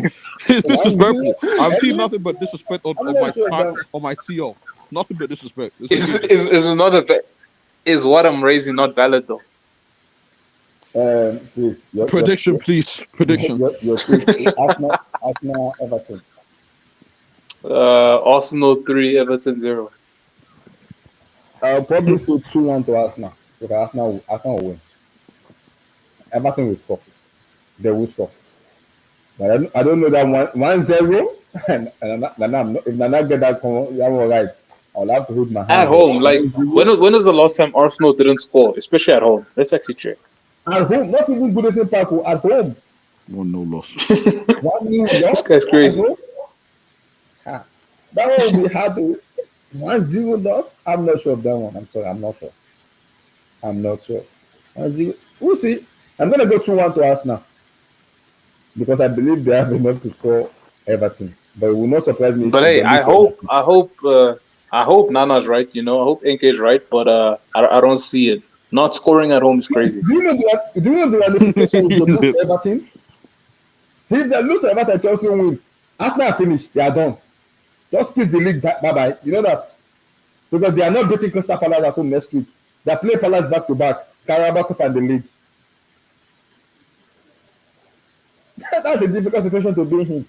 It's disrespectful. I've seen I'm nothing but disrespect on not my sure chat, that. on my TL. Nothing but disrespect. It's Is ridiculous. another is what I'm raising not valid though? Please, Prediction, please. Prediction. your pick. Arsenal, Everton. Arsenal 3, Everton 0. I'll probably say 2-1 to Arsenal because Arsenal will win. Everton will score. They will score. But I don't know that 1-0. And if Nana get that one right, I'll have to hold my hand. At home, like when is the last time Arsenal didn't score, especially at home? Let's actually check. At home, not even Goodison Park. At home, 1-0 loss. 1-0 This loss. guy's crazy. At home. That one will be hard to 1-0 loss. I'm not sure of that one. I'm sorry, I'm not sure. 1-0. We'll see. I'm gonna go 2-1 to Arsenal because I believe they have enough to score Everton. But it will not surprise me. But if hey, they lose to I hope Nana's right. You know, I hope NK's right. But I don't see it. Not scoring at home is crazy. Do you know the ramification if they lose to Everton? If they lose to Everton, Chelsea win. Arsenal are finished. They are done. Just kiss the league. Bye bye. You know that because they are not beating Crystal Palace at home next week. They are playing Palace back to back. Carabao Cup and the league. That's a difficult situation to be in.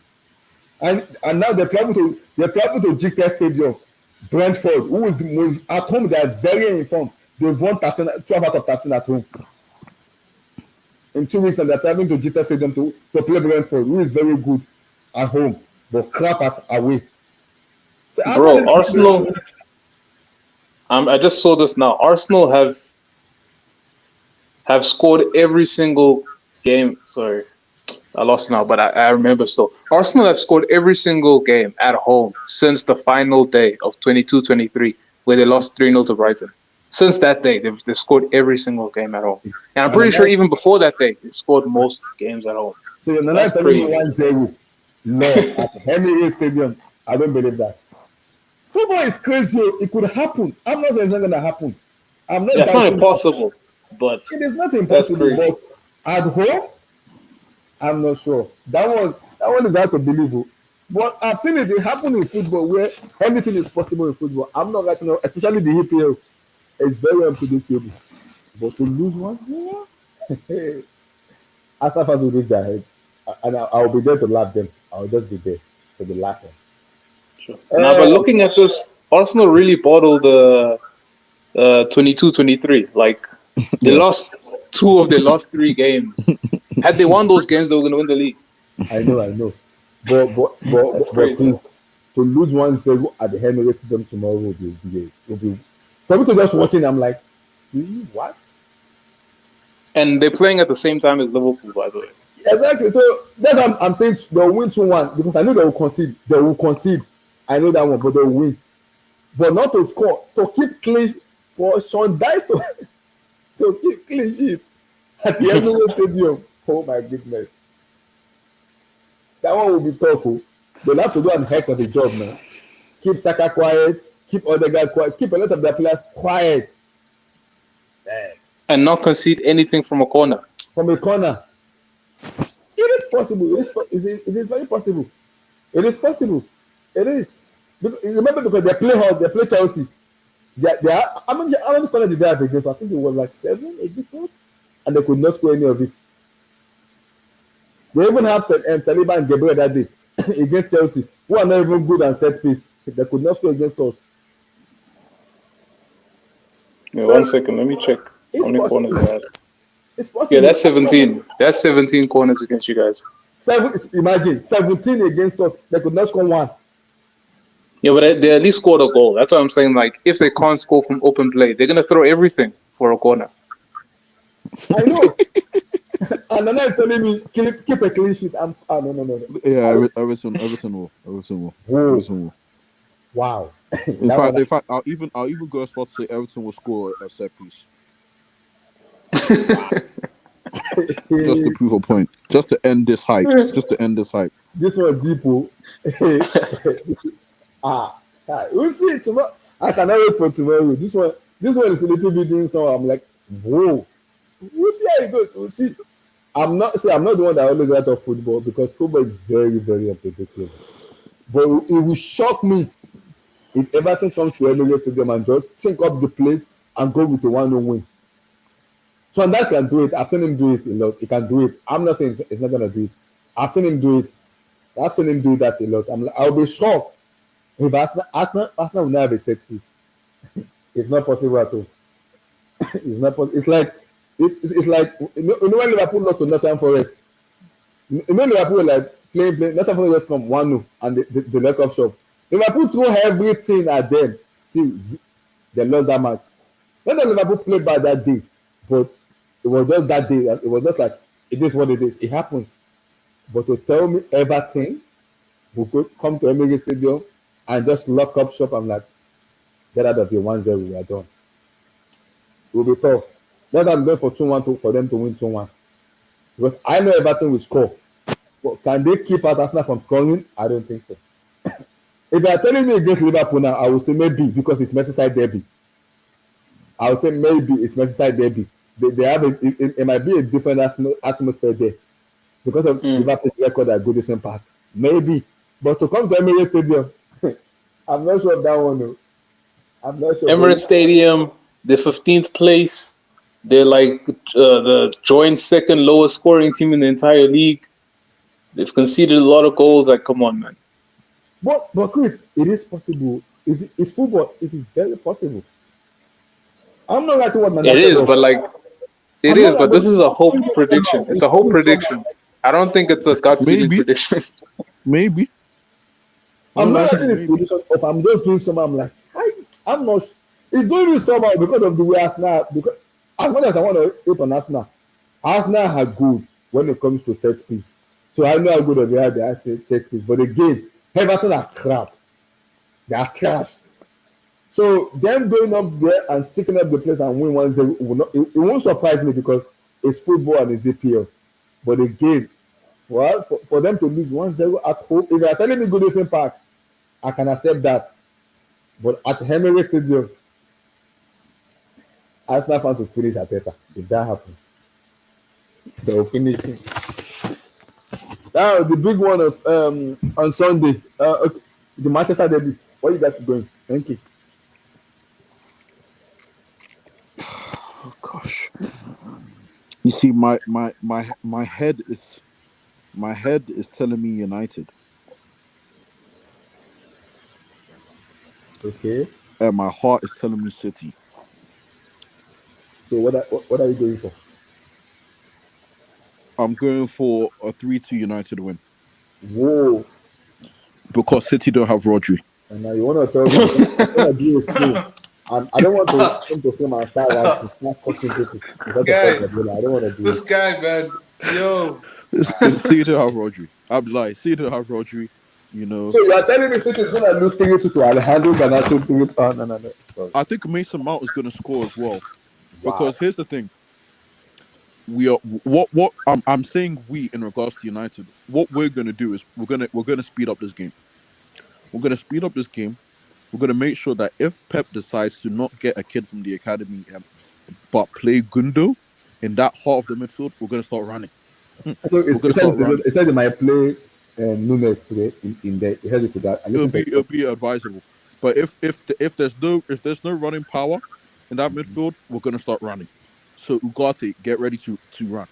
And now they travel to GK Stadium, Brentford, who is at home. They are very informed. They've won 12 out of 13 at home. In 2 weeks, and they're traveling to GK Stadium to play Brentford, who is very good at home, but crap at away. So Bro, Arsenal. I just saw this now. Arsenal have scored every single game. Sorry, I lost now, but I remember still. Arsenal have scored every single game at home since the final day of 22-23, where they lost 3-0 to Brighton. Since that day, they've scored every single game at home. And I'm pretty sure even before that day, they scored most games at home. So you're That's telling me crazy. 1-0 loss at Emirates Stadium. I don't believe that. Football is crazy. It could happen. I'm not saying it's not going to happen. I'm not. That's not impossible, but it is not that's impossible. crazy. But at home, I'm not sure. That one is hard to believe. But I've seen it happen in football where anything is possible in football. I'm not right now, especially the EPL. It's very unpredictable. But to lose 1, Arsenal fans will raise their head, and I'll be there to laugh them. I'll just be there to be laughing. Sure. Now, but looking at this, Arsenal really bottled the 22-23. Like they lost 2 of their last 3 games. Had they won those games, they were going to win the league. I know. But please, to lose 1-0 at the Emirates Stadium tomorrow will be for me to just watching. I'm like, what? And they're playing at the same time as Liverpool, by the way. Exactly. So that's what I'm saying. They'll win 2-1 because I know they will concede. I know that one, but they'll win. But not to score, to keep clean for Sean Dice to keep clean sheet at the Emirates Stadium. Oh my goodness. That one will be tough. They'll have to do a heck of a job, man. Keep Saka quiet, keep Odegaard quiet, keep a lot of their players quiet. And not concede anything from a corner. From a corner. It is possible. It is very possible. It is possible. It is. Remember, because they play hard, they play Chelsea. They are, how many corners did they have against? I think it was like 7 against us, and they could not score any of it. They even have Saliba and Gabriel that day against Chelsea, who are not even good at set piece. They could not score against us. Yeah, so, 1 second, let me check how many corners they had. It's possible. Yeah, that's 17. That's 17 corners against you guys. Imagine 17 against us. They could not score 1. Yeah, but they at least scored a goal. That's what I'm saying. Like, if they can't score from open play, they're gonna throw everything for a corner. I know. And Nana is telling me keep a clean sheet. No. Yeah, Everton will. Wow. In That fact, one, I'll even go as far to say Everton will score a set piece just to prove a point, just to end this hype, just to end this hype. this one deep. Oh. We'll see it tomorrow. I cannot wait for tomorrow. This one is a little bit doing something. I'm like, whoa. We'll see how it goes. We'll see. I'm not the one that always write off football because football is very, very unpredictable. But it will shock me if Everton comes to Emirates Stadium and just think up the place and go with a 1-0 win. So and can do it. I've seen him do it a lot. He can do it. I'm not saying it's not gonna do it. I've seen him do it. I've seen him do that a lot. I'll be shocked if Arsenal will not have a set piece. It's not possible at all. It's not possible. It's like when Liverpool lost to Nottingham Forest. Liverpool were like playing. Nottingham Forest just come 1-0 and they let off shop. Liverpool threw everything at them. Still, they lost that match. Not that Liverpool played bad that day, but it was just that day. It was just like it is what it is. It happens. But to tell me Everton will come to Emirates Stadium and just lock up shop, I'm like, get out of here 1-0. We are done. It will be tough. That's why I'm going for 2-1 for them to win 2-1. Because I know Everton will score. But can they keep out Arsenal from scoring? I don't think so. If you are telling me against Liverpool now, I will say maybe because it's Merseyside derby. I will say maybe it's Merseyside derby. They have it might be a different atmosphere there because of Liverpool's record at Goodison Park. Maybe. But to come to Emirates Stadium, I'm not sure of that one. No. I'm not sure. Emirates Stadium, they're 15th place. They're like the joint second lowest scoring team in the entire league. They've conceded a lot of goals. Like, come on, man. But Chris, it is possible. It's football. It is very possible. I'm not writing what Nana It said. is, but like, it I'm is, not but this is a hope prediction. It's a hope doing prediction. I don't think it's a gut feeling Maybe. prediction. Maybe. I'm not writing this Maybe. prediction off. I'm just doing something. I'm like, I'm not. It's doing this somehow because of the way Arsenal. Because as much as I want to hate on Arsenal are good when it comes to set piece. So I know how good they are. They are set piece. But again, Everton are crap. They are trash. So them going up there and sticking up the place and win 1-0 will not. It won't surprise me because it's football and it's EPL. But again, for them to lose 1-0 at home, if you are telling me Goodison Park, I can accept that. But at Emirates Stadium, Arsenal fans will finish at Arteta. If that happens, they will finish him. Now the big one of on Sunday, okay, the Manchester derby. Where you guys going? Thank you. Oh gosh. You see, my head is telling me United, Okay. and my heart is telling me City. So what are you going for? I'm going for a 3-2 United win Whoa! because City don't have Rodri. And now you want to tell me what I do is true. And I don't want to come to film and start writing, start cursing people because of Guy, Guardiola. I don't want to do this it. guy, man. Yo. City don't have Rodri. I'm like, City don't have Rodri. You know, So you are telling me City is going to lose 3-2 to Alejandro Garnacho 3. Oh, no. Sorry. I think Mason Mount is going to score as well. Wow. Because here's the thing: we are what I'm saying. We in regards to United, what we're going to do is we're going to speed up this game. We're going to speed up this game. We're going to make sure that if Pep decides to not get a kid from the academy, but play Gundo in that heart of the midfield, we're going to start running. So We're going to start running. it said they might play Nunes today in there. It heard it to that. I listened to It'll it. be advisable. But if there's no running power in that midfield, we're going to start running. So Ugarte, get ready to run.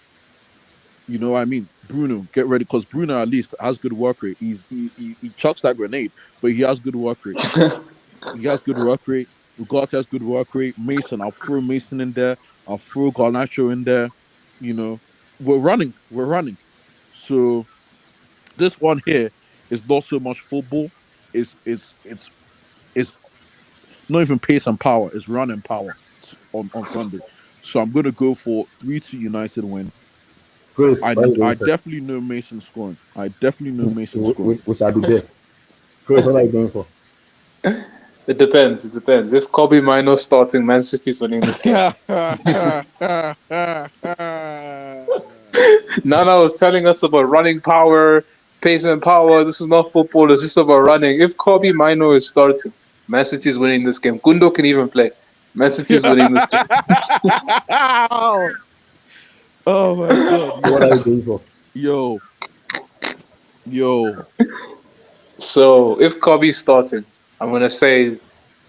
You know what I mean? Bruno, get ready because Bruno at least has good work rate. He chucks that grenade, but he has good work rate. He has good work rate. Ugarte has good work rate. Mason, I'll throw Mason in there. I'll throw Garnacho in there. You know, we're running. We're running. So this one here is not so much football. It's not even pace and power. It's running power on Sunday. So I'm gonna go for 3-2 United win. Chris, what are you I going for? definitely know Mason scoring. I definitely know Mason scoring. We shall be there. Chris, what are you going for? It depends. It depends. If Kobe Mino's starting, Man City's winning this game. Nana was telling us about running power, pace and power. This is not football. It's just about running. If Kobe Mino is starting, Man City's winning this game. Gundo can even play. Man City's winning this game. Oh my god, What are yo, you doing for? yo, yo. So if Kobe's starting, I'm gonna say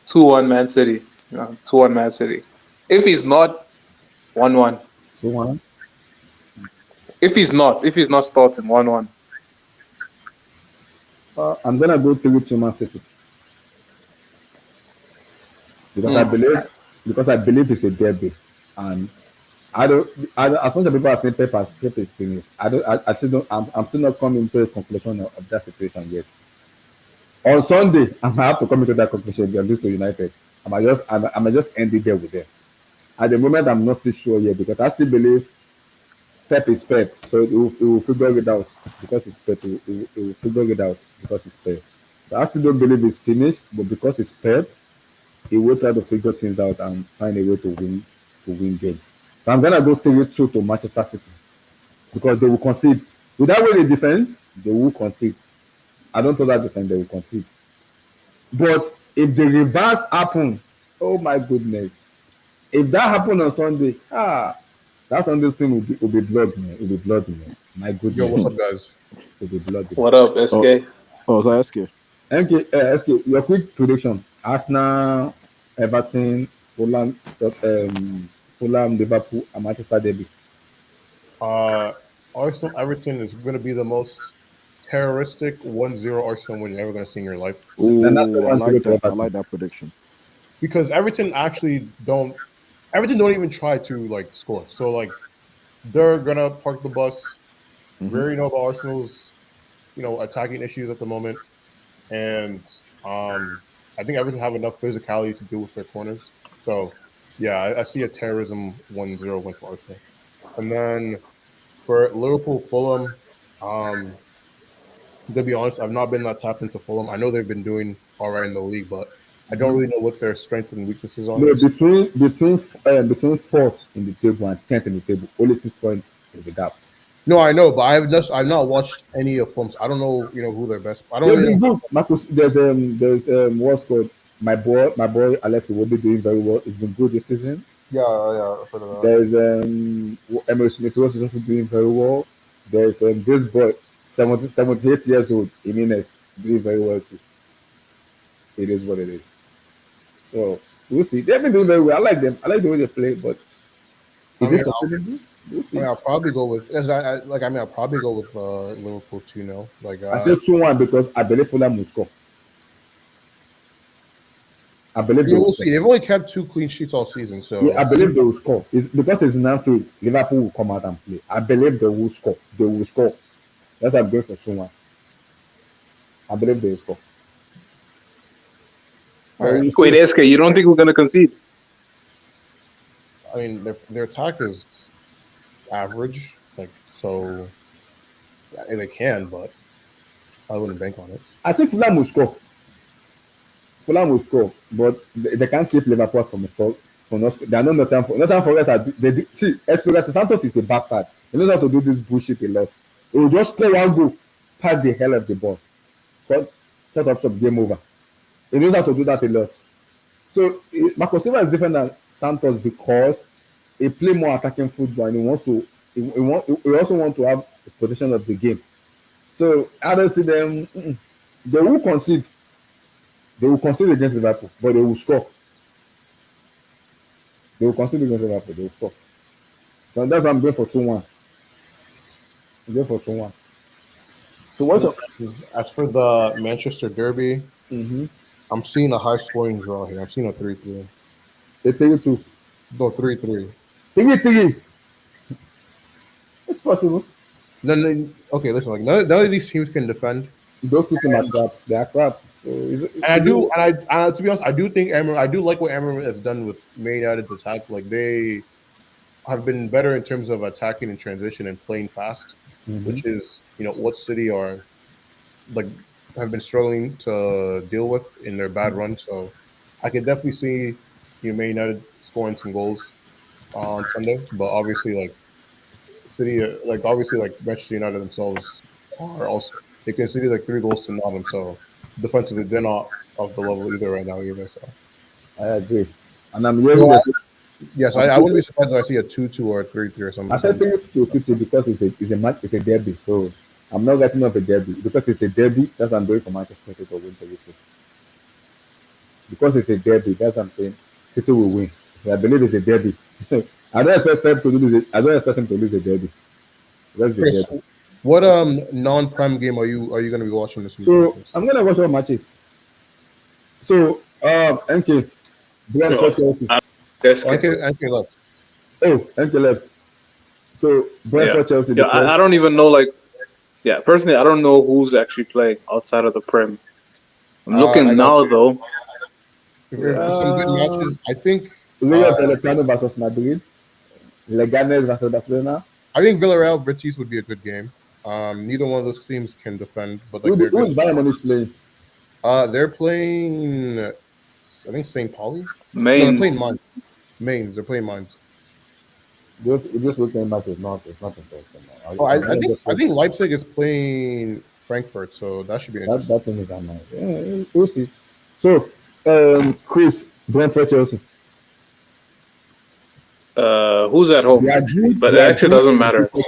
2-1 Man City. 2-1 Man City. If he's not, 1-1. 2-1. If he's not starting, 1-1. I'm gonna go 3-2 Man City because I Mm. believe it's a derby, and I don't. As much as people are saying Pep is finished, I still don't. I'm still not coming to a conclusion of that situation yet. On Sunday, I might have to come into that conclusion. They lose to United. I might just end it there with them. At the moment, I'm not still sure yet because I still believe Pep is Pep, so he will figure it out because it's Pep. He will figure it out because it's Pep. So I still don't believe it's finished, but because it's Pep, he will try to figure things out and find a way to win games. So I'm gonna go 3-2 to Manchester City because they will concede. With that way they defend, they will concede. I don't know that defend, they will concede. But if the reverse happen, oh my goodness. If that happen on Sunday, that Sunday's team will be blood, man. It will be blood, man. My Yo, what's goodness. up, guys? It will be blood. What up, Oh, SK? oh, so SK. SK, your quick prediction. Arsenal, Everton, Fulham, Liverpool, and Manchester Derby. Arsenal Everton is going to be the most terroristic 1-0 Arsenal win you're ever going to see in your life. Then that's the Oh, I 1-0 like to that. I Everton. like that prediction. Because Everton don't even try to like score. So like they're gonna park the bus. We Mhm. already know about Arsenal's attacking issues at the moment, and I think Everton have enough physicality to deal with their corners. So yeah, I see a terrorism 1-0 win for Arsenal, and then for Liverpool Fulham, um, to be honest, I've not been that tapped into Fulham. I know they've been doing all right in the league, but I don't really know what their strengths and weaknesses are. No, between fourth in the table and tenth in the table, only 6 points is the gap. No, I know, but I've not watched any of Fulham's. I don't know, who their best. I don't They've really been know. good. Marcus, there's what's called my boy Alex will be doing very well. It's been good this season. Yeah, yeah, I've heard of that. There's Emil Smith was also doing very well. There's this boy 78 years old, Jimenez, doing very well too. It is what it is. So we'll see. They've been doing very well. I like them. I like the way they play, but I is it mean, sustainable? We'll see. I'll probably go with. As I'll probably go with Liverpool 2-0. Like, I say 2-1 because I believe Fulham will score. I believe they will we'll score. see. They've only kept 2 clean sheets all season, so Yeah, I believe they will score. It's because it's in Anfield. Liverpool will come out and play. I believe they will score. They will score. That's why I'm going for 2-1. I believe they will score. all But right. we'll see. Wait, SK, you don't think we're gonna concede? I mean, their attack is average, like so. Yeah, they can, but I wouldn't bank on it. I think Fulham will score. Fulham will score, but they can't keep Liverpool from score. From not, they are not Nottingham Forest. See, Espirito Santos is a bastard. He knows how to do this bullshit a lot. He will just score one goal, pack the hell of the ball, shut up, stop, game over. He knows how to do that a lot. So Marco Silva is different than Santos because he play more attacking football and he wants to. He also want to have the possession of the game. So I don't see them. They will concede. They will concede against Liverpool, but they will score. They will concede against Liverpool. They will score. So that's why I'm going for 2-1. I'm going for 2-1. So what's your? As for the Manchester Derby, Mm-hmm. I'm seeing a high scoring draw here. I'm seeing a 3-3. They 3-2. No, 3-3. 3-3. It's possible. Okay, listen. Like none of these teams can defend, Those two teams are crap. They are crap. So and to be honest, I do think I do like what Amram has done with Man United's attack. Like they have been better in terms of attacking in transition and playing fast, which is what City are like have been struggling to deal with in their bad run. So I could definitely see Man United scoring some goals on Sunday, but obviously like City, like Manchester United themselves are also they conceded like 3 goals to Nottingham, so defensively they're not of the level either right now either. So I agree. And I'm hearing so this. yes, I wouldn't be surprised if I see a 2-2 or a 3-3 or I something. said to City because it's a match, it's a derby. So I'm not getting off a derby because it's a derby. That's why I'm going for Manchester United to win 3-2. Because it's a derby, that's what I'm saying. City will win. I believe it's a derby. I don't expect Pep to lose it. I don't expect him to lose a derby. That's the Chris, derby. what non-prem game are you going to be watching this weekend? So I'm gonna watch all matches. So NK, Brentford Chelsea. That's Oh, NK left. Oh, NK left. So yeah. Brentford Chelsea. Yeah, The I first. don't even know, like, yeah, personally, I don't know who's actually playing outside of the Prem. I'm I looking got now, you. though. For some good matches, I think Rayo Vallecano versus Madrid. Leganes versus Barcelona. I think Villarreal Betis would be a good game. Neither one of those teams can defend, but like they're Who good. is Bayern Munich playing? They're playing, I think St. Pauli. No, they're playing Mainz. Mainz. Mainz. They're playing Mainz. This weekend match is not interesting. Oh, I'm gonna just I watch. think Leipzig is playing Frankfurt, so that should be interesting. That thing is on my. Yeah, we'll see. So, Chris, Brentford Chelsea. Who's at home? They are good. But They it are actually good. doesn't matter. They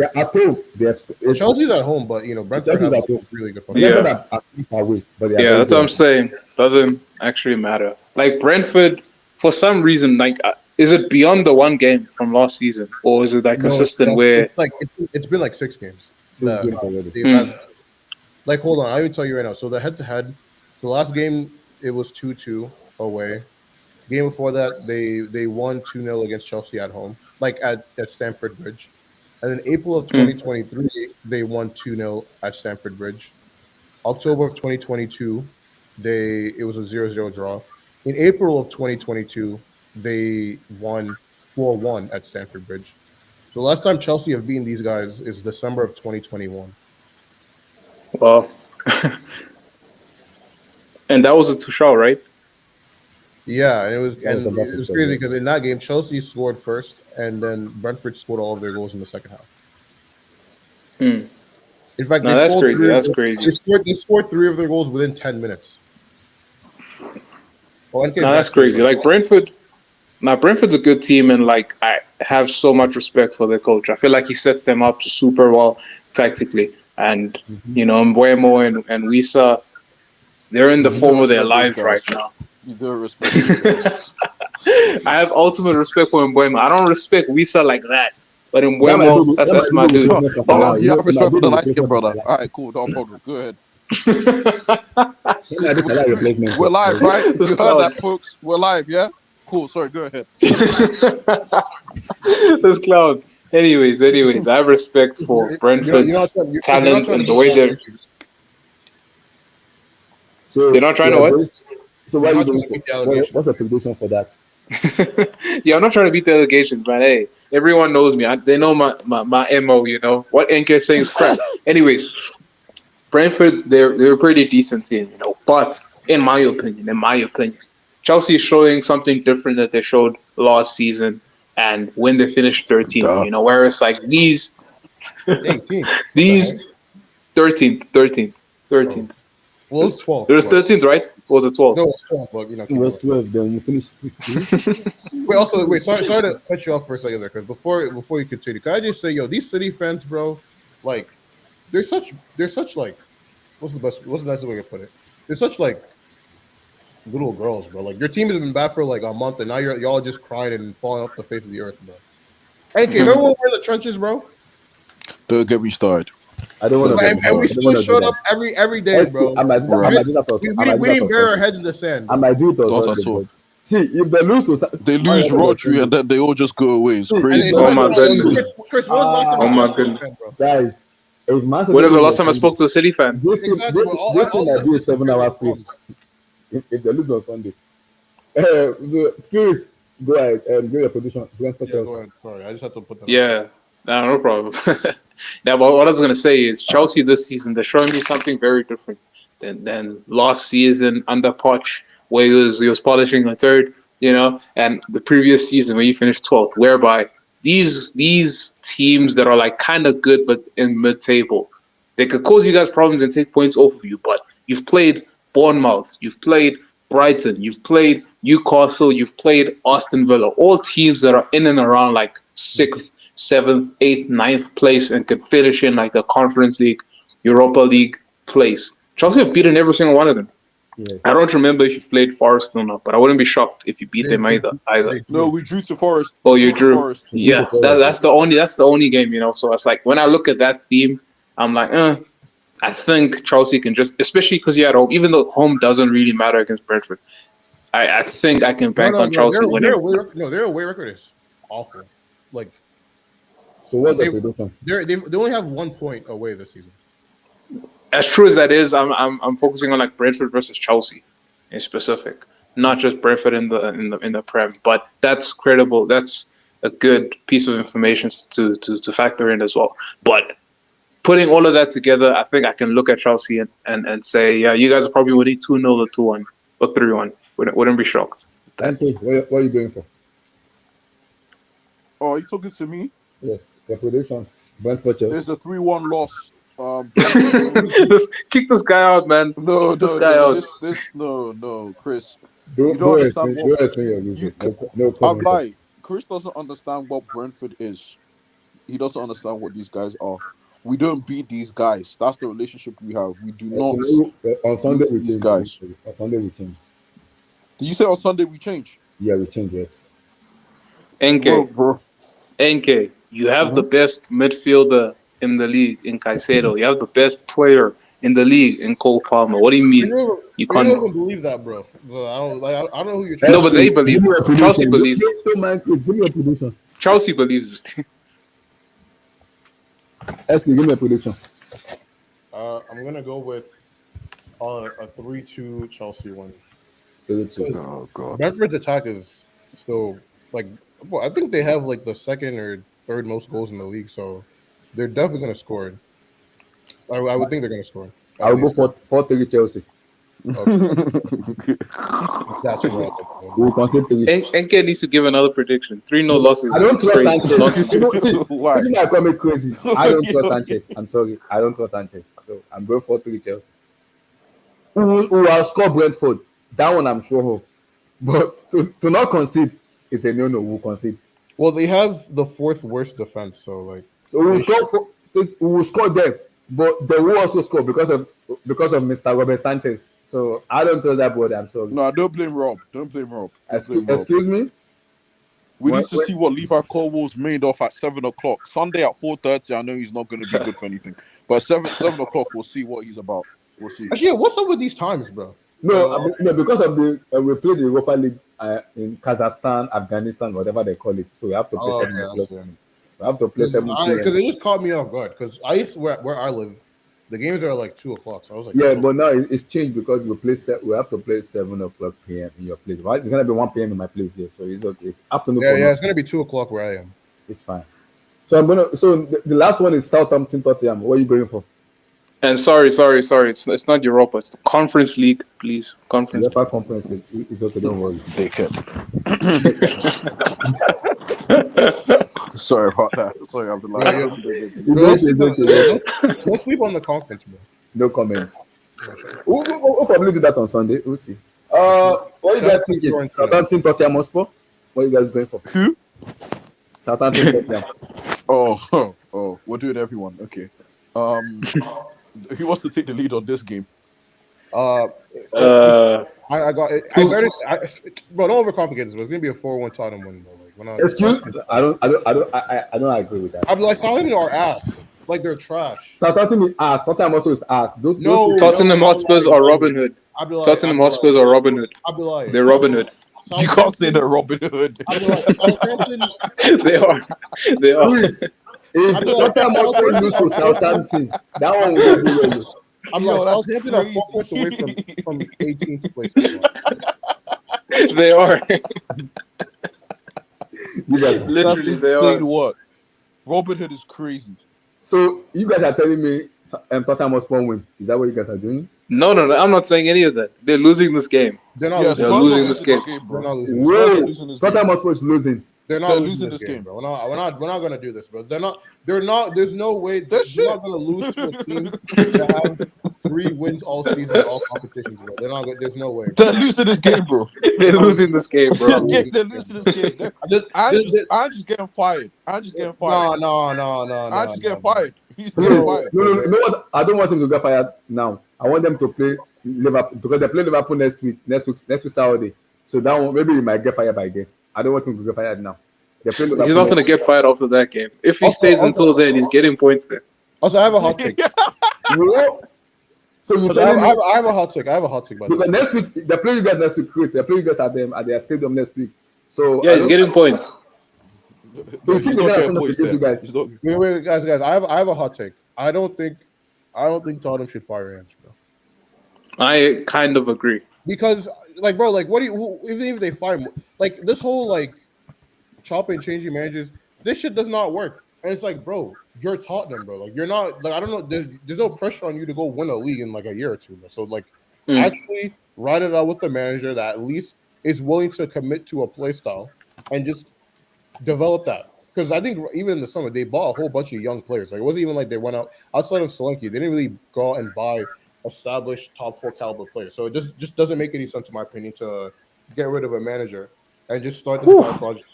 are at home. Well, Chelsea's at home, but Brentford Chelsea's have at like home. really good football. Brentford Yeah. are away, but they are Yeah, very that's what I'm good. saying. Doesn't actually matter. Like, Brentford, for some reason, like, is it beyond the one game from last season? Or is it, like, No, consistent where... it's like it's been like 6 games Six that games already. they've had. Like, hold on, I will tell you right now. So the head-to-head, so the last game it was 2-2 away. Game before that, they won 2-0 against Chelsea at home, like at Stamford Bridge. And then April of 2023, they won 2-0 at Stamford Bridge. October of 2022, it was a 0-0 draw. In April of 2022, they won 4-1 at Stamford Bridge. So the last time Chelsea have beaten these guys is December of 2021. Well, and that was a Tuchel, right? Yeah, and That was about it was to crazy say. because in that game Chelsea scored first, and then Brentford scored all of their goals in the second half. In fact, No, that's crazy. That's crazy. They scored 3 of their goals within 10 minutes. Oh, NK's No, that's next to crazy. you. Like, Brentford's a good team, and, like, I have so much respect for their coach. I feel like he sets them up super well tactically. And, Mbuemo and Wisa, they're in the You form gotta of their respect those lives right guys. now. You gotta respect those guys. I have ultimate respect for Mbuemo. I don't respect Wisa like that. But That might Mbuemo, be that's my the dude. replacement for Salah. You have It might respect be for the the light skin replacement for brother. Salah. All right, cool, no problem. Go ahead. It might be Salah replacement. We're live, right? This You heard clown. that, folks? We're live, yeah? Cool. Sorry, go ahead. This clown. Anyways, I have respect for Brentford's talent and the way So they're not trying they to are what? going. So what You're are you not trying going to for? beat the allegation. What's the prediction for that? Yeah, I'm not trying to beat the allegations, man. Hey, everyone knows me. They know my MO, What NK is saying is crap. Anyways, Brentford, they're a pretty decent team, But in my opinion, Chelsea is showing something different that they showed last season and when they finished 13th, Duh. whereas like these 18. What the heck? 13th. Oh. Well, it's 12th. It was But 13th, right? Or was it 12th? no, it's 12th. But It keep was going. 12. Then you finished 16th. Wait. Sorry to cut you off for a second there, because before you continue, can I just say, these City fans, bro, like, they're such like, what's the nicest way to put it? They're such like little girls, bro. Like, your team has been bad for like a month, and now y'all just crying and falling off the face of the earth, bro. Hey, remember when we were in the trenches, bro? Don't get me started. I don't want to get And we I don't still want to do showed that. up every day, bro. I might do that. We didn't bury our heads in the sand, I bro. might do it on Not at Sunday. all. But see, if they lose to They lose Rodri and then they all just go away. It's And crazy. it's Oh not my even goodness. Chris, when was the last time Oh you saw my a City goodness. fan, bro? guys, if Man City When was the lose last on time I spoke to a City fan? Exactly, bro. This All thing might that's be a just a 7 hour big stream problem. if they lose on Sunday. Skills, go ahead and give your prediction. Brentford Yeah, go Chelsea. ahead. Sorry, I just had to put that. Yeah, no problem. Now, but what I was gonna say is Chelsea this season they're showing me something very different than last season under Poch where he was polishing a third, and the previous season where you finished 12th, whereby these teams that are like kind of good but in mid-table, they could cause you guys problems and take points off of you. But you've played Bournemouth, you've played Brighton, you've played Newcastle, you've played Aston Villa, all teams that are in and around like 6th, 7th, 8th, 9th place and could finish in like a Conference League, Europa League place. Chelsea have beaten every single one of them. Yes. I don't remember if you played Forest or not, but I wouldn't be shocked if you beat them either. No, we drew to Forest. Oh, you to drew. Forest. Yeah, that's the only game, So it's like when I look at that theme, I'm like, I think Chelsea can just, especially because you're at home, even though home doesn't really matter against Brentford. I think I can bank on Chelsea winning. Their away record is awful. Like, so what's the prediction? They only have 1 point away this season. As true as that is, I'm focusing on like Brentford versus Chelsea in specific, not just Brentford in the Prem. But that's credible. That's a good piece of information to factor in as well. But putting all of that together, I think I can look at Chelsea and say, yeah, you guys are probably winning 2-0 or 2-1 or 3-1. Wouldn't be shocked. Okay, what are you going for? Oh, are you talking to me? Yes, the prediction. Brentford Chelsea. There's a 3-1 loss. Kick this guy out, man. No, Chris. You don't understand what. I'm like, Chris doesn't understand what Brentford is. He doesn't understand what these guys are. We don't beat these guys. That's the relationship we have. We do not. On Sunday beat these guys. On Sunday we change. Did you say on Sunday we change? Yeah, we change. Yes. NK, you have the best midfielder in the league in Caicedo. You have the best player in the league in Cole Palmer. What do you mean? You can't even believe that, bro. I don't know who you're. No, but they believe it. Chelsea believes it. Give me a prediction. Chelsea believes it. Give me a prediction. I'm gonna go with a 3-2 Chelsea win. 3-2. Oh god. Brentford's attack is still like. Well, I think they have like the second or third most goals in the league, so they're definitely gonna score. I would think they're gonna score. I'll go for 4-3 Chelsea. Okay. That's right. We'll concede 3. NK needs to give another prediction. 3-0 losses. I don't trust Sanchez. Why? You might call me crazy. I don't trust Sanchez. I'm sorry. I don't trust Sanchez. So I'm going 4-3 Chelsea. Who will score Brentford? That one I'm sure of. But to not concede is a no. We'll concede. Well, they have the 4th worst defense, so like we will score them, but they will also score because of Mr. Robert Sanchez. So I don't trust that boy. I'm sorry. No, don't blame Rob. Excuse me. We need to see what Levi Colwell's made of at 7 o'clock. Sunday at 4:30. I know he's not going to be good for anything, but 7 o'clock we'll see what he's about. We'll see. Actually, what's up with these times, bro? No, because of the we played the Europa League in Kazakhstan, Afghanistan, whatever they call it. So we have to play 7 o'clock. We have to play 7 o'clock. Because it just caught me off guard. Because I used to, where I live, the games are like 2 o'clock. So I was like, yeah, but now it's changed because we have to play 7 o'clock p.m. in your place. Right? It's gonna be 1 p.m. in my place here, so it's okay. Afternoon. Yeah, it's gonna be 2 o'clock where I am. It's fine. So the last one is Southampton Tottenham. What are you going for? And sorry. It's not Europa. It's the Conference League, please. Conference League. It's okay. Don't worry. Take it. Sorry about that. Sorry, I've been lying. Don't sleep on the conference, bro. No comments. We'll probably do that on Sunday. We'll see. What are you guys thinking? Southampton Tottenham Hotspur? What are you guys going for? Who? Southampton Tottenham. Oh, we'll do it, everyone. Okay. Who wants to take the lead on this game? I got it. Bro, don't overcomplicate this. But it's gonna be a 4-1 Tottenham win. Excuse me? I don't agree with that. I'm like, Southampton are ass. Like they're trash. Southampton is ass. Tottenham also is ass. Tottenham Hotspurs are Robin Hood. Tottenham Hotspurs are Robin Hood. They're Robin Hood. You can't say they're Robin Hood. They are. If Tottenham Hotspur lose to Southampton, that one will be really. I'm like, Southampton are 4 points away from 18th place. They are. You guys, literally, they are. What? Robin Hood is crazy. So you guys are telling me Tottenham must win. Is that what you guys are doing? No, I'm not saying any of that. They're losing this game. They're not Yeah, losing. They're Spurs are losing this losing game. this game, They're bro. not losing. Spurs are Wait, losing this game. Tottenham is losing. They're not They're losing this game, bro. We're not gonna do this, bro. They're not. There's no way they're shit. not gonna lose to a team that have 3 wins all season in all competitions, bro. They're not. There's no way. They're losing this game, bro. They're losing this game, bro. They're losing this game. I'm just getting fired. I'm just getting fired. No. I'm just getting fired. He's No, getting no, fired. no, you know what? I don't want him to get fired now. I want them to play Liverpool because they play Liverpool next week Saturday. So that one maybe he might get fired by then. I don't want him to get fired now. They play Liverpool He's not going to get fired after that game. If he stays until then, he's getting points there. Also, I have a hot take. What? So you I telling me have a hot take. I have a hot take. By the way. because next week they play you guys next week, Chris. They play you guys at their stadium next week. So Yeah, he's getting points. So you He's think they're not gonna getting turn up points against you there. guys? He's not- Wait, guys. I have a hot take. I don't think Tottenham should fire Ange, bro. I kind of agree. Because, like, bro, like, what do you? Even if they fire him, like, this whole like chopping and changing managers, this shit does not work. And it's like, bro, you're Tottenham, bro. Like, you're not. Like, I don't know. There's no pressure on you to go win a league in like a year or two, bro. So, like, actually ride it out with the manager that at least is willing to commit to a play style and just develop that. Because I think even in the summer they bought a whole bunch of young players. Like, it wasn't even like they went out outside of Solanke. They didn't really go out and buy established top 4 caliber players. So it just doesn't make any sense, in my opinion, to get rid of a manager and just start this entire project.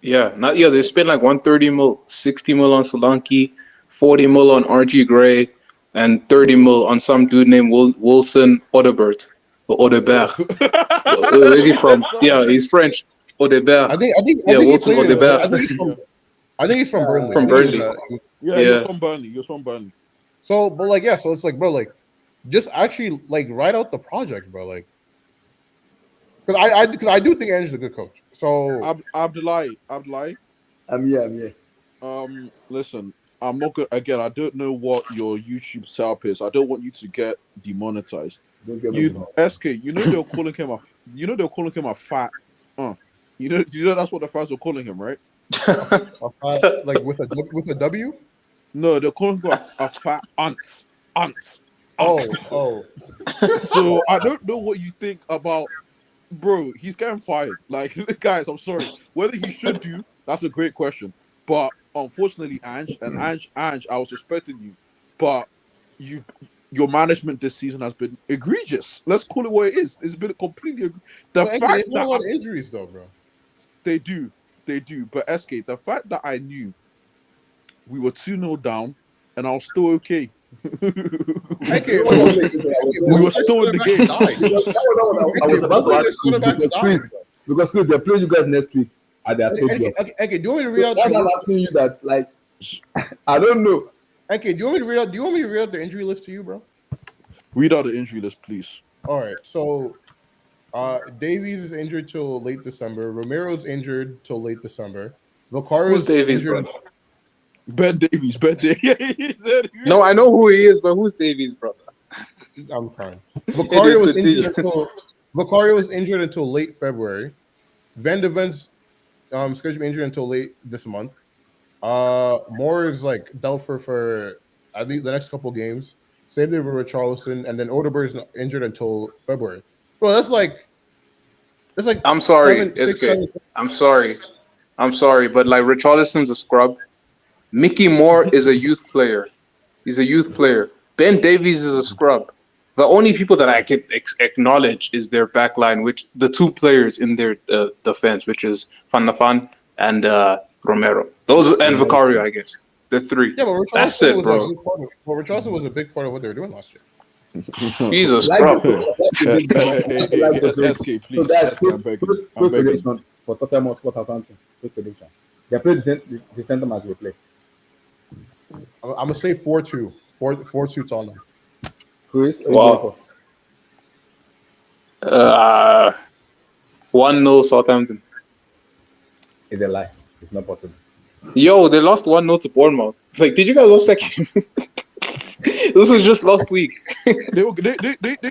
They spent like 130 mil, 60 mil on Solanke, 40 mil on RG Gray, and 30 mil on some dude named Wilson Odebert or Odebert. Where is he from? Yeah, he's French. Odebert. I think Wilson Odebert. I think he's from Burnley. From Burnley. Yeah, he was from Burnley. He was from Burnley. So, but like, yeah, so it's like, bro, like, just actually like write out the project, bro. Like, because I do think Ange's a good coach. So, Abdullahi. I'm here. Listen, I'm not good. Again, I don't know what your YouTube setup is. I don't want you to get demonetized. Don't get me wrong. SK, they're calling him they're calling him a fat. You know that's what the fans were calling him, right? like with a W. No, they're calling him a fat ants. Oh. So I don't know what you think about, bro. He's getting fired. Like, guys, I'm sorry. Whether he should do, that's a great question. But unfortunately, Ange, I was respecting you, but your management this season has been egregious. Let's call it what it is. It's been completely the fact There's that a lot of injuries though, bro. They do. But SK, the fact that I knew we were 2-0 down and I was still okay. We were still in the game. I was about to ask because Chris, they play you guys next week at their stadium. Okay, do you want me to read out? That's why I'm asking you that. Like, I don't know. Okay, do you want me to read out? Do you want me to read out the injury list to you, bro? Read out the injury list, please. All right, so Davies is injured till late December. Romero's injured till late December. Who's Davies, bro? Ben Davies. No, I know who he is, but who's Davies, brother? I'm fine. Vicario was injured until late February. Van de Ven's scheduled to be injured until late this month. Moore is like doubtful for I think the next couple games. Same thing with Richarlison, and then Odegaard is injured until February. Well, that's like I'm sorry, I'm sorry, but like Richarlison's a scrub. Mickey Moore is a youth player. He's a youth player. Ben Davies is a scrub. The only people that I can acknowledge is their backline, which the 2 players in their defense, which is Van der Van and Romero. Those and Vicario, I guess. The 3. Yeah, but that's it, bro. Richarlison was a big part of what they were doing last year. He's a scrub. SK, please. Quick prediction for Tottenham Sport Southampton. Quick prediction. They play the center match we play. I'm gonna say 4-2. 4-2 Tottenham. Chris, Wow. 1-0 Southampton. It's a lie. It's not possible. Yo, they lost 1-0 to Bournemouth. Like, did you guys watch that game? This was just last week. They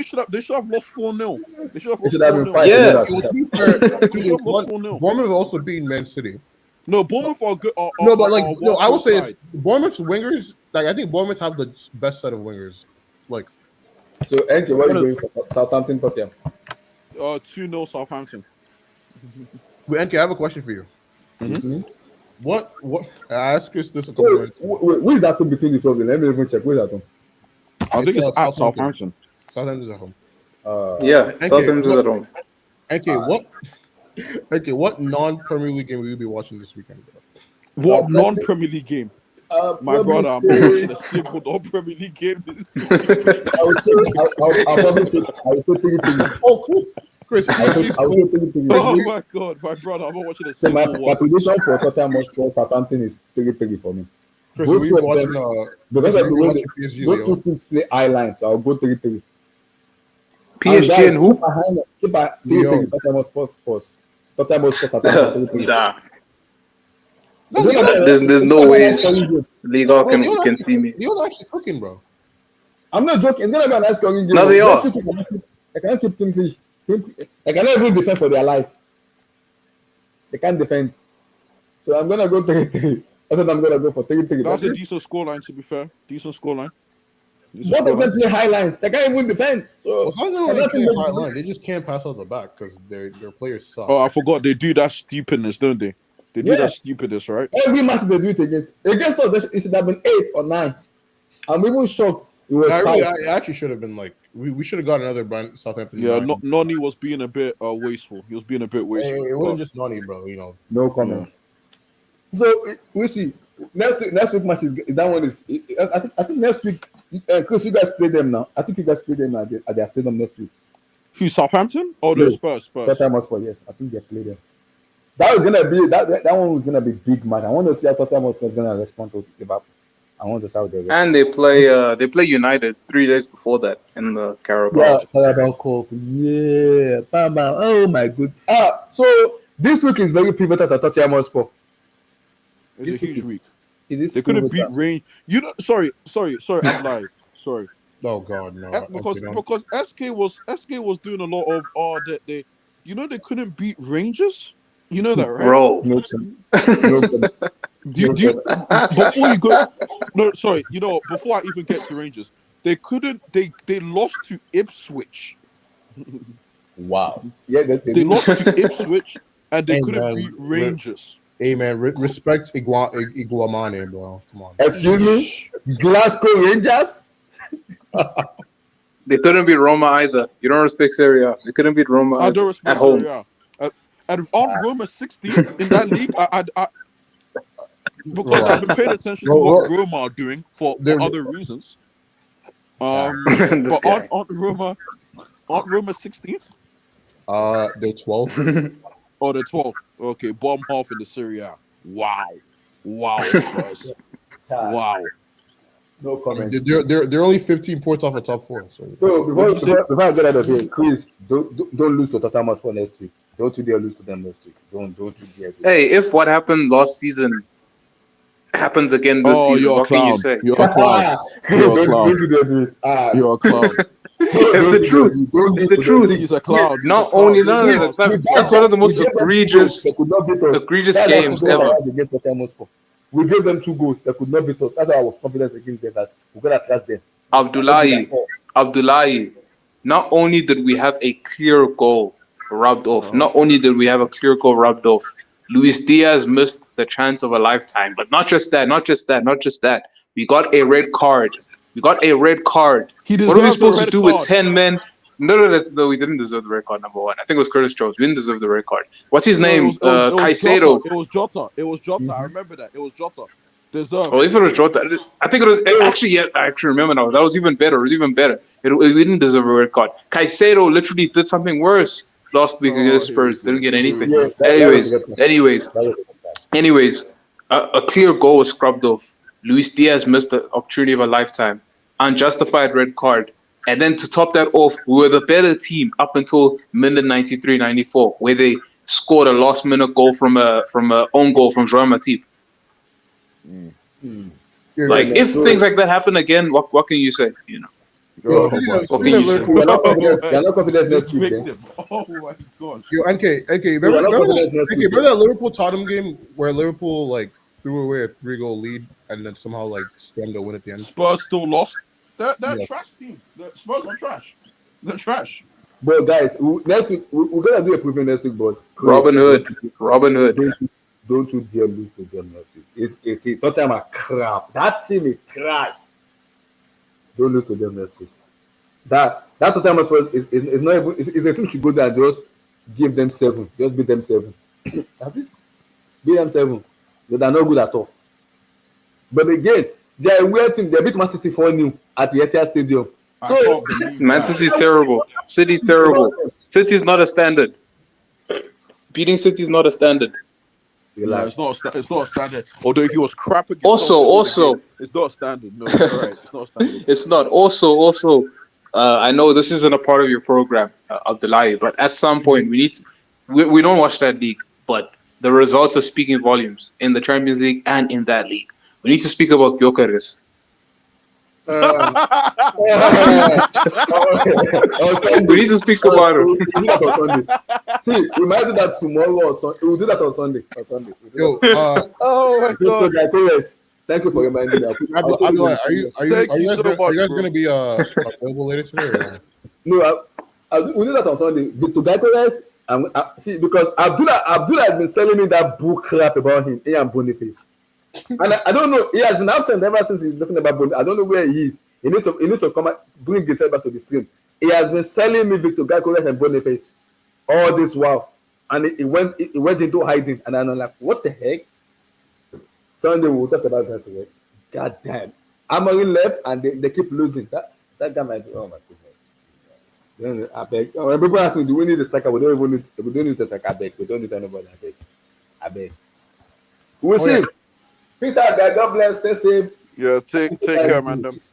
should have lost 4-0. They should have lost been 4-0. five. Yeah. Bournemouth also beat Man City. No, Bournemouth are good. I will say this: Bournemouth's wingers like I think Bournemouth have the best set of wingers. Like, So, NK, what are you going for Southampton, Tottenham? 2-0 Southampton. wait, NK, I have a question for you. Mm-hmm. What? I asked Chris this a couple minutes ago. Who is at home between the two of them? Let me even check. Who is at home? I think it's at Southampton. Southampton's at home. Yeah, NK, Southampton's at home. Okay, what non-Premier League game will you be watching this weekend, bro? What non-Premier League game? My brother, I'm not watching a single non-Premier League game this week. I'll probably say 3-3. Oh, Chris, I will say 3-3. Oh my god, my brother, I'm not watching a So my single one. prediction for Tottenham Hotspur Southampton is 3-3 for me. Chris, Both will two you be of them- watching? Because of the way watching PSG, those Lyon? two teams play eye line, so I'll go 3-3. PSG and who? Keep a 3-3 Tottenham Hotspur Spurs. Tottenham Hotspur Southampton 3-3. Nah, No, there's no way Liga can see me. You're actually cooking, bro. I'm not joking. It's gonna be a nice scoring game. No, they Those are. two teams they cannot keep clean sheets. They cannot even defend for their life. They can't defend. So I'm gonna go 3-3. I said I'm gonna go for 3-3. That's a decent scoreline, to be fair. Decent scoreline. Both of them play high lines. They can't even defend. So Well, some of them only play high line. They just can't pass out the back because their players suck. Oh, I forgot. They do that stupidness, don't they? They do Yeah. that stupidness, right? every match they do it against us, it should have been 8 or 9. I'm even shocked it was I 5. it actually should have been like we should have got another brand Southampton. Yeah, nine. Noni was being a bit wasteful. He was being a bit Hey, wasteful. it but- wasn't just Nani, bro. You know, No comments. So we'll see. Next week match is that one is. I think next week, Chris, you guys play them now. I think you guys play them at their stadium next week. Who, Southampton? Oh, No. no, Spurs. Tottenham Hotspur, yes. I think they play them. That was gonna be that one was gonna be big match. I want to see how Tottenham Hotspur is gonna respond to Liverpool. I want to see how they respond. And they play United 3 days before that in the Carabao. Yeah, Carabao Cup. Yeah, Bama. Oh my good. So this week is very pivotal to Tottenham Hotspur. It's a This huge is- week. It is They couldn't beat pivotal. Range. You know, sorry, I'm lying. Sorry. oh god, no. Because SK was doing a lot of they they couldn't beat Rangers. You know that, right? Bro, No comment. No comment. Do you, before you go, no, sorry. You know, before I even get to Rangers, they couldn't. They lost to Ipswich. Wow. Yeah, They lost to Ipswich, and they Hey, couldn't man, beat Rangers. Hey man, respect Iguamane, bro. Come on. Excuse me, Glasgow Rangers. they couldn't beat Roma either. You don't respect Serie A. They couldn't beat Roma I don't at respect home. Serie A. And aren't Roma 16th in that league? Because I've been paying attention to what Roma are doing for other reasons. This But guy. aren't Roma 16th? They're 12th. Oh, they're 12th. Okay, bottom half in the Serie A. Wow, Spurs. Wow. No comments. They're only 15 points off the top 4. So Before I get out of here, Chris, don't lose to Tottenham Hotspur next week. Don't you dare lose to them next week. Don't you dare. Hey, if what happened last season happens again this season, you're a what can you clown. say? You're a clown. Chris, You're a clown. don't you dare do it. You're a clown. It's the truth. It's the truth. He's a clown. Not only that's one of the most egregious games ever. Against Tottenham Hotspur. We gave them 2 goals. They could not beat us. That's why I was confident against them that we're gonna trust them. Abdullahi, not only did we have a clear goal rubbed off, Luis Diaz missed the chance of a lifetime. But not just that. We got a red card. What are we supposed to do with 10 men? No, we didn't deserve the red card, number one. I think it was Curtis Jones. We didn't deserve the red card. What's his name? Caicedo. It was Jota. I remember that. It was Jota. Deserved. Oh, if it was Jota, I think it was I actually remember now. That was even better. We didn't deserve a red card. Caicedo literally did something worse last week against Spurs. Didn't get anything. Anyways, a clear goal was scrubbed off. Luis Diaz missed the opportunity of a lifetime. Unjustified red card. And then to top that off, we were the better team up until minute 93, 94, where they scored a last minute goal from a own goal from Joao Matip. Like if things like that happen again, what can you say? You know. You're not confident next week. Then. Oh my god. Yo, NK, remember that Liverpool Tottenham game where Liverpool like threw away a 3-goal lead and then somehow like stem the win at the end. Spurs still lost. They're Yes. trash team. The Spurs are trash. They're trash. But guys, next week we're gonna do a preview next week. But please, Robin Hood. Robin Hood. don't you dare lose to them next week. It's Tottenham are crap. That team is trash. Don't lose to them next week. That Tottenham Spurs is not even. It's a team should go there and just give them 7. Just beat them 7. That's it. Beat them 7. They are not good at all. But again, they are a weird team. They beat Mancity 4-0 at the Etihad Stadium. I So can't believe Man that. City's terrible. City's terrible. City's not a standard. Beating City's not a standard. No, it's not. It's not a standard. Although if he was crap against Also, Southampton, it's not a standard. No, you're right. It's not a standard. It's not. Also, I know this isn't a part of your program, Abdullahi, but at some point we don't watch that league, but the results are speaking volumes in the Champions League and in that league. We need to speak about Gyökeres. We need to speak about him. We'll do that on Sunday. See, we might do that tomorrow or Sunday. We'll do that on Sunday. Yo, Oh my god! Thank you for reminding me. are you Thank you guys so gonna, much, are you guys bro. gonna be available later today? Or? No, we'll do that on Sunday. Victor Gyökeres, see, because Abdullah has been selling me that book crap about him, and Boniface. And I don't know. He has been absent ever since he's talking about Boniface. I don't know where he is. He needs to come and bring himself back to the stream. He has been selling me Victor Gyökeres and Boniface all this while, and he went into hiding. And I'm like, what the heck? Sunday we'll talk about Gyökeres. God damn. Amorim left and they keep losing. That guy might be. Oh my goodness. I beg. When people ask me, do we need a striker? We don't need a striker. I beg. We don't need anybody. I beg. We'll see. Yeah. Peace out, guys. God bless. Stay safe. Yeah, take care, man. Peace.